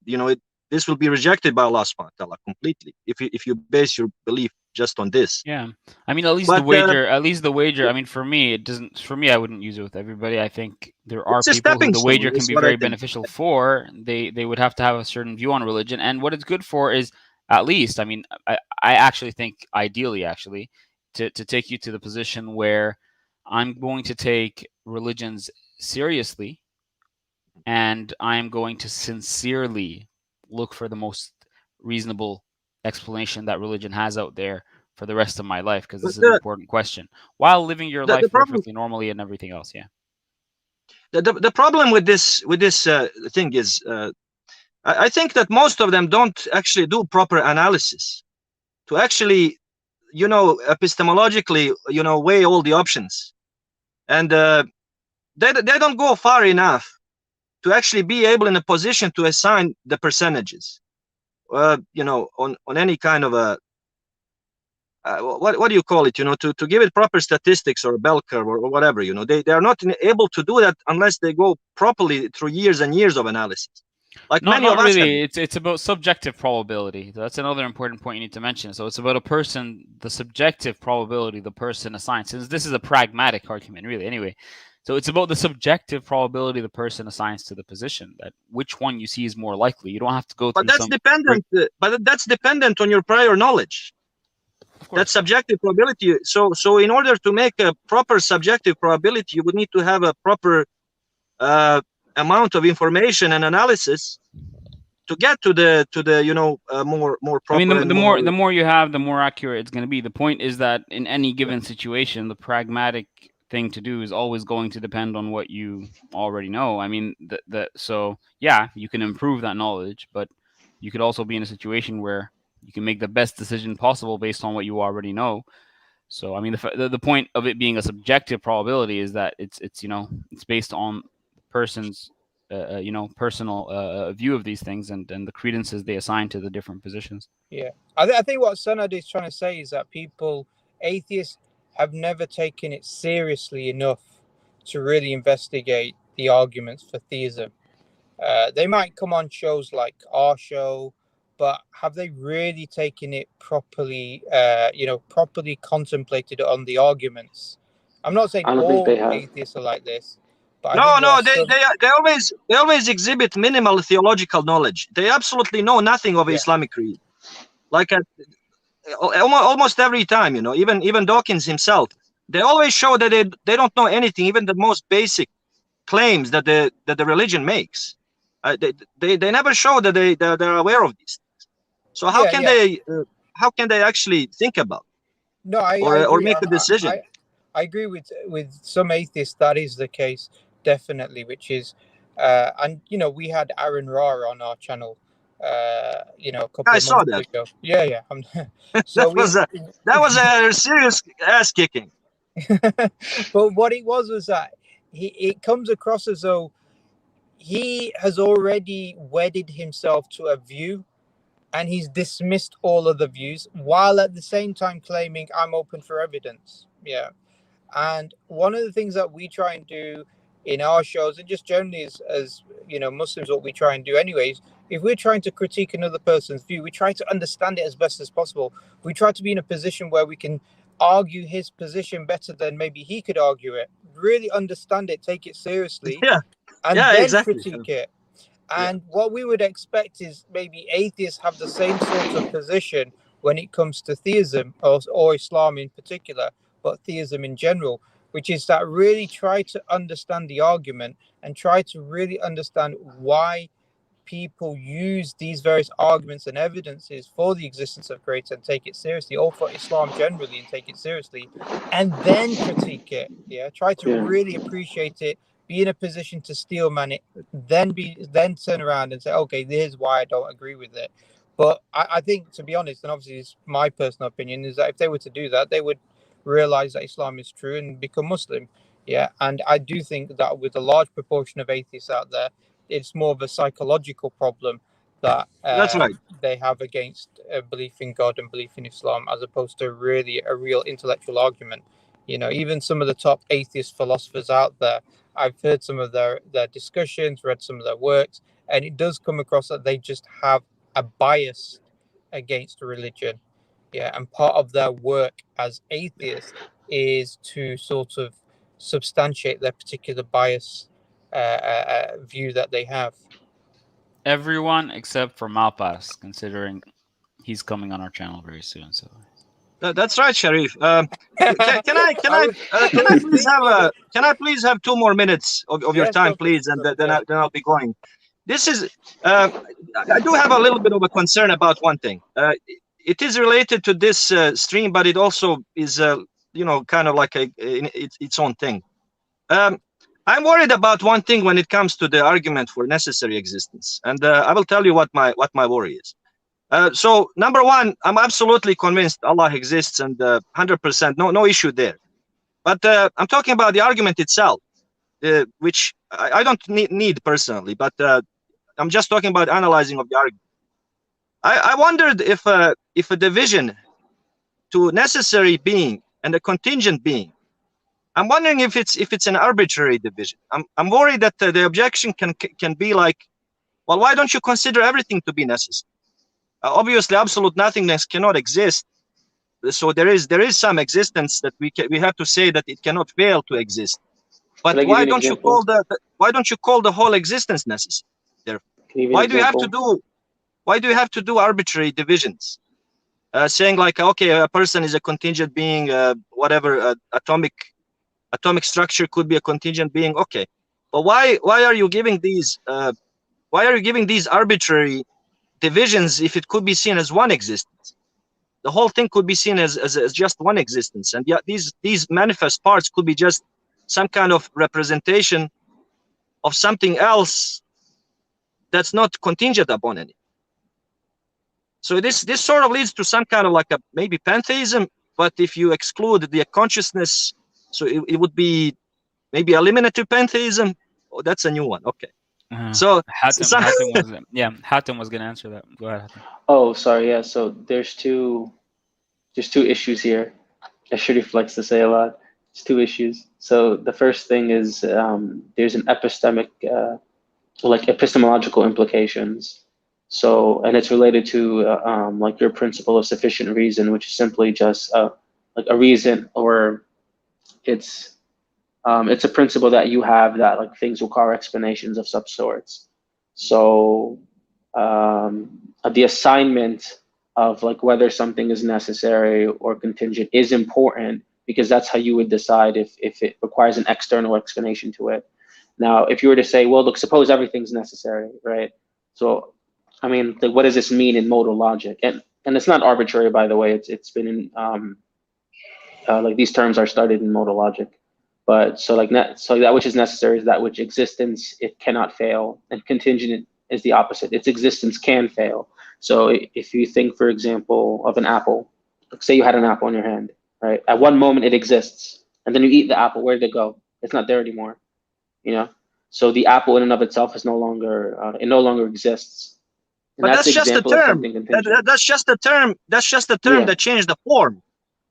you know, this will be rejected by Allah subhanahu wa ta'ala completely if you base your belief just on this. Yeah, I mean, at least the wager. I mean, for me, it doesn't. For me, I wouldn't use it with everybody. I think there are people who the wager can be very beneficial for. They would have to have a certain view on religion, and what it's good for is, at least, I mean, I actually think ideally, actually, to take you to the position where I'm going to take religions seriously, and I'm going to sincerely look for the most reasonable explanation that religion has out there for the rest of my life, because this is an important question, while living your life perfectly normally and everything else. Yeah. The problem with this thing is, I think that most of them don't actually do proper analysis to actually, you know, epistemologically, you know, weigh all the options, and they don't go far enough to actually be able in a position to assign the percentages, you know, on any kind of a what do you call it, you know, to give it proper statistics or a bell curve or whatever, you know. They are not able to do that unless they go properly through years and years of analysis. Like no, not really. It's about subjective probability. That's another important point you need to mention. So it's about the subjective probability the person assigns. Since this is a pragmatic argument, really, anyway. So it's about the subjective probability the person assigns to the position, that which one you see is more likely. You don't have to go through. But that's dependent on your prior knowledge. That's subjective probability. So in order to make a proper subjective probability, you would need to have a proper amount of information and analysis to get to the you know, more proper. I mean, the more you have, the more accurate it's going to be. The point is that in any given situation, the pragmatic thing to do is always going to depend on what you already know. I mean, so yeah, you can improve that knowledge, but you could also be in a situation where you can make the best decision possible based on what you already know. So I mean, the point of it being a subjective probability is that it's you know, it's based on the person's you know, personal view of these things and the credences they assign to the different positions. Yeah, I think what Sanad is trying to say is that atheists have never taken it seriously enough to really investigate the arguments for theism. They might come on shows like our show, but have they really taken it properly, you know, properly contemplated on the arguments? I'm not saying all atheists are like this, but they always exhibit minimal theological knowledge. They absolutely know nothing of Islamic creed. Like almost every time, you know, even Dawkins himself, they always show that they don't know anything, even the most basic claims that the religion makes. They never show that they're aware of these things. So how can they actually think about it? No, or make a decision? I agree with some atheists that is the case, definitely, which is and you know, we had Aaron Ra on our channel you know, a couple of months ago. Yeah. So that was a serious ass kicking. But what it was that it comes across as though he has already wedded himself to a view, and he's dismissed all other views while at the same time claiming I'm open for evidence. Yeah. And one of the things that we try and do in our shows, and just generally as you know, Muslims, what we try and do anyways, if we're trying to critique another person's view, we try to understand it as best as possible. We try to be in a position where we can argue his position better than maybe he could argue it. Really understand it, take it seriously, Yeah, and yeah, then exactly. critique it. Yeah. And what we would expect is maybe atheists have the same sort of position when it comes to theism or Islam in particular, but theism in general, which is that really try to understand the argument and try to really understand why people use these various arguments and evidences for the existence of creator and take it seriously, or for Islam generally and take it seriously, and then critique it. Yeah, try to really appreciate it, be in a position to steel man it, then turn around and say, okay, here's why I don't agree with it. But I think, to be honest, and obviously it's my personal opinion, is that if they were to do that, they would realize that Islam is true and become Muslim. Yeah, and I do think that with a large proportion of atheists out there, it's more of a psychological problem that That's right. they have against belief in God and belief in Islam, as opposed to really a real intellectual argument. You know, even some of the top atheist philosophers out there, I've heard some of their discussions, read some of their works, and it does come across that they just have a bias against religion. Yeah, and part of their work as atheists is to sort of substantiate their particular bias view that they have. Everyone except for Malpass, considering he's coming on our channel very soon. So That's right, Sharif. Can I please have 2 more minutes of your time, please, and then I'll be going. This is I do have a little bit of a concern about one thing. It is related to this stream, but it also is you know, kind of like its own thing. I'm worried about one thing when it comes to the argument for necessary existence, and I will tell you what my worry is. So number one, I'm absolutely convinced Allah exists, and 100%, no issue there. But I'm talking about the argument itself, which I don't need personally, but I'm just talking about analyzing of the argument. I wondered if a division to necessary being and a contingent being, I'm wondering if it's an arbitrary division. I'm worried that the objection can be like, well, why don't you consider everything to be necessary? Obviously, absolute nothingness cannot exist. So there is some existence that we have to say that it cannot fail to exist. But why don't you call the whole existence necessary? Therefore, why do you have to do arbitrary divisions? Saying like, okay, a person is a contingent being, whatever, atomic structure could be a contingent being. Okay, but why are you giving these arbitrary divisions if it could be seen as one existence? The whole thing could be seen as just one existence, and yet these manifest parts could be just some kind of representation of something else that's not contingent upon any. So this sort of leads to some kind of like a maybe pantheism, but if you exclude the consciousness, so it would be maybe eliminative pantheism. Oh, that's a new one. Okay. So Hatem was going to answer that. Go ahead, Hatem. Oh, sorry. Yeah. So there's two issues here. As Sharif likes to say a lot. There's 2 issues. So the first thing is there's an epistemological implications. So, and it's related to like your principle of sufficient reason, which is simply just like a reason, or it's a principle that you have that like things require explanations of such sorts. So the assignment of like whether something is necessary or contingent is important, because that's how you would decide if it requires an external explanation to it. Now, if you were to say, well, look, suppose everything's necessary, right? So, I mean, like, what does this mean in modal logic? And it's not arbitrary, by the way. It's been in like these terms are studied in modal logic. But so that which is necessary is that which existence it cannot fail, and contingent is the opposite. Its existence can fail. So if you think, for example, of an apple, like say you had an apple in your hand, right? At one moment it exists, and then you eat the apple. Where'd it go? It's not there anymore, you know. So the apple in and of itself is no longer it no longer exists. And But that's the that's just a example of term. something contingent. That's just a term. That's just a term Yeah. that changed the form.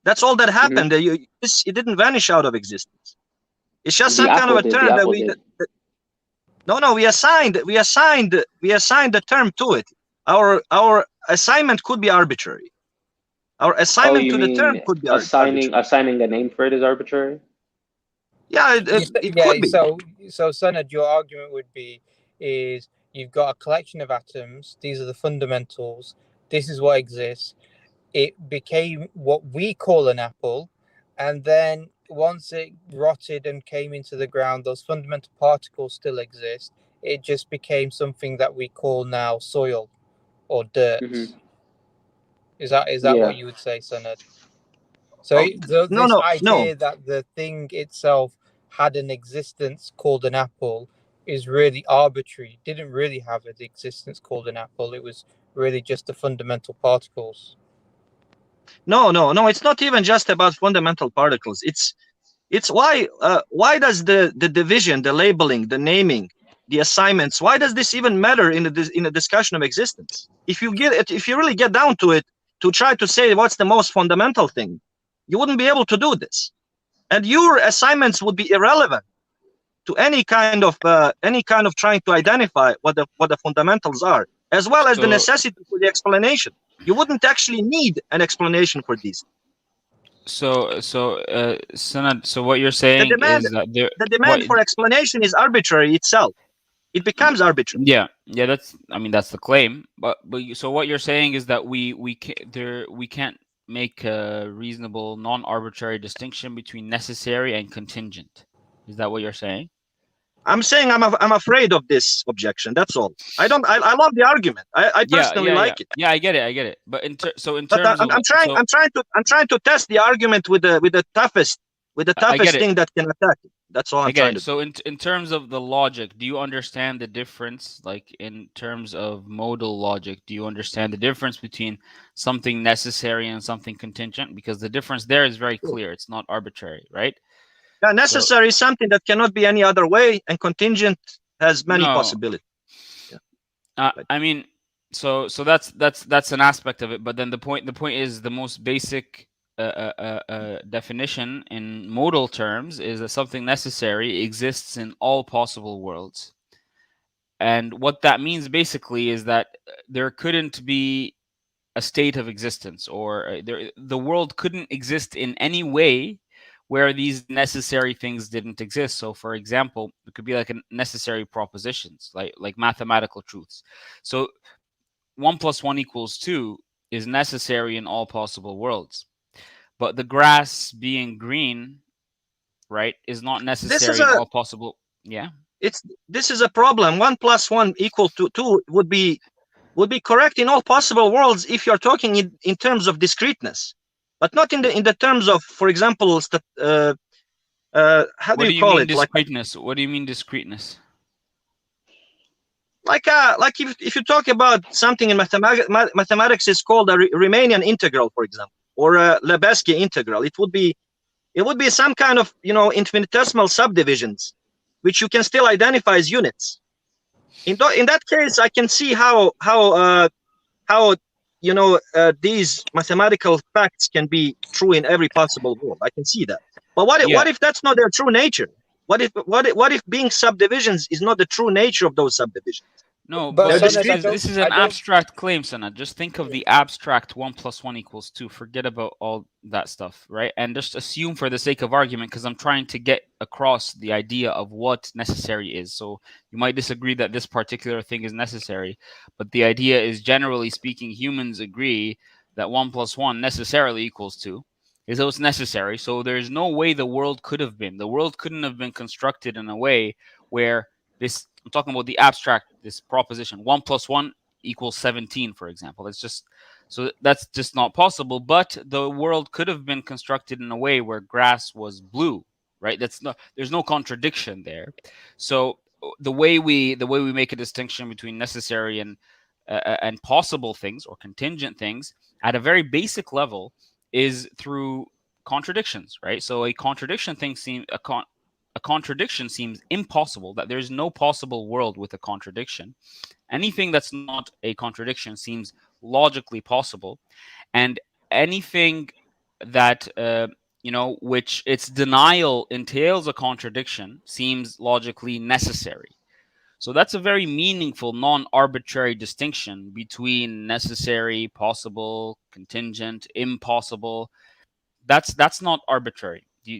That's all that happened. It didn't vanish out of existence. It's just The some kind of apple a did. term The that apple we. did. No, we assigned the term to it. Our assignment could be arbitrary. Our Oh, assignment you to the term mean could be arbitrary. assigning a name for it is arbitrary? Yeah, it could be. So Sanad, your argument would be is you've got a collection of atoms. These are the fundamentals. This is what exists. It became what we call an apple, and then once it rotted and came into the ground, those fundamental particles still exist. It just became something that we call now soil or dirt. Is that Yeah. what you would say, Sanad? So this idea that the thing itself had an existence called an apple is really arbitrary. It didn't really have an existence called an apple. It was really just the fundamental particles. No. It's not even just about fundamental particles. It's why does the division, the labeling, the naming, the assignments, why does this even matter in a discussion of existence? If you really get down to it, to try to say what's the most fundamental thing, you wouldn't be able to do this, and your assignments would be irrelevant to any kind of trying to identify what the fundamentals are, as well as the necessity for the explanation. You wouldn't actually need an explanation for these. Sanad, so what you're saying is that the demand for explanation is arbitrary itself. It becomes arbitrary. Yeah, that's the claim. But so what you're saying is that we can't make a reasonable, non-arbitrary distinction between necessary and contingent. Is that what you're saying? I'm saying I'm afraid of this objection. That's all. I love the argument. I personally like it. Yeah, I get it. But I'm trying to test the argument with the toughest thing that can attack it. That's all I'm trying to do. So in terms of the logic, do you understand the difference? Like in terms of modal logic, do you understand the difference between something necessary and something contingent? Because the difference there is very clear. It's not arbitrary, right? Yeah, necessary is something that cannot be any other way, and contingent has many possibilities. Yeah. I mean, so that's an aspect of it. But then the point is the most basic definition in modal terms is that something necessary exists in all possible worlds. And what that means basically is that there couldn't be a state of existence, or the world couldn't exist in any way where these necessary things didn't exist. So for example, it could be like a necessary propositions, like mathematical truths. So 1 + 1 = 2 is necessary in all possible worlds. But the grass being green, right, is not necessary in all possible. Yeah. This is a problem. 1 + 1 = 2 would be correct in all possible worlds if you're talking in terms of discreteness, but not in the terms of, for example, how do you call it? Discreteness. What do you mean discreteness? Like if you talk about something in mathematics is called a Riemannian integral, for example, or a Lebesgue integral. It would be some kind of infinitesimal subdivisions, which you can still identify as units. In that case, I can see how these mathematical facts can be true in every possible world. I can see that. But what if that's not their true nature? What if being subdivisions is not the true nature of those subdivisions? No, but this is an abstract claim, Sana. Just think of the abstract 1 + 1 = 2. Forget about all that stuff, right? And just assume, for the sake of argument, because I'm trying to get across the idea of what necessary is. So you might disagree that this particular thing is necessary, but the idea is, generally speaking, humans agree that 1 + 1 necessarily = 2. Is that it's necessary. So there's no way the world could have been. The world couldn't have been constructed in a way where this, I'm talking about the abstract, this proposition, 1 + 1 = 17, for example. That's just not possible. But the world could have been constructed in a way where grass was blue, right? There's no contradiction there. So the way we make a distinction between necessary and possible things or contingent things at a very basic level is through contradictions, right? So a contradiction thing a contradiction seems impossible, that there's no possible world with a contradiction. Anything that's not a contradiction seems logically possible, and anything that which its denial entails a contradiction seems logically necessary. So that's a very meaningful, non-arbitrary distinction between necessary, possible, contingent, impossible. That's not arbitrary. Do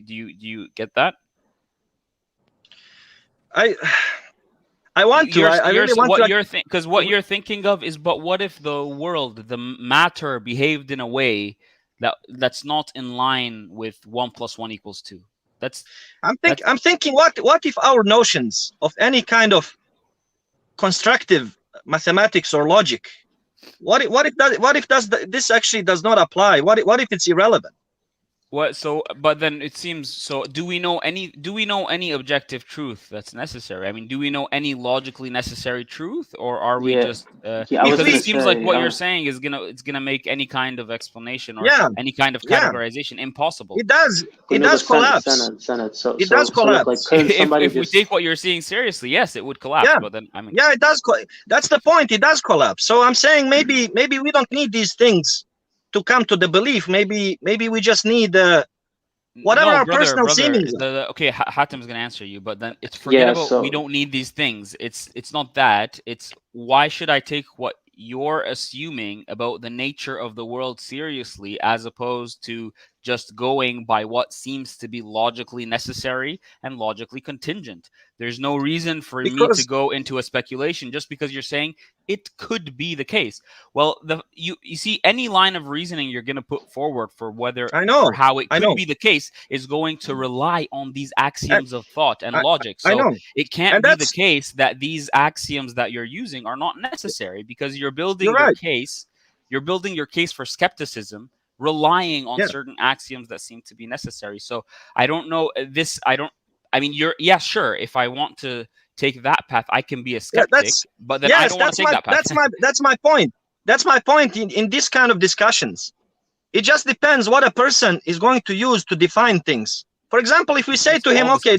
you get that? I want to. I really want to. Because what you're thinking of is, but what if the world, the matter, behaved in a way that's not in line with 1 + 1 = 2? I'm thinking, what if our notions of any kind of constructive mathematics or logic, what if this actually does not apply? What if it's irrelevant? But then it seems so. Do we know any objective truth that's necessary? I mean, do we know any logically necessary truth, or are we just because it seems like what you're saying is gonna make any kind of explanation or any kind of categorization impossible. It does collapse. It does collapse. If we take what you're saying seriously, yes, it would collapse. Yeah. But then it does. That's the point. It does collapse. So I'm saying maybe we don't need these things to come to the belief. Maybe we just need whatever our personal seemings. Okay, Hatem's gonna answer you, but then it's forgettable. We don't need these things. It's not that. It's why should I take what you're assuming about the nature of the world seriously, as opposed to just going by what seems to be logically necessary and logically contingent? There's no reason for me to go into a speculation just because you're saying it could be the case. Well, you see, any line of reasoning you're going to put forward for whether or how it could be the case is going to rely on these axioms of thought and logic. So it can't be the case that these axioms that you're using are not necessary, because you're building your case. You're building your case for skepticism, relying on certain axioms that seem to be necessary. So I don't know this. I mean, sure. If I want to take that path, I can be a skeptic, but then I don't want to take that path. That's my point. That's my point in this kind of discussions. It just depends what a person is going to use to define things. For example, if we say to him, okay,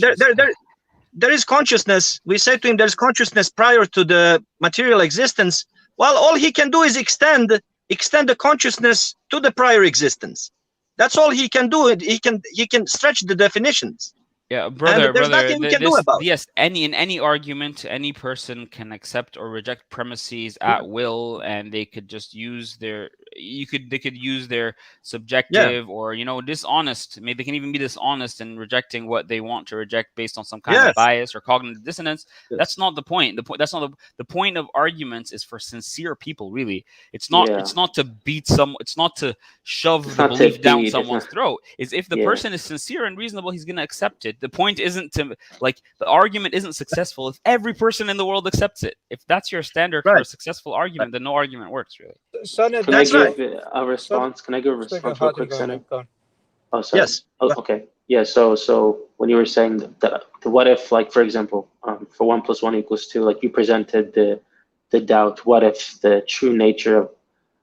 there is consciousness, we say to him there's consciousness prior to the material existence. Well, all he can do is extend the consciousness to the prior existence. That's all he can do. He can stretch the definitions. Yeah, brother. There's nothing we can do about it. Yes, in any argument, any person can accept or reject premises at will, and they could just use they could use their subjective or dishonest. Maybe they can even be dishonest in rejecting what they want to reject based on some kind of bias or cognitive dissonance. That's not the point. The point of arguments is for sincere people. Really, it's not to beat it's not to shove the belief down someone's throat. Is if the person is sincere and reasonable, he's going to accept it. The point isn't to the argument isn't successful if every person in the world accepts it. If that's your standard for a successful argument, then no argument works, really. Can I give a response? Can I give a response real quick, Senate? Oh, sorry. Yes. Oh, okay. Yeah. So when you were saying that what if, like, for example, for 1 + 1 = 2, like you presented the doubt, what if the true nature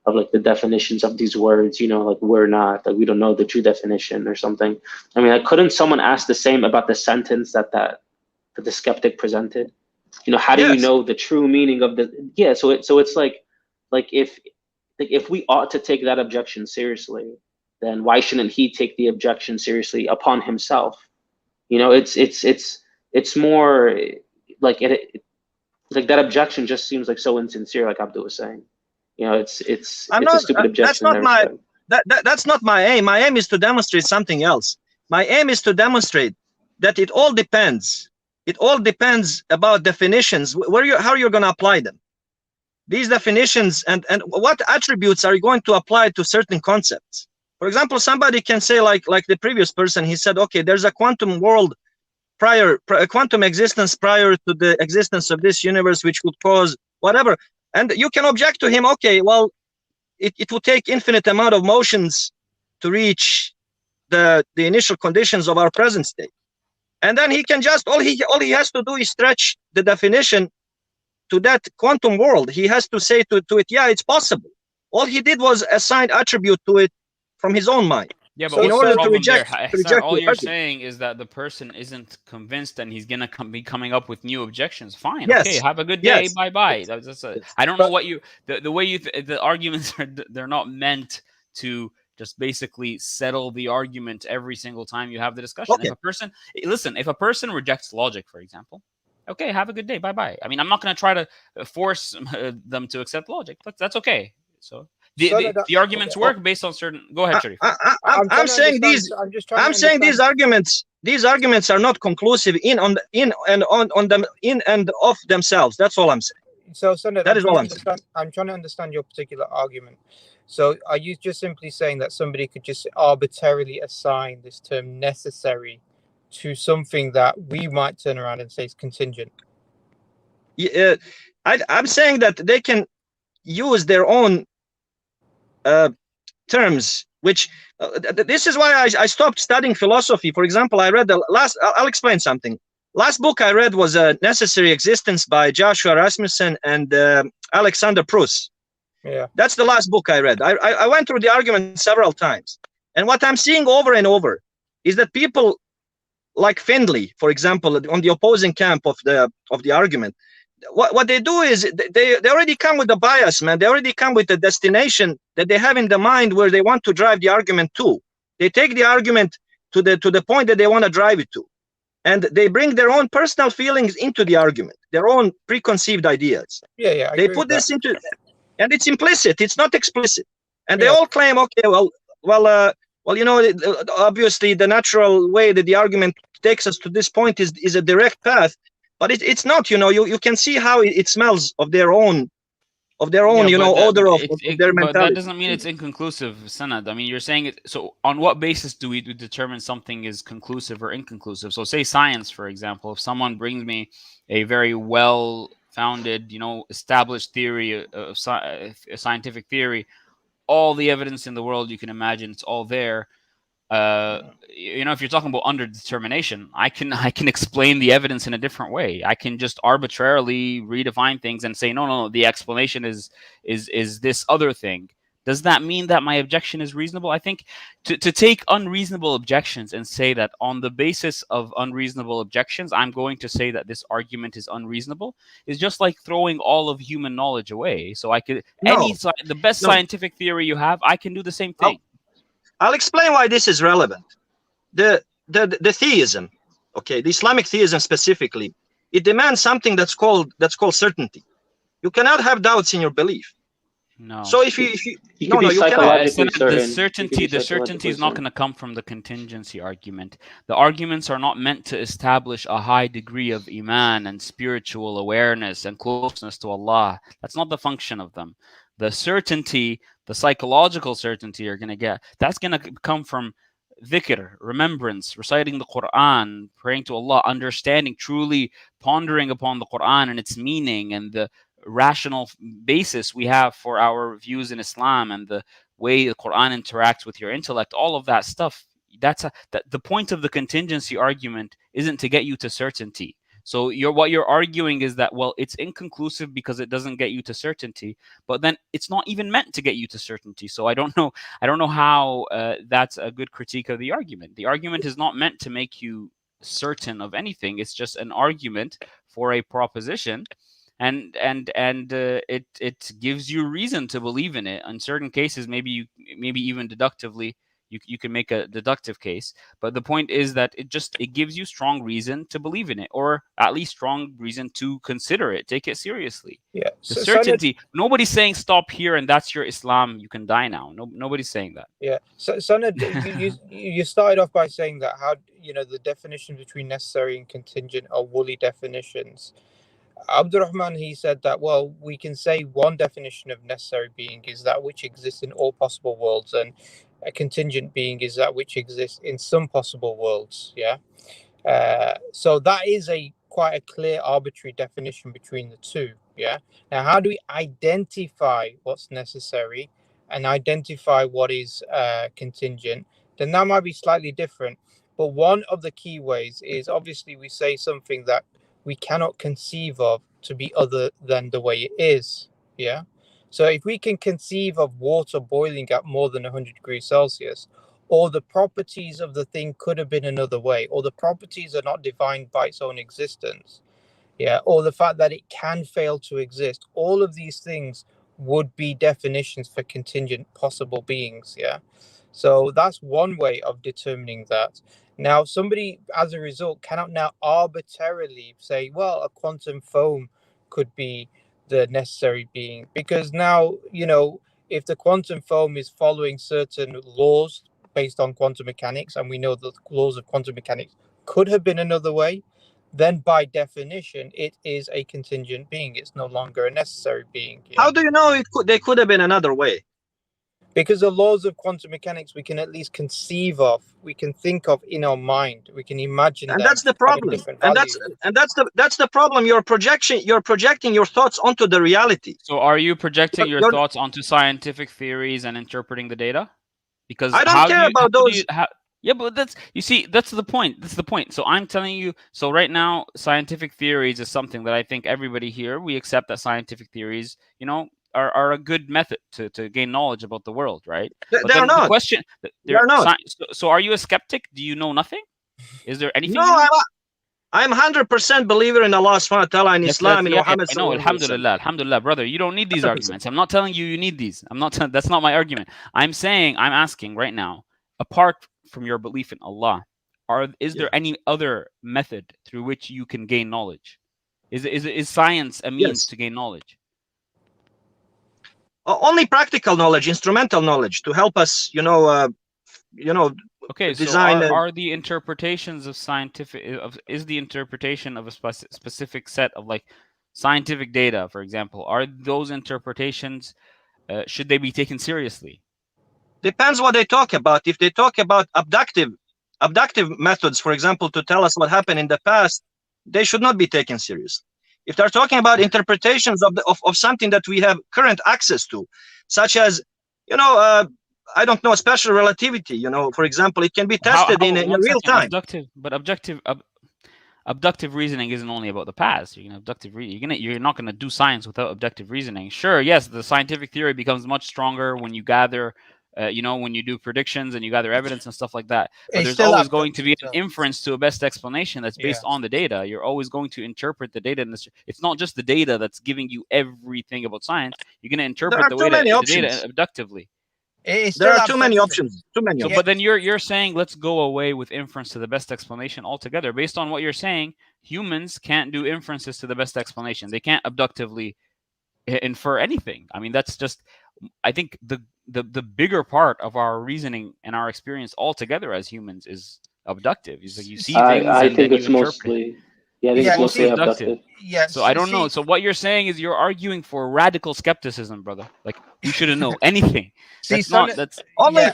of like the definitions of these words, like we're not, like we don't know the true definition or something. I mean, like, couldn't someone ask the same about the sentence that the skeptic presented? How do you know the true meaning of the? Yeah. So it's like if we ought to take that objection seriously, then why shouldn't he take the objection seriously upon himself? It's more like like that objection just seems like so insincere, like Abdul was saying. It's a stupid objection. That's not my aim. My aim is to demonstrate something else. My aim is to demonstrate that it all depends. It all depends about definitions. How you're going to apply them. These definitions and what attributes are you going to apply to certain concepts. For example, somebody can say like the previous person. He said, okay, there's a quantum world a quantum existence prior to the existence of this universe, which would cause whatever. And you can object to him, okay, well, it will take infinite amount of motions to reach the initial conditions of our present state. And then he can just, all he has to do is stretch the definition to that quantum world. He has to say to it, yeah, it's possible. All he did was assign attribute to it from his own mind. Yeah, but So in what's order the to problem there? reject to Hassan, reject all the you're argument. saying is that the person isn't convinced and he's gonna be coming up with new objections. Fine, Yes. okay, have a good day, Yes. bye bye. Yes. I don't know But what you the way you the arguments are, they're not meant to just basically settle the argument every single time you have the discussion. Okay. If a person listen, if a person rejects logic, for example, okay, have a good day, bye bye. I mean, I'm not gonna try to force them to accept logic, but that's okay. So the arguments work based on certain. Go ahead, Sharif. I'm saying these. I'm just trying I'm to saying these understand. arguments are not conclusive in on them in and of themselves. That's all I'm saying. So, Sanad, That is all I'm saying. I'm trying to understand your particular argument. So, are you just simply saying that somebody could just arbitrarily assign this term necessary to something that we might turn around and say is contingent? Yeah, I'm saying that they can use their own terms, which this is why I stopped studying philosophy. For example, I read the last. I'll explain something. Last book I read was Necessary Existence by Joshua Rasmussen and Alexander Pruss. Yeah, that's the last book I read. I went through the argument several times, and what I'm seeing over and over is that people like Findlay, for example, on the opposing camp of the argument, what they do is they already come with a bias, man. They already come with a destination that they have in the mind where they want to drive the argument to. They take the argument to the point that they want to drive it to, and they bring their own personal feelings into the argument, their own preconceived ideas. Yeah. They put this into, and it's implicit. It's not explicit. And they all claim, okay, well, obviously the natural way that the argument takes us to this point is a direct path. But it's not, you can see how it smells of their own, odor of their mentality. But that doesn't mean it's inconclusive, Sanad. I mean, you're saying it. So on what basis do we determine something is conclusive or inconclusive? So say science, for example, if someone brings me a very well-founded, established theory of scientific theory, all the evidence in the world you can imagine, it's all there. If you're talking about underdetermination, I can explain the evidence in a different way. I can just arbitrarily redefine things and say, no, the explanation is this other thing. Does that mean that my objection is reasonable? I think to take unreasonable objections and say that on the basis of unreasonable objections, I'm going to say that this argument is unreasonable is just like throwing all of human knowledge away. So I could the best scientific theory you have, I can do the same thing. I'll explain why this is relevant. The theism, okay, the Islamic theism specifically, it demands something that's called certainty. You cannot have doubts in your belief. No. So if you you cannot. The certainty is not going to come from the contingency argument. The arguments are not meant to establish a high degree of iman and spiritual awareness and closeness to Allah. That's not the function of them. The certainty, the psychological certainty you're going to get, that's going to come from dhikr, remembrance, reciting the Quran, praying to Allah, understanding, truly pondering upon the Quran and its meaning and the rational basis we have for our views in Islam and the way the Quran interacts with your intellect. All of that stuff, the point of the contingency argument isn't to get you to certainty. So what you're arguing is that, well, it's inconclusive because it doesn't get you to certainty, but then it's not even meant to get you to certainty. So I don't know how that's a good critique of the argument. The argument is not meant to make you certain of anything. It's just an argument for a proposition, and it gives you reason to believe in it. In certain cases, maybe even deductively, you can make a deductive case, but the point is that it gives you strong reason to believe in it, or at least strong reason to consider it, take it seriously. Yeah. The certainty. Nobody's saying stop here and that's your Islam. You can die now. Nobody's saying that. Yeah. So Sanad, you started off by saying that how the definition between necessary and contingent are woolly definitions. Abdulrahman, he said that, well, we can say one definition of necessary being is that which exists in all possible worlds, and a contingent being is that which exists in some possible worlds. Yeah. So that is quite a clear arbitrary definition between the two. Yeah. Now, how do we identify what's necessary and identify what is contingent? Then that might be slightly different. But one of the key ways is obviously we say something that we cannot conceive of to be other than the way it is. Yeah. So if we can conceive of water boiling at more than 100 degrees Celsius, or the properties of the thing could have been another way, or the properties are not defined by its own existence, yeah, or the fact that it can fail to exist, all of these things would be definitions for contingent possible beings, yeah. So that's one way of determining that. Now, somebody, as a result, cannot now arbitrarily say, well, a quantum foam could be the necessary being, because now, you know, if the quantum foam is following certain laws based on quantum mechanics, and we know that the laws of quantum mechanics could have been another way, then by definition, it is a contingent being. It's no longer a necessary being. Yeah? How do you know they could have been another way? Because the laws of quantum mechanics we can at least conceive of, we can think of in our mind, we can imagine And them that's the having problem. different And values. that's the problem. You're projecting your thoughts onto the reality. So are you projecting your You're- thoughts onto scientific theories and interpreting the data? Because I don't how care do you, about how do those. you, how, yeah, but that's, you see, that's the point. That's the point. So I'm telling you, so right now, scientific theories is something that I think everybody here, we accept that scientific theories, you know, are a good method to gain knowledge about the world, right? But They're then the not. question, They're not. So are you a skeptic? Do you know nothing? Is there anything? No, you know? I'm 100% believer in Allah subhanahu wa ta'ala and Islam and Muhammad. No, alhamdulillah, brother. You don't need these 100%. arguments. I'm not telling you you need these. That's not my argument. I'm asking right now, apart from your belief in Allah, is there any other method through which you can gain knowledge? Is science a means to gain knowledge? Only practical knowledge, instrumental knowledge to help us, Okay, design. So are the interpretations of is the interpretation of a specific set of like scientific data, for example, are those interpretations should they be taken seriously? Depends what they talk about. If they talk about abductive methods, for example, to tell us what happened in the past, they should not be taken seriously. If they're talking about interpretations of something that we have current access to, such as, I don't know, special relativity, for example, it can be tested in real time. Abductive reasoning isn't only about the past. You're not going to do science without abductive reasoning. Sure, yes, the scientific theory becomes much stronger when you gather, when you do predictions and you gather evidence and stuff like that. But there's always going to be an inference to a best explanation that's based on the data. You're always going to interpret the data. It's not just the data that's giving you everything about science. You're going to interpret the data abductively. There are too many options. But then you're saying let's go away with inference to the best explanation altogether. Based on what you're saying, humans can't do inferences to the best explanation. They can't abductively infer anything. I mean, that's just, I think the bigger part of our reasoning and our experience altogether as humans is abductive. It's like you see things. I and think then it's you mostly. Yeah, I think it's mostly abductive. Yeah. So I don't know. So what you're saying is you're arguing for radical skepticism, brother. Like we shouldn't know anything. That's only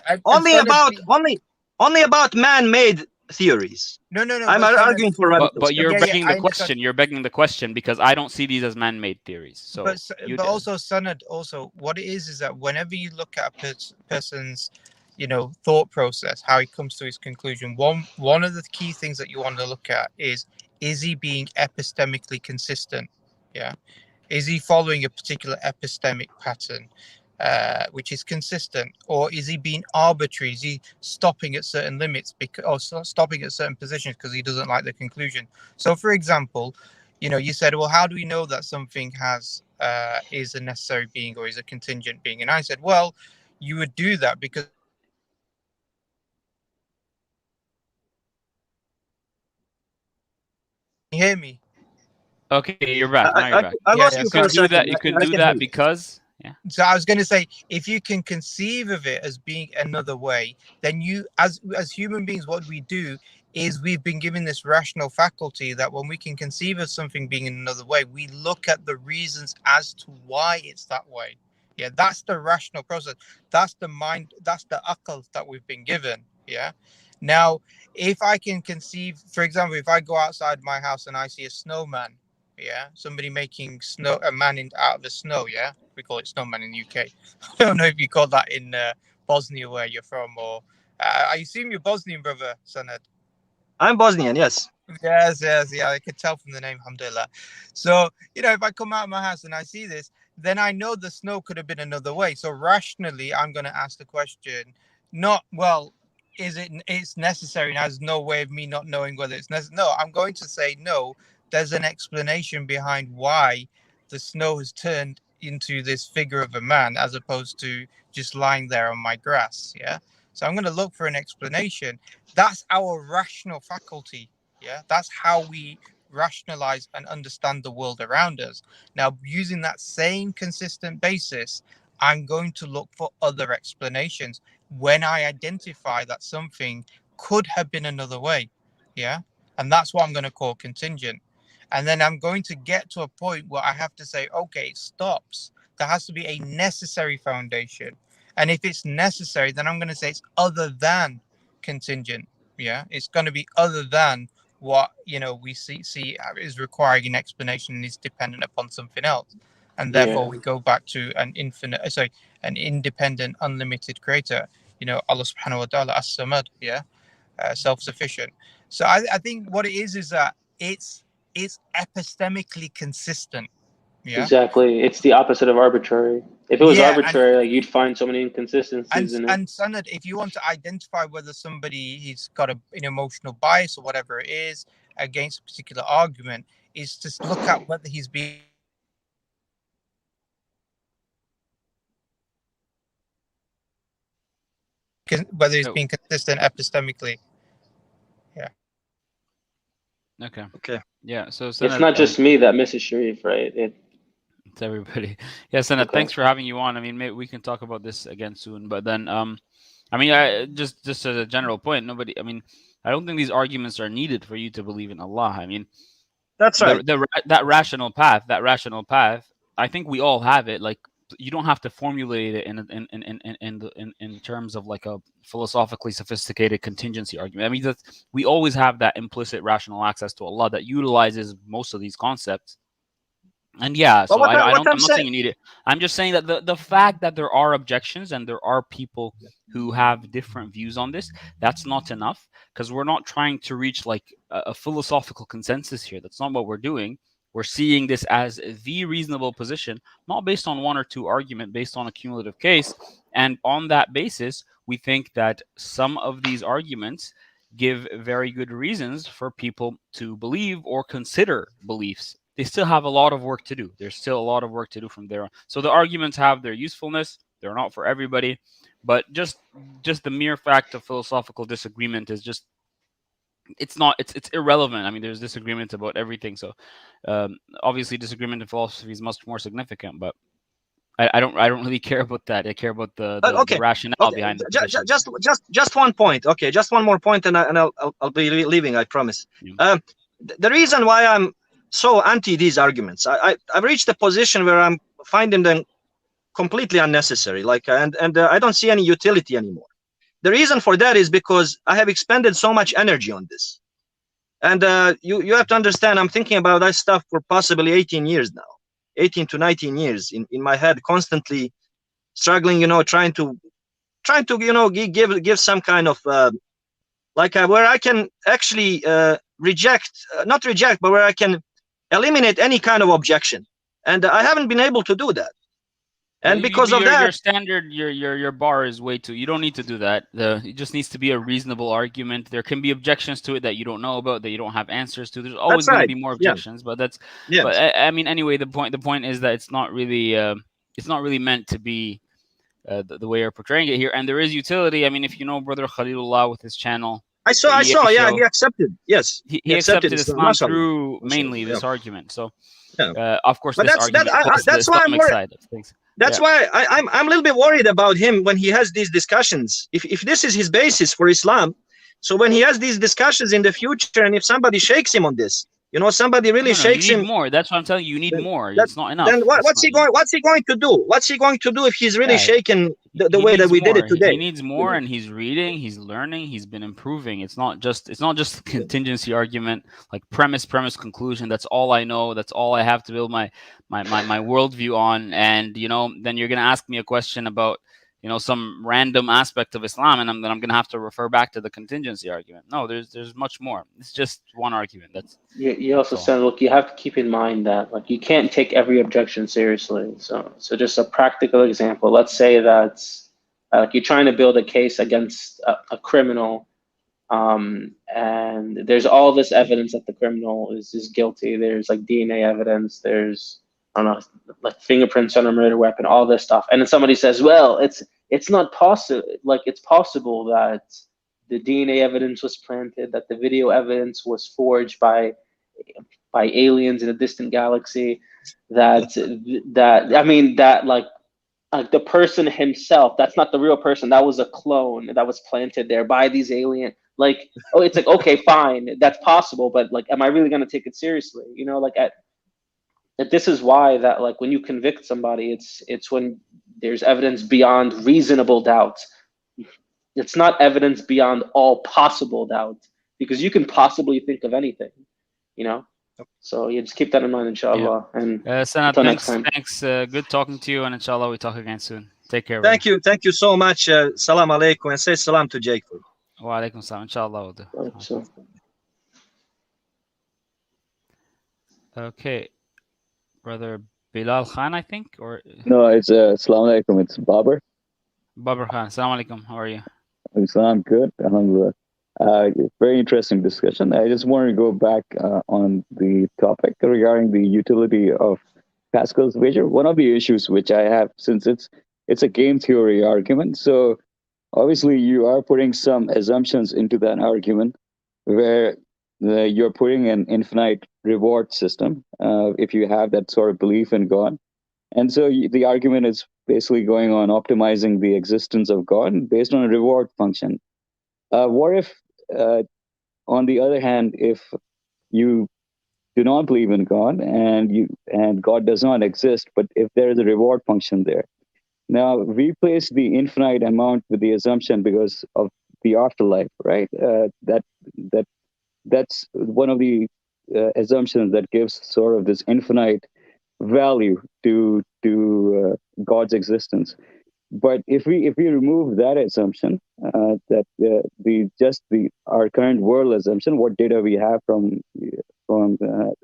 about man-made theories. No. I'm arguing for radical. But you're begging the question. You're begging the question because I don't see these as man-made theories. So, but also, Sanad, also what it is that whenever you look at a person's, thought process, how he comes to his conclusion, one of the key things that you want to look at is he being epistemically consistent? Yeah. Is he following a particular epistemic pattern, which is consistent, or is he being arbitrary? Is he stopping at certain limits or stopping at certain positions because he doesn't like the conclusion? So, for example, you said, well, how do we know that something is a necessary being or is a contingent being? And I said, well, you would do that because. Can you hear me? Okay, you're back. Now you're back. I lost you for a second. You can do that because. Yeah. So I was going to say, if you can conceive of it as being another way, then you, as human beings, what we do is we've been given this rational faculty that when we can conceive of something being in another way, we look at the reasons as to why it's that way. Yeah, that's the rational process. That's the mind. That's the akal that we've been given. Yeah. Now, if I can conceive, for example, if I go outside my house and I see a snowman, yeah, somebody making a man out of the snow, yeah, we call it snowman in the UK. I don't know if you call that in Bosnia where you're from, or I assume you're Bosnian, brother Sanad. I'm Bosnian, yes. Yes, yeah, I could tell from the name, alhamdulillah. So, if I come out of my house and I see this, then I know the snow could have been another way. So rationally, I'm going to ask the question, not, well, it's necessary and has no way of me not knowing whether it's necessary. No, I'm going to say no. There's an explanation behind why the snow has turned into this figure of a man as opposed to just lying there on my grass. Yeah. So I'm going to look for an explanation. That's our rational faculty. Yeah. That's how we rationalize and understand the world around us. Now, using that same consistent basis, I'm going to look for other explanations when I identify that something could have been another way. Yeah. And that's what I'm going to call contingent. And then I'm going to get to a point where I have to say, okay, it stops. There has to be a necessary foundation. And if it's necessary, then I'm going to say it's other than contingent. Yeah. It's going to be other than what, we see is requiring an explanation and is dependent upon something else. And therefore we go back to an independent, unlimited creator, Allah subhanahu wa ta'ala, as-samad, self-sufficient. So I think what it is that it's epistemically consistent. Yeah. Exactly. It's the opposite of arbitrary. If it was arbitrary, you'd find so many inconsistencies in it. And Sanad, if you want to identify whether somebody he's got an emotional bias or whatever it is against a particular argument, is to look at whether he's being being consistent epistemically. Yeah. Okay. Yeah. So it's not just me that misses Sharif, right? It's everybody. Yeah, Senat, thanks for having you on. I mean, maybe we can talk about this again soon. But then, just as a general point, I don't think these arguments are needed for you to believe in Allah. I mean, that's right. That rational path. I think we all have it. Like, you don't have to formulate it in terms of like a philosophically sophisticated contingency argument. I mean, we always have that implicit rational access to Allah that utilizes most of these concepts. And I'm not saying you need it. I'm just saying that the fact that there are objections and there are people who have different views on this, that's not enough, because we're not trying to reach like a philosophical consensus here. That's not what we're doing. We're seeing this as the reasonable position, not based on one or two argument, based on a cumulative case. And on that basis, we think that some of these arguments give very good reasons for people to believe or consider beliefs. They still have a lot of work to do. There's still a lot of work to do from there on. So the arguments have their usefulness. They're not for everybody. But just the mere fact of philosophical disagreement is just, it's irrelevant. I mean, there's disagreement about everything. So obviously disagreement in philosophy is much more significant, but I don't really care about that. I care about the rationale behind it. Just 1 point. Okay, just one more point, and I'll be leaving, I promise. Yeah. The reason why I'm so anti these arguments, I've reached a position where I'm finding them completely unnecessary. And I don't see any utility anymore. The reason for that is because I have expended so much energy on this. And you have to understand, I'm thinking about that stuff for possibly 18 years now, 18 to 19 years in my head, constantly struggling, trying to give some kind of where I can actually not reject, but where I can eliminate any kind of objection. And I haven't been able to do that. And because of that, your standard, your bar is way too. You don't need to do that. It just needs to be a reasonable argument. There can be objections to it that you don't know about, that you don't have answers to. There's always going to be more objections, but that's. Yeah. But I mean, anyway, the point is that it's not really meant to be the way you're portraying it here. And there is utility. I mean, if you know Brother Khalilullah with his channel, I saw. Yeah, he accepted. Yes, he accepted Islam through mainly this argument. So, of course, but that's why I'm worried. That's why I'm a little bit worried about him when he has these discussions. If this is his basis for Islam, so when he has these discussions in the future, and if somebody shakes him on this, somebody really shakes him. More. That's what I'm telling you. You need more. It's not enough. Then what's he going to do? What's he going to do if he's really shaken the way that we did it today? He needs more, and he's reading, he's learning, he's been improving. It's not just contingency argument, like premise, conclusion. That's all I know. That's all I have to build my worldview on. And then you're gonna ask me a question about some random aspect of Islam, and then I'm going to have to refer back to the contingency argument. No, there's much more. It's just one argument. That's. You also said, look, you have to keep in mind that you can't take every objection seriously. So just a practical example. Let's say that Like you're trying to build a case against a criminal, and there's all this evidence that the criminal is guilty. There's like DNA evidence. There's, I don't know, like fingerprints on a murder weapon, all this stuff. And then somebody says, well, it's not possible. Like it's possible that the DNA evidence was planted, that the video evidence was forged by aliens in a distant galaxy, that I mean that like the person himself, that's not the real person, that was a clone that was planted there by these alien, like, oh, it's like, okay, fine, that's possible, but like, am I really going to take it seriously? You know, like this is why that like when you convict somebody, it's when there's evidence beyond reasonable doubt. It's not evidence beyond all possible doubt, because you can possibly think of anything, you know. So you just keep that in mind, inshallah. Yeah. And Sanad, until next time. thanks. Good talking to you, and inshallah we talk again soon. Take care. Thank you so much. Salam alaikum, and say salam to Jake. Wa alaikum salam. Inshallah. So, okay, brother Bilal Khan, I think, or no, it's Assalamu alaikum. It's Babar. Babar Khan. Assalamu alaikum. How are you? I'm good. Alhamdulillah. Very interesting discussion. I just want to go back on the topic regarding the utility of Pascal's wager. One of the issues which I have, since it's a game theory argument, so obviously you are putting some assumptions into that argument where you're putting an infinite reward system if you have that sort of belief in God. And so the argument is basically going on optimizing the existence of God based on a reward function. What if, on the other hand, if you do not believe in God and God does not exist, but if there is a reward function there, now replace the infinite amount with the assumption because of the afterlife, right? That's one of the assumptions that gives sort of this infinite value to God's existence. But if we remove that assumption, that our current world assumption, what data we have from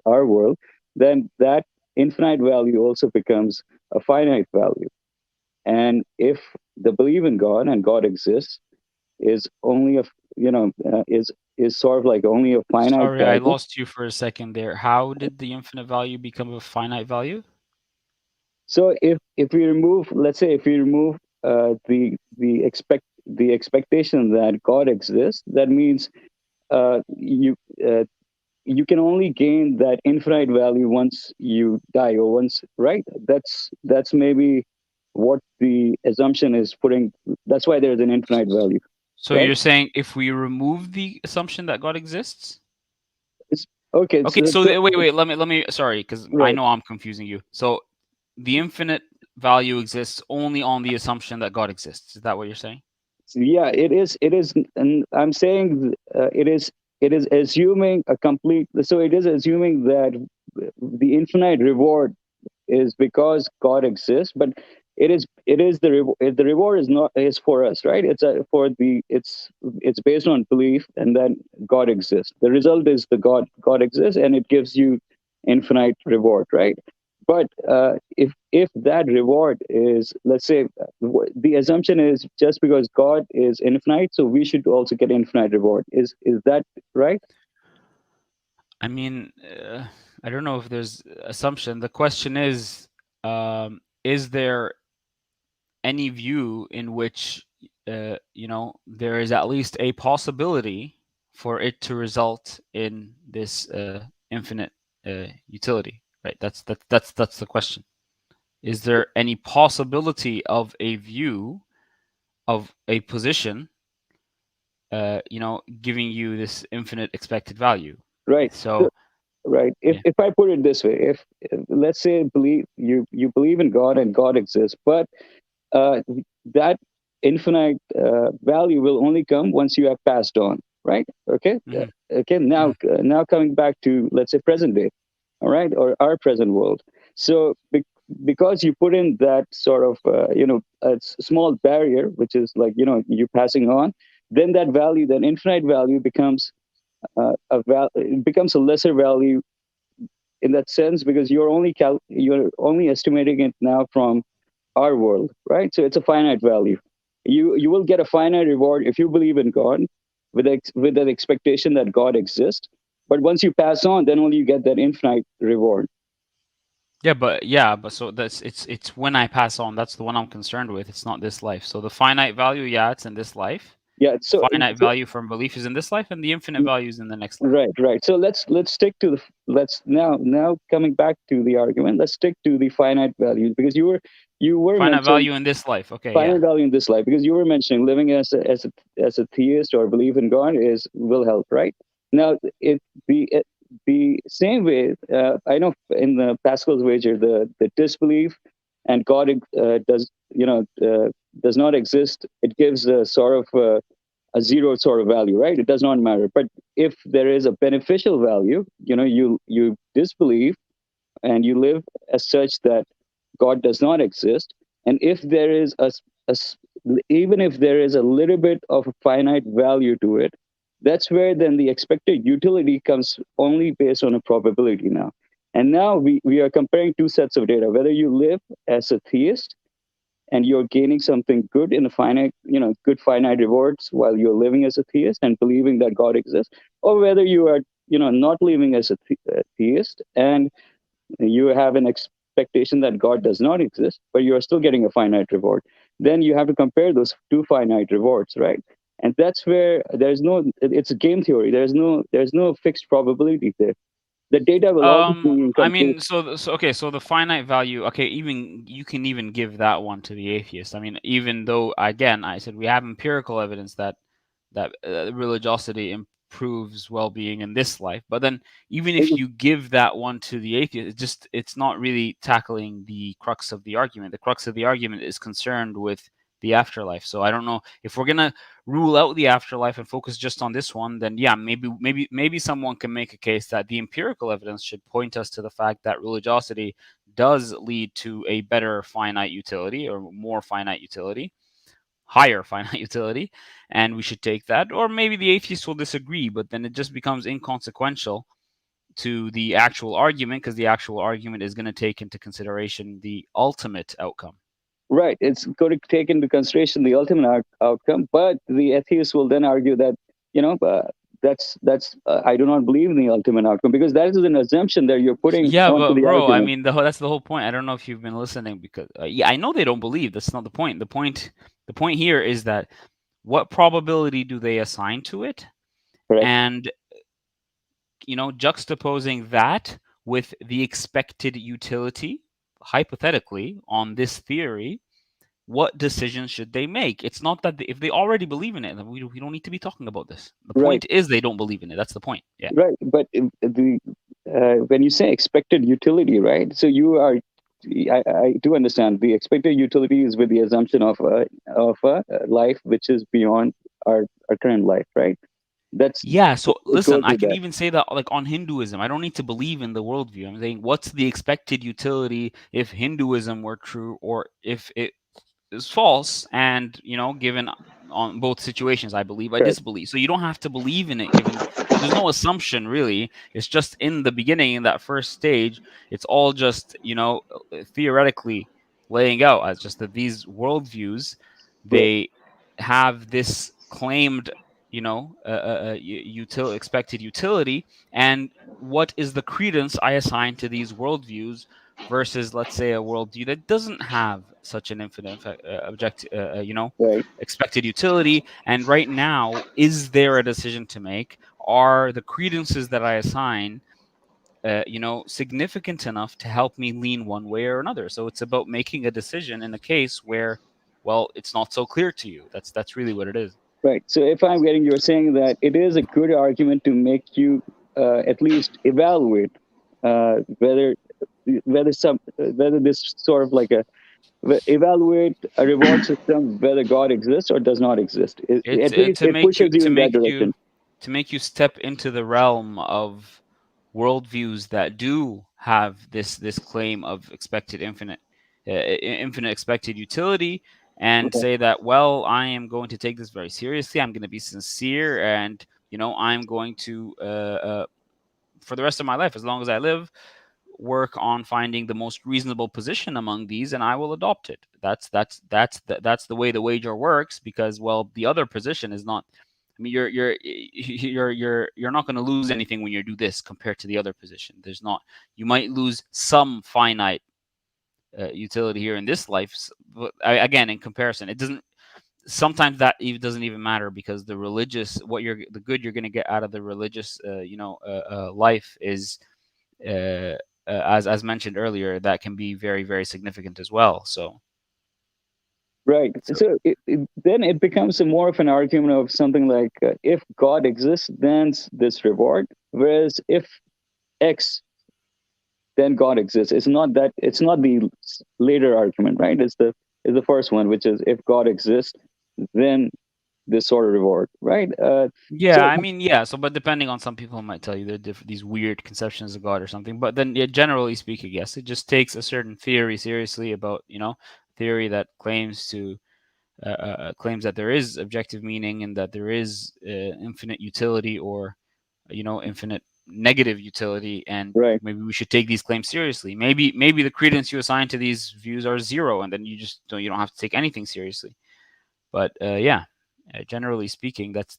our world, then that infinite value also becomes a finite value. And if the belief in God and God exists is only is sort of like only a finite Sorry, value. I lost you for a second there. How did the infinite value become a finite value? So if we remove, let's say, if we remove the expectation that God exists, that means you can only gain that infinite value once you die or once, right? That's maybe what the assumption is putting. That's why there's an infinite value. So right? you're saying if we remove the assumption that God exists? Okay. Okay. So wait. Let me. Sorry, because I Right. know I'm confusing you. So the infinite value exists only on the assumption that God exists. Is that what you're saying? Yeah, it is, and I'm saying it is assuming a complete. So it is assuming that the infinite reward is because God exists, but the reward is for us, right? It's based on belief, and then God exists. The result is the God exists, and it gives you infinite reward, right? But if that reward is, let's say, the assumption is just because God is infinite, so we should also get infinite reward. Is that right? I mean, I don't know if there's assumption. The question is there any view in which there is at least a possibility for it to result in this infinite utility, right? That's the question. Is there any possibility of a view of a position giving you this infinite expected value? Right. So right. If I put it this way, if let's say you believe in God and God exists, but that infinite value will only come once you have passed on, right? Okay. Mhm. Okay. Now coming back to, let's say, present day, all right, or our present world. So because you put in that sort of a small barrier, which is like you passing on, then that value, that infinite value, becomes it becomes a lesser value in that sense, because you're only estimating it now from our world, right? So it's a finite value. You will get a finite reward if you believe in God, with the expectation that God exists. But once you pass on, then only you get that infinite reward. But so that's it's when I pass on, that's the one I'm concerned with. It's not this life. So the finite value, yeah, it's in this life. Yeah. So Finite value from belief is in this life, and the infinite value is in the next life. right. So let's stick to the let's now coming back to the argument. Let's stick to the finite values, because you were Finite mentioning value in this life. Okay, finite yeah. value in this life, because you were mentioning living as a theist or believe in God will help, right? Now the same way, I know in the Pascal's wager, the disbelief and God does not exist. It gives a sort of a zero sort of value, right? It does not matter. But if there is a beneficial value, you disbelieve and you live as such that God does not exist. And if there is even if there is a little bit of a finite value to it, that's where then the expected utility comes only based on a probability now. And now we are comparing two sets of data, whether you live as a theist and you're gaining something good in a finite, good finite rewards while you're living as a theist and believing that God exists, or whether you are, not living as a theist and you have an expectation that God does not exist, but you are still getting a finite reward. Then you have to compare those two finite rewards, right? And that's where it's a game theory. There's no fixed probability there. The data will always be I incomplete. mean, so the finite value, okay, even you can even give that one to the atheist. I mean, even though again, I said we have empirical evidence that religiosity improves well-being in this life, but then even if you give that one to the atheist, it's not really tackling the crux of the argument. The crux of the argument is concerned with the afterlife. So I don't know if we're gonna rule out the afterlife and focus just on this one, then yeah, maybe someone can make a case that the empirical evidence should point us to the fact that religiosity does lead to a better finite utility or more finite utility, higher finite utility, and we should take that. Or maybe the atheists will disagree, but then it just becomes inconsequential to the actual argument, because the actual argument is going to take into consideration the ultimate outcome. Right. It's going to take into consideration the ultimate outcome, but the atheist will then argue that, that's I do not believe in the ultimate outcome, because that is an assumption that you're putting Yeah, onto but the bro, I argument. mean, that's the whole point. I don't know if you've been listening, because yeah, I know they don't believe. That's not the point. The point here is that what probability do they assign to it? Correct. And juxtaposing that with the expected utility, hypothetically, on this theory, what decisions should they make? It's not that if they already believe in it, then we don't need to be talking about this. The point is they don't believe in it. That's the point. Yeah. Right. But when you say expected utility, right? So I do understand the expected utility is with the assumption of a life which is beyond our current life, right? Yeah, so listen, I can that. even say that like on Hinduism, I don't need to believe in the worldview. I'm saying, what's the expected utility if Hinduism were true, or if it is false? And given on both situations, I believe, I disbelieve. So you don't have to believe in it, given there's no assumption really. It's just in the beginning, in that first stage, it's all just theoretically laying out as just that these worldviews, they have this claimed expected utility, and what is the credence I assign to these worldviews versus, let's say, a worldview that doesn't have such an infinite expected utility. And right now, is there a decision to make? Are the credences that I assign significant enough to help me lean one way or another? So it's about making a decision in a case where, well, it's not so clear to you. That's really what it is. Right. So if I'm getting, you're saying that it is a good argument to make you at least evaluate whether this sort of like evaluate a reward system, whether God exists or does not exist. At least it pushes you in that direction. To make you step into the realm of worldviews that do have this claim of expected infinite expected utility, and say that, well, I am going to take this very seriously. I'm going to be sincere, and I'm going to for the rest of my life, as long as I live, work on finding the most reasonable position among these, and I will adopt it. That's the way the wager works, because, well, the other position is not. I mean, you're not going to lose anything when you do this compared to the other position. There's not. You might lose some finite utility here in this life, but again, in comparison, it doesn't. Sometimes that even doesn't even matter, because the good you're going to get out of the religious, life is, as mentioned earlier, that can be very, very significant as well. So. Right. So then it becomes more of an argument of something like, if God exists, then this reward. Whereas if X, then God exists. It's not the later argument, right? It's the first one, which is, if God exists, then this sort of reward, right? So but depending on, some people might tell you they're these weird conceptions of God or something. But then, generally speaking, yes, it just takes a certain theory seriously about, theory that claims that there is objective meaning, and that there is infinite utility, or infinite negative utility, and right. Maybe we should take these claims seriously. Maybe the credence you assign to these views are 0, and then you don't have to take anything seriously. But generally speaking, that's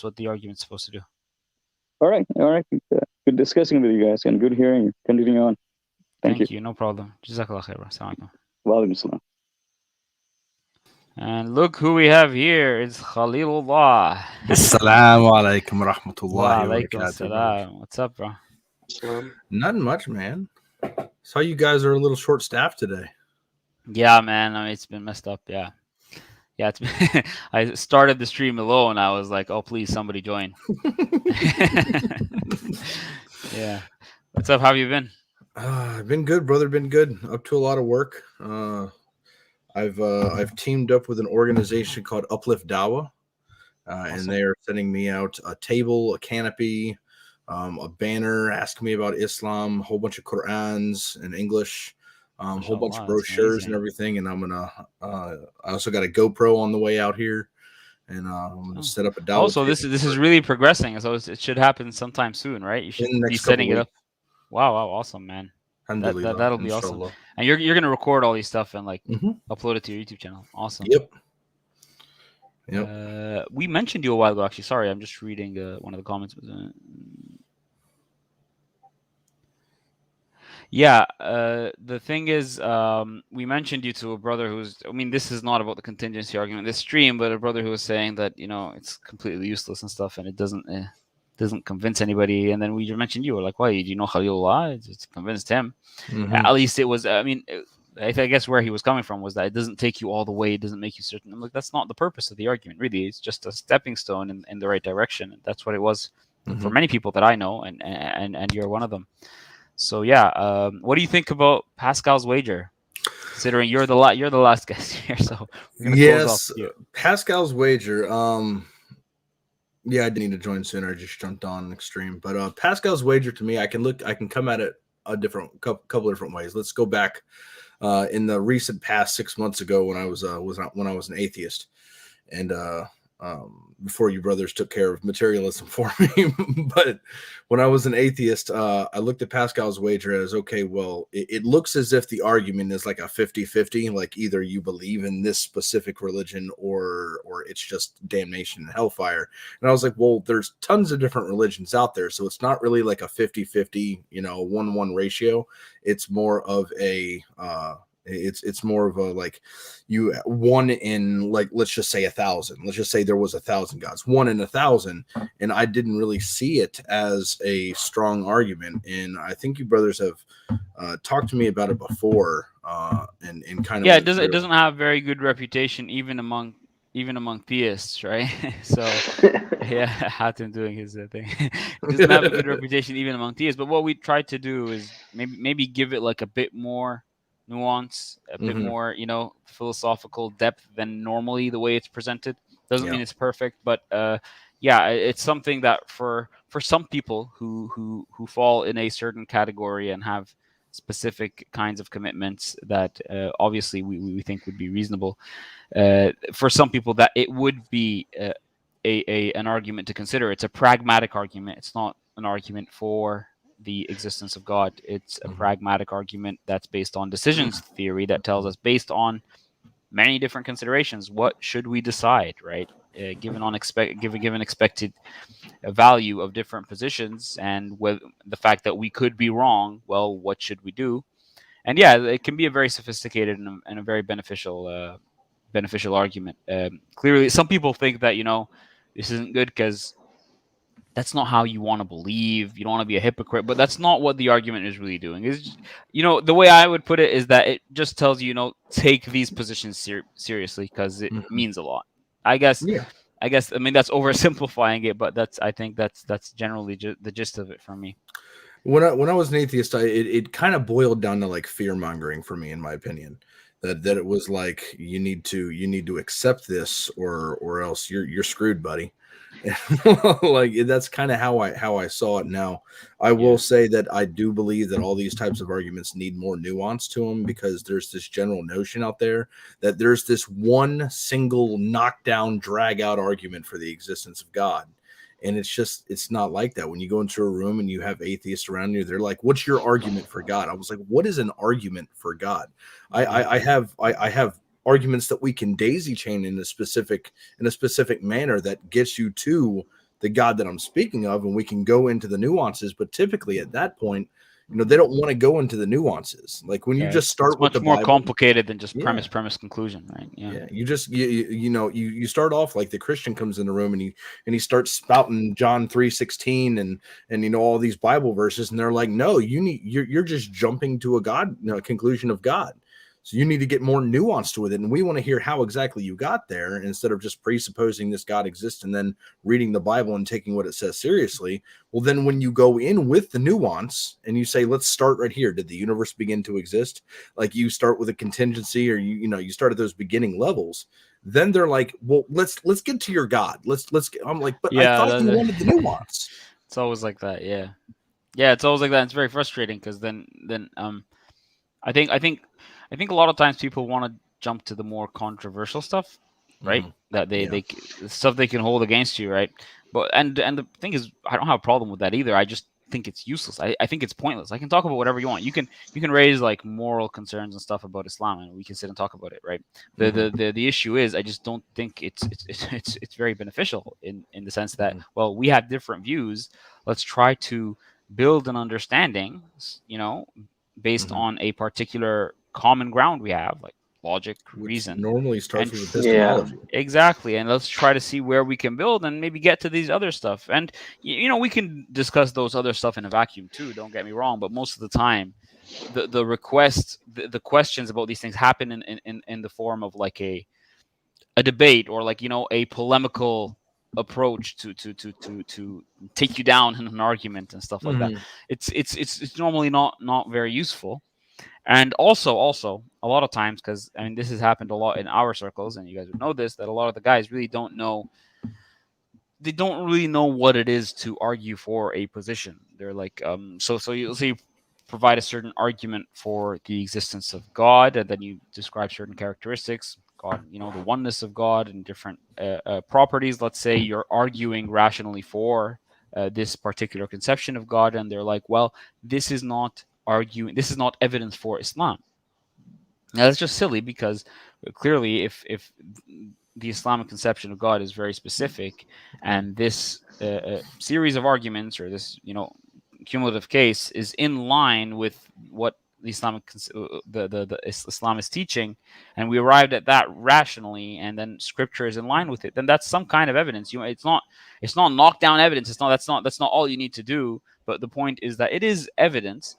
what the argument's supposed to do. All right. Good discussing with you guys, and good hearing you. Continuing on. Thank you. No problem. Jazakallah khair. Assalamu alaikum. Wa alaikum salam. And look who we have here. It's Khalilullah. Assalamu alaikum wa rahmatullahi wa Alaikum barakatuh. salam. What's up, bro? Nothing much, man. Saw you guys are a little short staffed today. Yeah, man. I mean, it's been messed up. Yeah. It's been I started the stream alone. I was like, oh, please, somebody join. Yeah. What's up? How have you been? I've been good, brother. Been good. Up to a lot of work. I've teamed up with an organization called Uplift Dawa, Awesome. and they are sending me out a table, a canopy, a banner asking me about Islam, a whole bunch of Qur'ans in English, a whole bunch of brochures and everything. And I'm gonna. I also got a GoPro on the way out here, and I'm gonna set up a Dawa. Also, this is really progressing, so it should happen sometime soon, right? You should be setting it up. Wow, awesome, man. That'll be awesome. And you're gonna record all these stuff and upload it to your YouTube channel. Awesome. Yep. We mentioned you a while ago, actually. Sorry, I'm just reading one of the comments. The thing is, we mentioned you to a brother who's. I mean, this is not about the contingency argument, this stream, but a brother who was saying that it's completely useless and stuff, and it doesn't convince anybody. And then we mentioned you. We're like, why? Do you know Khalilullah? It's convinced him. Mm-hmm. At least it was. I mean, I guess where he was coming from was that it doesn't take you all the way. It doesn't make you certain. I'm like, that's not the purpose of the argument, really. It's just a stepping stone in the right direction. And that's what it was for many people that I know, and you're one of them. So what do you think about Pascal's wager? Considering you're the last guest here, so we're gonna close off. Pascal's wager. Yeah, I didn't need to join sooner. I just jumped on extreme. But Pascal's wager, to me, I can come at it a couple different ways. Let's go back in the recent past 6 months ago when I was an atheist, and before you brothers took care of materialism for me. But when I was an atheist, I looked at Pascal's wager as, okay, well, it looks as if the argument is like a 50-50, like either you believe in this specific religion or it's just damnation and hellfire. And I was like, well, there's tons of different religions out there, so it's not really like a 50-50, 1-1 ratio. It's more of a it's more of a, like, you one in, like, let's just say 1,000. Let's just say there was 1,000 gods, 1 in 1,000, and I didn't really see it as a strong argument. And I think you brothers have talked to me about it before, and kind of it doesn't have very good reputation even among theists, right? So Hatim doing his thing. It doesn't have a good reputation even among theists. But what we tried to do is maybe give it like a bit more nuance, a bit more, philosophical depth than normally the way it's presented. Doesn't mean it's perfect, but it's something that for some people who fall in a certain category and have specific kinds of commitments that obviously we think would be reasonable. For some people, that it would be an argument to consider. It's a pragmatic argument. It's not an argument for the existence of God. It's a pragmatic argument that's based on decisions theory that tells us, based on many different considerations, what should we decide, right? Given expected value of different positions, and with the fact that we could be wrong, well, what should we do? And yeah, it can be a very sophisticated and a very beneficial argument. Clearly, some people think that this isn't good because that's not how you want to believe. You don't want to be a hypocrite, but that's not what the argument is really doing. Is the way I would put it is that it just tells you, take these positions seriously because it means a lot. I guess. I mean that's oversimplifying it, but I think that's generally the gist of it for me. When I was an atheist, it kind of boiled down to like fear mongering for me, in my opinion. That it was like you need to accept this or else you're screwed, buddy. Like that's kind of how I saw it. Now I will say that I do believe that all these types of arguments need more nuance to them, because there's this general notion out there that there's this one single knockdown drag out argument for the existence of God. And it's not like that. When you go into a room and you have atheists around you, they're like, what's your argument for God? I was like, what is an argument for God? I have arguments that we can daisy chain in a specific manner that gets you to the God that I'm speaking of, and we can go into the nuances. But typically at that point, they don't want to go into the nuances. Like when you just start with much more complicated than just premise conclusion, right? You just you start off like the Christian comes in the room and he starts spouting John 3:16 and all these Bible verses, and they're like, no, you're just jumping to a conclusion of God. So you need to get more nuanced with it, and we want to hear how exactly you got there, instead of just presupposing this God exists and then reading the Bible and taking what it says seriously. Well, then when you go in with the nuance and you say, let's start right here. Did the universe begin to exist? Like you start with a contingency, or you start at those beginning levels. Then they're like, well, let's get to your God. I'm like, but I thought you wanted the nuance. It's always like that. Yeah. It's always like that. It's very frustrating because then I think a lot of times people want to jump to the more controversial stuff, right? That they stuff they can hold against you, right? But and the thing is, I don't have a problem with that either. I just think it's useless. I think it's pointless. I can talk about whatever you want. You can raise like moral concerns and stuff about Islam, and we can sit and talk about it, right? The issue is, I just don't think it's very beneficial in the sense that, well, we have different views. Let's try to build an understanding, based on a particular common ground we have, like logic, reason. Normally starts with epistemology. Exactly. And let's try to see where we can build and maybe get to these other stuff. And we can discuss those other stuff in a vacuum too, don't get me wrong, but most of the time the questions about these things happen in the form of like a debate, or like a polemical approach to take you down in an argument and stuff like that. It's normally not very useful. And also a lot of times, because I mean this has happened a lot in our circles, and you guys would know this, that a lot of the guys really don't really know what it is to argue for a position. They're like, so you'll see, provide a certain argument for the existence of God, and then you describe certain characteristics, God, the oneness of God and different properties. Let's say you're arguing rationally for this particular conception of God, and they're like, well, this is not evidence for Islam. Now that's just silly, because clearly if the Islamic conception of God is very specific, and this series of arguments, or this cumulative case, is in line with what the Islam is teaching, and we arrived at that rationally, and then Scripture is in line with it, then that's some kind of evidence. It's not knockdown evidence. That's not all you need to do. But the point is that it is evidence.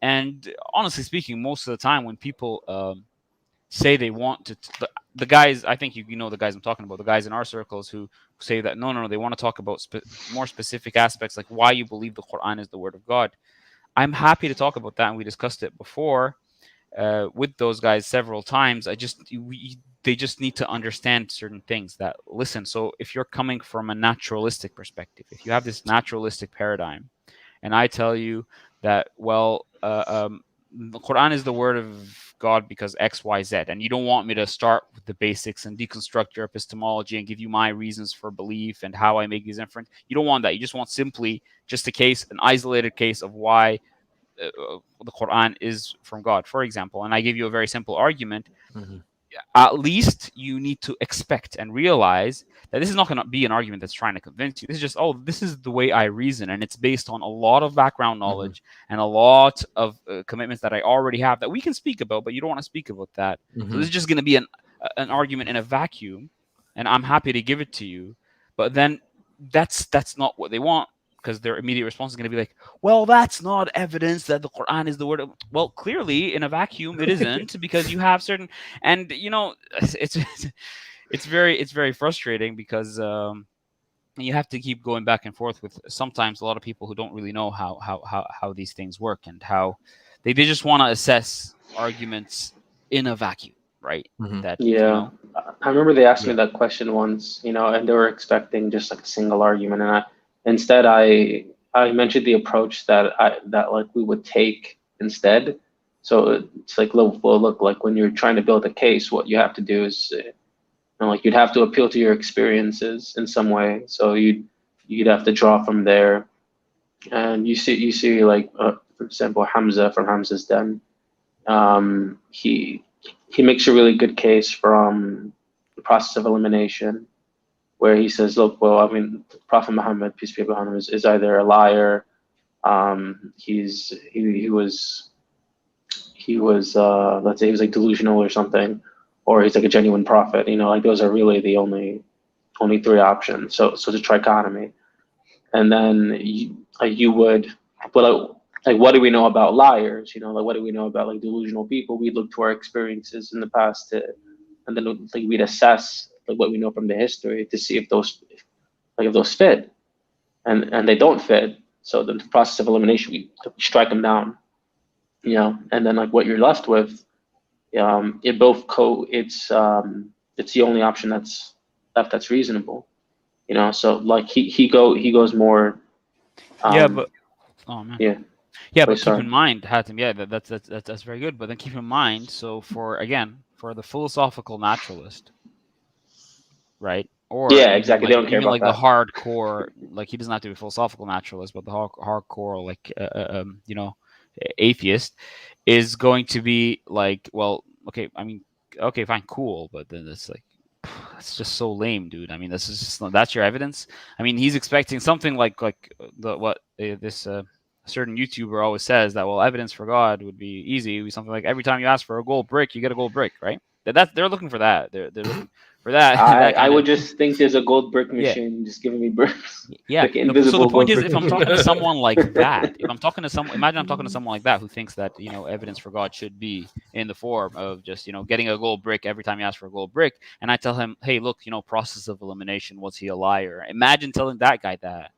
And honestly speaking, most of the time when people say they want to, the guys, I think you know the guys I'm talking about, the guys in our circles who say that no, they want to talk about more specific aspects, like why you believe the Quran is the word of God. I'm happy to talk about that, and we discussed it before with those guys several times. They just need to understand certain things. That, listen, so if you're coming from a naturalistic perspective, if you have this naturalistic paradigm, and I tell you that, well, the Quran is the word of God because X, Y, Z, and you don't want me to start with the basics and deconstruct your epistemology and give you my reasons for belief and how I make these inferences. You don't want that. You just want simply just a case, an isolated case of why the Quran is from God, for example. And I give you a very simple argument. At least you need to expect and realize that this is not going to be an argument that's trying to convince you. This is just, oh, this is the way I reason, and it's based on a lot of background knowledge and a lot of commitments that I already have that we can speak about, but you don't want to speak about that. So this is just going to be an argument in a vacuum, and I'm happy to give it to you. But then that's not what they want, because their immediate response is going to be like, well, that's not evidence that the Quran is the word of... Well, clearly, in a vacuum, it isn't, because you have certain... And, you know, it's very frustrating, because you have to keep going back and forth with sometimes a lot of people who don't really know how these things work, and how they just want to assess arguments in a vacuum, right? That, yeah. You know, I remember they asked me that question once, you know, and they were expecting just like a single argument, and instead I mentioned the approach that like we would take instead. So it's like, look, like when you're trying to build a case, what you have to do is, you know, like you'd have to appeal to your experiences in some way. So you'd have to draw from there, and you see like for example, Hamza from Hamza's Den, he makes a really good case from the process of elimination, where he says, look, well, I mean, Prophet Muhammad, peace be upon him, is either a liar, he was let's say he was like delusional or something, or he's like a genuine prophet. You know, like those are really the only three options. So it's a trichotomy. And then you would, but like what do we know about liars? You know, like what do we know about like delusional people? We look to our experiences in the past and then like we'd assess like what we know from the history to see if those fit, and they don't fit. So the process of elimination, we strike them down, you know, and then like what you're left with, it's the only option that's left that's reasonable, you know. So like he goes more. But oh man. Yeah, but sorry. keep in mind, Hatim, that's very good. But then keep in mind, so for the philosophical naturalist, right? Or exactly. Like, they don't care even about like that. the hardcore, like he doesn't have to be a philosophical naturalist, but the hardcore, like you know, atheist is going to be like, well, okay, I mean, okay, fine, cool, but then it's like, it's just so lame, dude. I mean, that's your evidence. I mean, he's expecting something like this certain YouTuber always says, that, well, evidence for God would be easy. It would be something like, every time you ask for a gold brick, you get a gold brick, right? They're looking for that. They're looking for that. I would just think there's a gold brick machine just giving me bricks. Yeah. Like invisible so the point is, gold if I'm brick. talking to someone like that, imagine I'm talking to someone like that who thinks that, you know, evidence for God should be in the form of just, you know, getting a gold brick every time you ask for a gold brick, and I tell him, hey, look, you know, process of elimination, was he a liar? Imagine telling that guy that.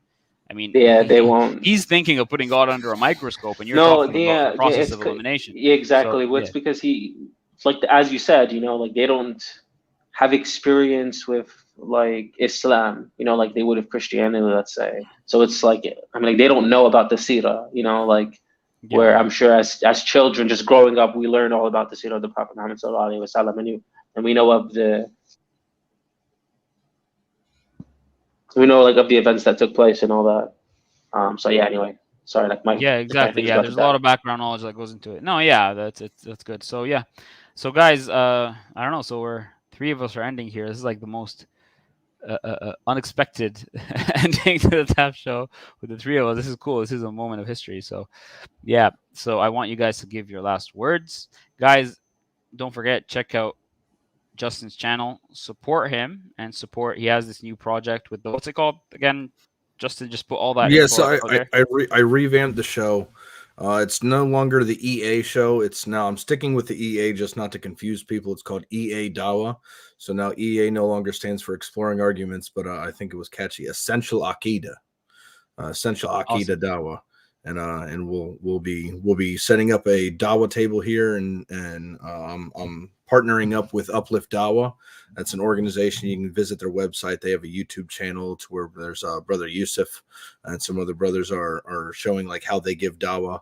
I mean, they won't. He's thinking of putting God under a microscope, and you're talking about the process of elimination. Yeah, exactly. So, It's because like as you said, you know, like they don't have experience with like Islam, you know, like they would have Christianity, let's say. So it's like, I mean, like they don't know about the Sirah, you know, like where I'm sure as children, just growing up, we learn all about the Sirah of the Prophet Muhammad sallallahu alaihi wasallam, and we know of the events that took place and all that. So yeah, anyway, sorry, like my exactly. Yeah, there's a lot of background knowledge that goes into it. No, yeah, that's good. So yeah, so guys, I don't know. So we're 3 of us are ending here. This is like the most unexpected ending to the TAP show with the 3 of us. This is cool. This is a moment of history. So yeah, so I want you guys to give your last words, guys. Don't forget, check out Justin's channel, support him, and he has this new project with what's it called again? Justin, just put all that. Yeah, so I revamped the show. It's no longer the EA show. I'm sticking with the EA, just not to confuse people. It's called EA Dawa. So now EA no longer stands for Exploring Arguments, but I think it was catchy. Essential Aqidah, Essential Aqidah Dawa, and we'll be setting up a Dawa table here, and I'm partnering up with Uplift Dawa. That's an organization. You can visit their website. They have a YouTube channel to where there's brother Yusuf and some other brothers are showing like how they give Dawa.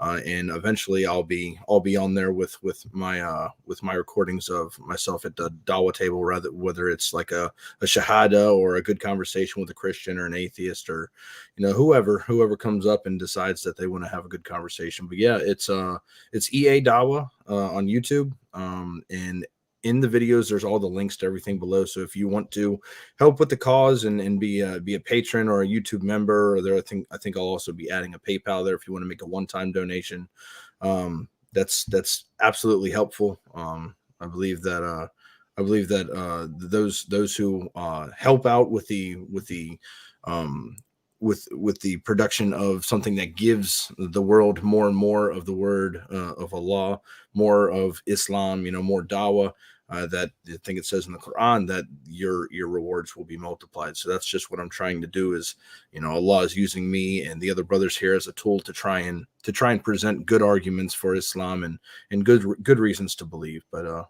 and eventually I'll be on there with my recordings of myself at the Dawa table, whether it's like a shahada or a good conversation with a Christian or an atheist, or whoever comes up and decides that they want to have a good conversation. But yeah, it's EA Dawa on YouTube, and in the videos there's all the links to everything below. So if you want to help with the cause and be a patron or a YouTube member, or I think I'll also be adding a PayPal there if you want to make a one-time donation. That's absolutely helpful. I believe that those who help out with the production of something that gives the world more and more of the word of Allah, more of Islam, more dawah, that I think it says in the Quran that your rewards will be multiplied. So that's just what I'm trying to do, is, Allah is using me and the other brothers here as a tool to try and present good arguments for Islam and good reasons to believe. But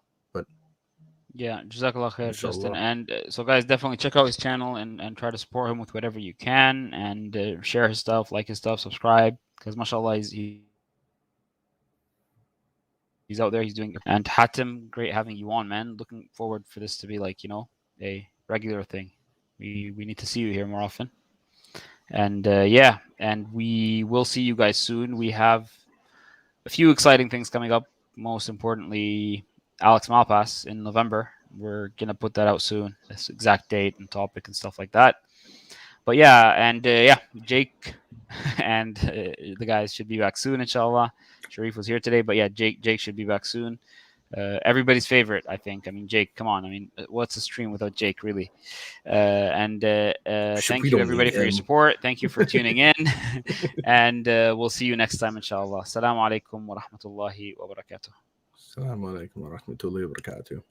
yeah, Jazakallah khair, Justin. Inshallah. And so guys, definitely check out his channel and try to support him with whatever you can, and share his stuff, like his stuff, subscribe, because mashallah he's out there, he's doing. And Hatem, great having you on, man. Looking forward for this to be like, a regular thing. We need to see you here more often. And yeah, and we will see you guys soon. We have a few exciting things coming up. Most importantly, Alex Malpass in November. We're gonna put that out soon. This exact date and topic and stuff like that. But yeah, and Jake and the guys should be back soon, inshallah. Sharif was here today, but yeah, Jake should be back soon. Everybody's favorite, I think. I mean, Jake, come on. I mean, what's a stream without Jake, really? And thank you, everybody, for your support. Thank you for tuning in. And we'll see you next time, inshallah. Assalamu alaikum wa rahmatullahi wa barakatuh. Assalamu alaikum wa rahmatullahi wa barakatuh.